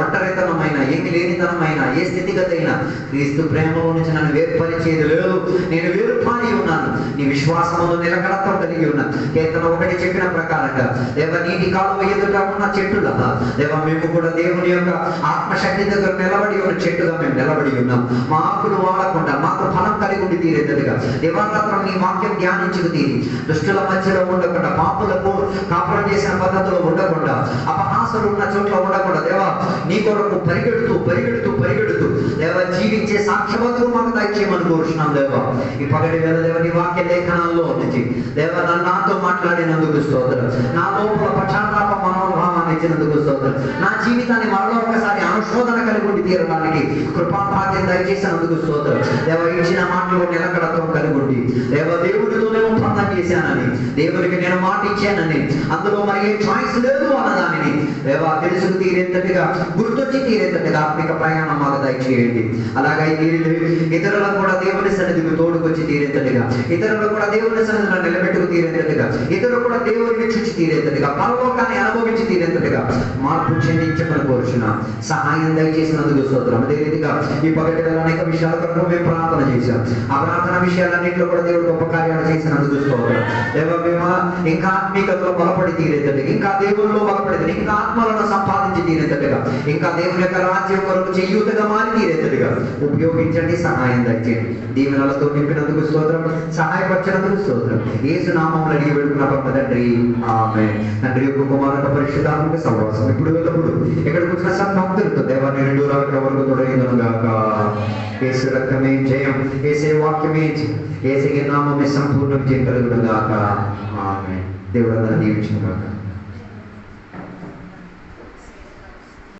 ఒంటరితనమైన, ఏమి లేనితనమైన, ఏ స్థితిగతి అయినా క్రీస్తు ప్రేమలో నుంచి నన్ను వేరుపరిచేది లేదు. నేను వేరుపారి ఉన్నాను, నీ విశ్వాసమును నిలకడతో కలిగి ఉన్నాను. కీర్తన 1 చెప్పిన ప్రకారంగా దేవ నీటి కాలువ ఎదుట ఉన్న చెట్టులా దేవ మేము కూడా దేవుని యొక్క ఆత్మశక్తి దగ్గర నిలబడి ఉన్న చెట్టుగా మేము నిలబడి ఉన్నాం. మా ఆకులు వాడకుండా మాకు ఫలం కలిగి ఉండి తీరేదిగా దేవాలయం నీ వాక్యం ధ్యానించుకు తీరి దుష్టుల మధ్యలో ఉండకుండా, పాపులకు కాపురం చేసిన పద్ధతిలో ఉండకుండా, అపహాసులు ఉన్న చోట్ల ఉండకుండా దేవా నీ కొరకు పరిగెడుతూ దేవ జీవించే సాక్ష్యవంతులు మాకు దయచేయమని కోరుచున్నాం దేవా. ఈ పగటి వేళ దేవ నీ వాక్య లేఖనాల్లో నుంచి దేవ నాతో మాట్లాడినందుకు స్తోత్రం. నా లోపల పశ్చాత్తాప మనోభావాన్ని ఇచ్చినందుకు స్తోత్రం. నా జీవితాన్ని మరో ఒకసారి అనుశోధన కలిగి ఉండి తీరడానికి కృపాభాగ్యం దయచేసినందుకు స్తోత్రం దేవ. ఇచ్చిన మాటలు నిలకడతో కలిగి ఉండి దేవ దేవుడితో నేను ఒప్పందం చేశానని, దేవునికి నేను మాట ఇచ్చానని, అందులో మరి ఏ చాయిస్ లేదు అన్నదానిని దేవ తెలుసుకు తీరేంతటిగా, గుర్తొచ్చి తీరేంతటిగా ఆత్మిక ప్రయాణం మాకు దయచేయండి. అలాగే ఇతరులకు కూడా దేవుని సన్నిధికి తోడుకొచ్చి తీరేంతటిగా, ఇతరులు కూడా దేవుని సన్నిధిలో నిలబెట్టుకు తీరేంతటిగా, ఇతరులు కూడా దేవుడిని చూచి తీరేంతటిగా, పరలోకాన్ని అనుభవించి తీరేంతటిగా మార్పు చెందించమని కోరుచున్నాం. సహాయం దయచేసినందుకు స్తోత్రం. అదే రీతిగా ఈ పగటి వేళ అనేక విషయాల కొరకు మేము ప్రార్థన చేశాం. ఆ ప్రార్థన విషయాలన్నింటిలో కూడా దేవుడు గొప్ప కార్యాలు చేసినందుకు స్తోత్రం దేవ. మేము ఇంకా ఆత్మీయతలో బలపడి తీరేటట్టుగా, ఇంకా దేవుల్లో బలపడి, ఇంకా ఆత్మలను సంపాదించి తీరేటట్టుగా, ఇంకా దేవుని యొక్క రాజ్యం కొరకు చేయూతగా మారి తీరేటట్టుగా ఉపయోగించండి. సహాయం దయచేయండి. దీవెనలతో నింపినందుకు స్తోత్రం, సహాయపరిచినందుకు స్తోత్రం. యేసు నామములో అడిగి వేడుకున్న పరమ తండ్రి, ఆమేన్. తండ్రి యొక్క కుమారుని పరిశుద్ధాత్మక సహవాసం ఇప్పుడు ఎల్లప్పుడు ఇక్కడికి వచ్చిన సద్భక్తులతో దేవాన్ని 2 రాకడ వరకు తొలగిందును గాక. యేసు రక్తమే జయం, యేసే వాక్యమే జయం, యేసే నామమే సంపూర్ణ విజయం కలుగును గాక. ఆమేన్. దేవుడు అందరిని దీవించును గాక.